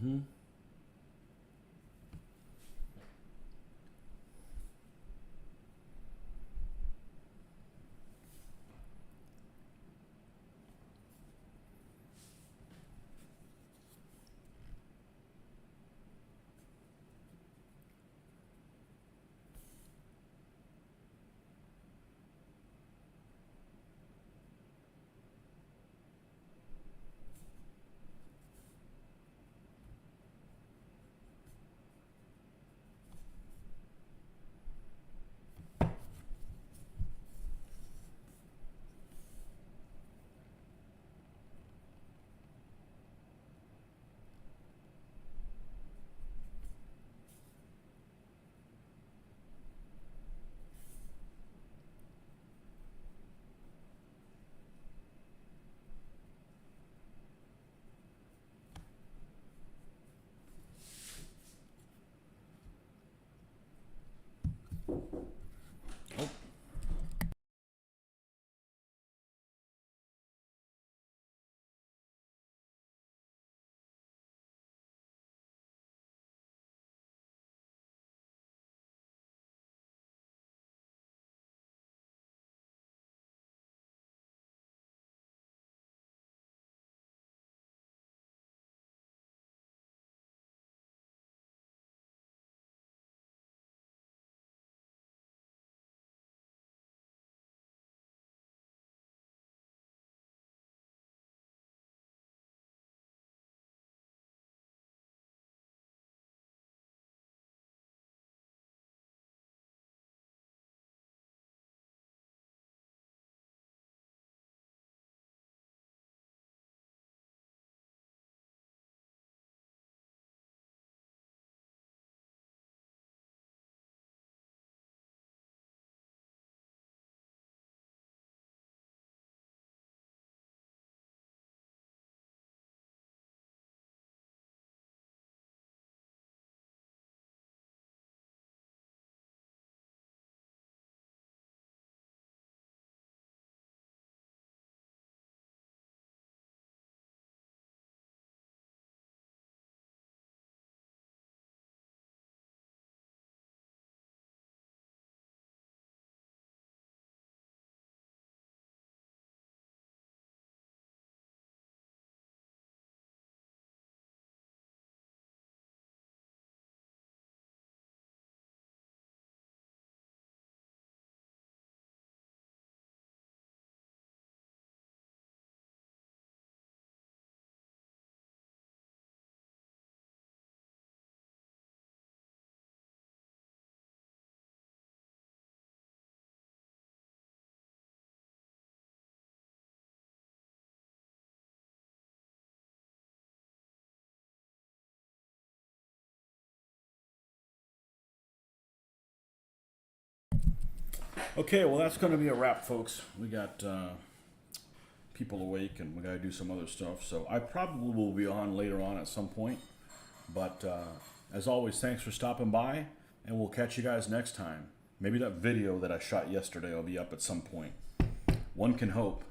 Mm-hmm. Okay, well, that's going to be a wrap, folks. We got people awake and we got to do some other stuff. So I probably will be on later on at some point. But as always, thanks for stopping by, and we'll catch you guys next time. Maybe that video that I shot yesterday will be up at some point. One can hope.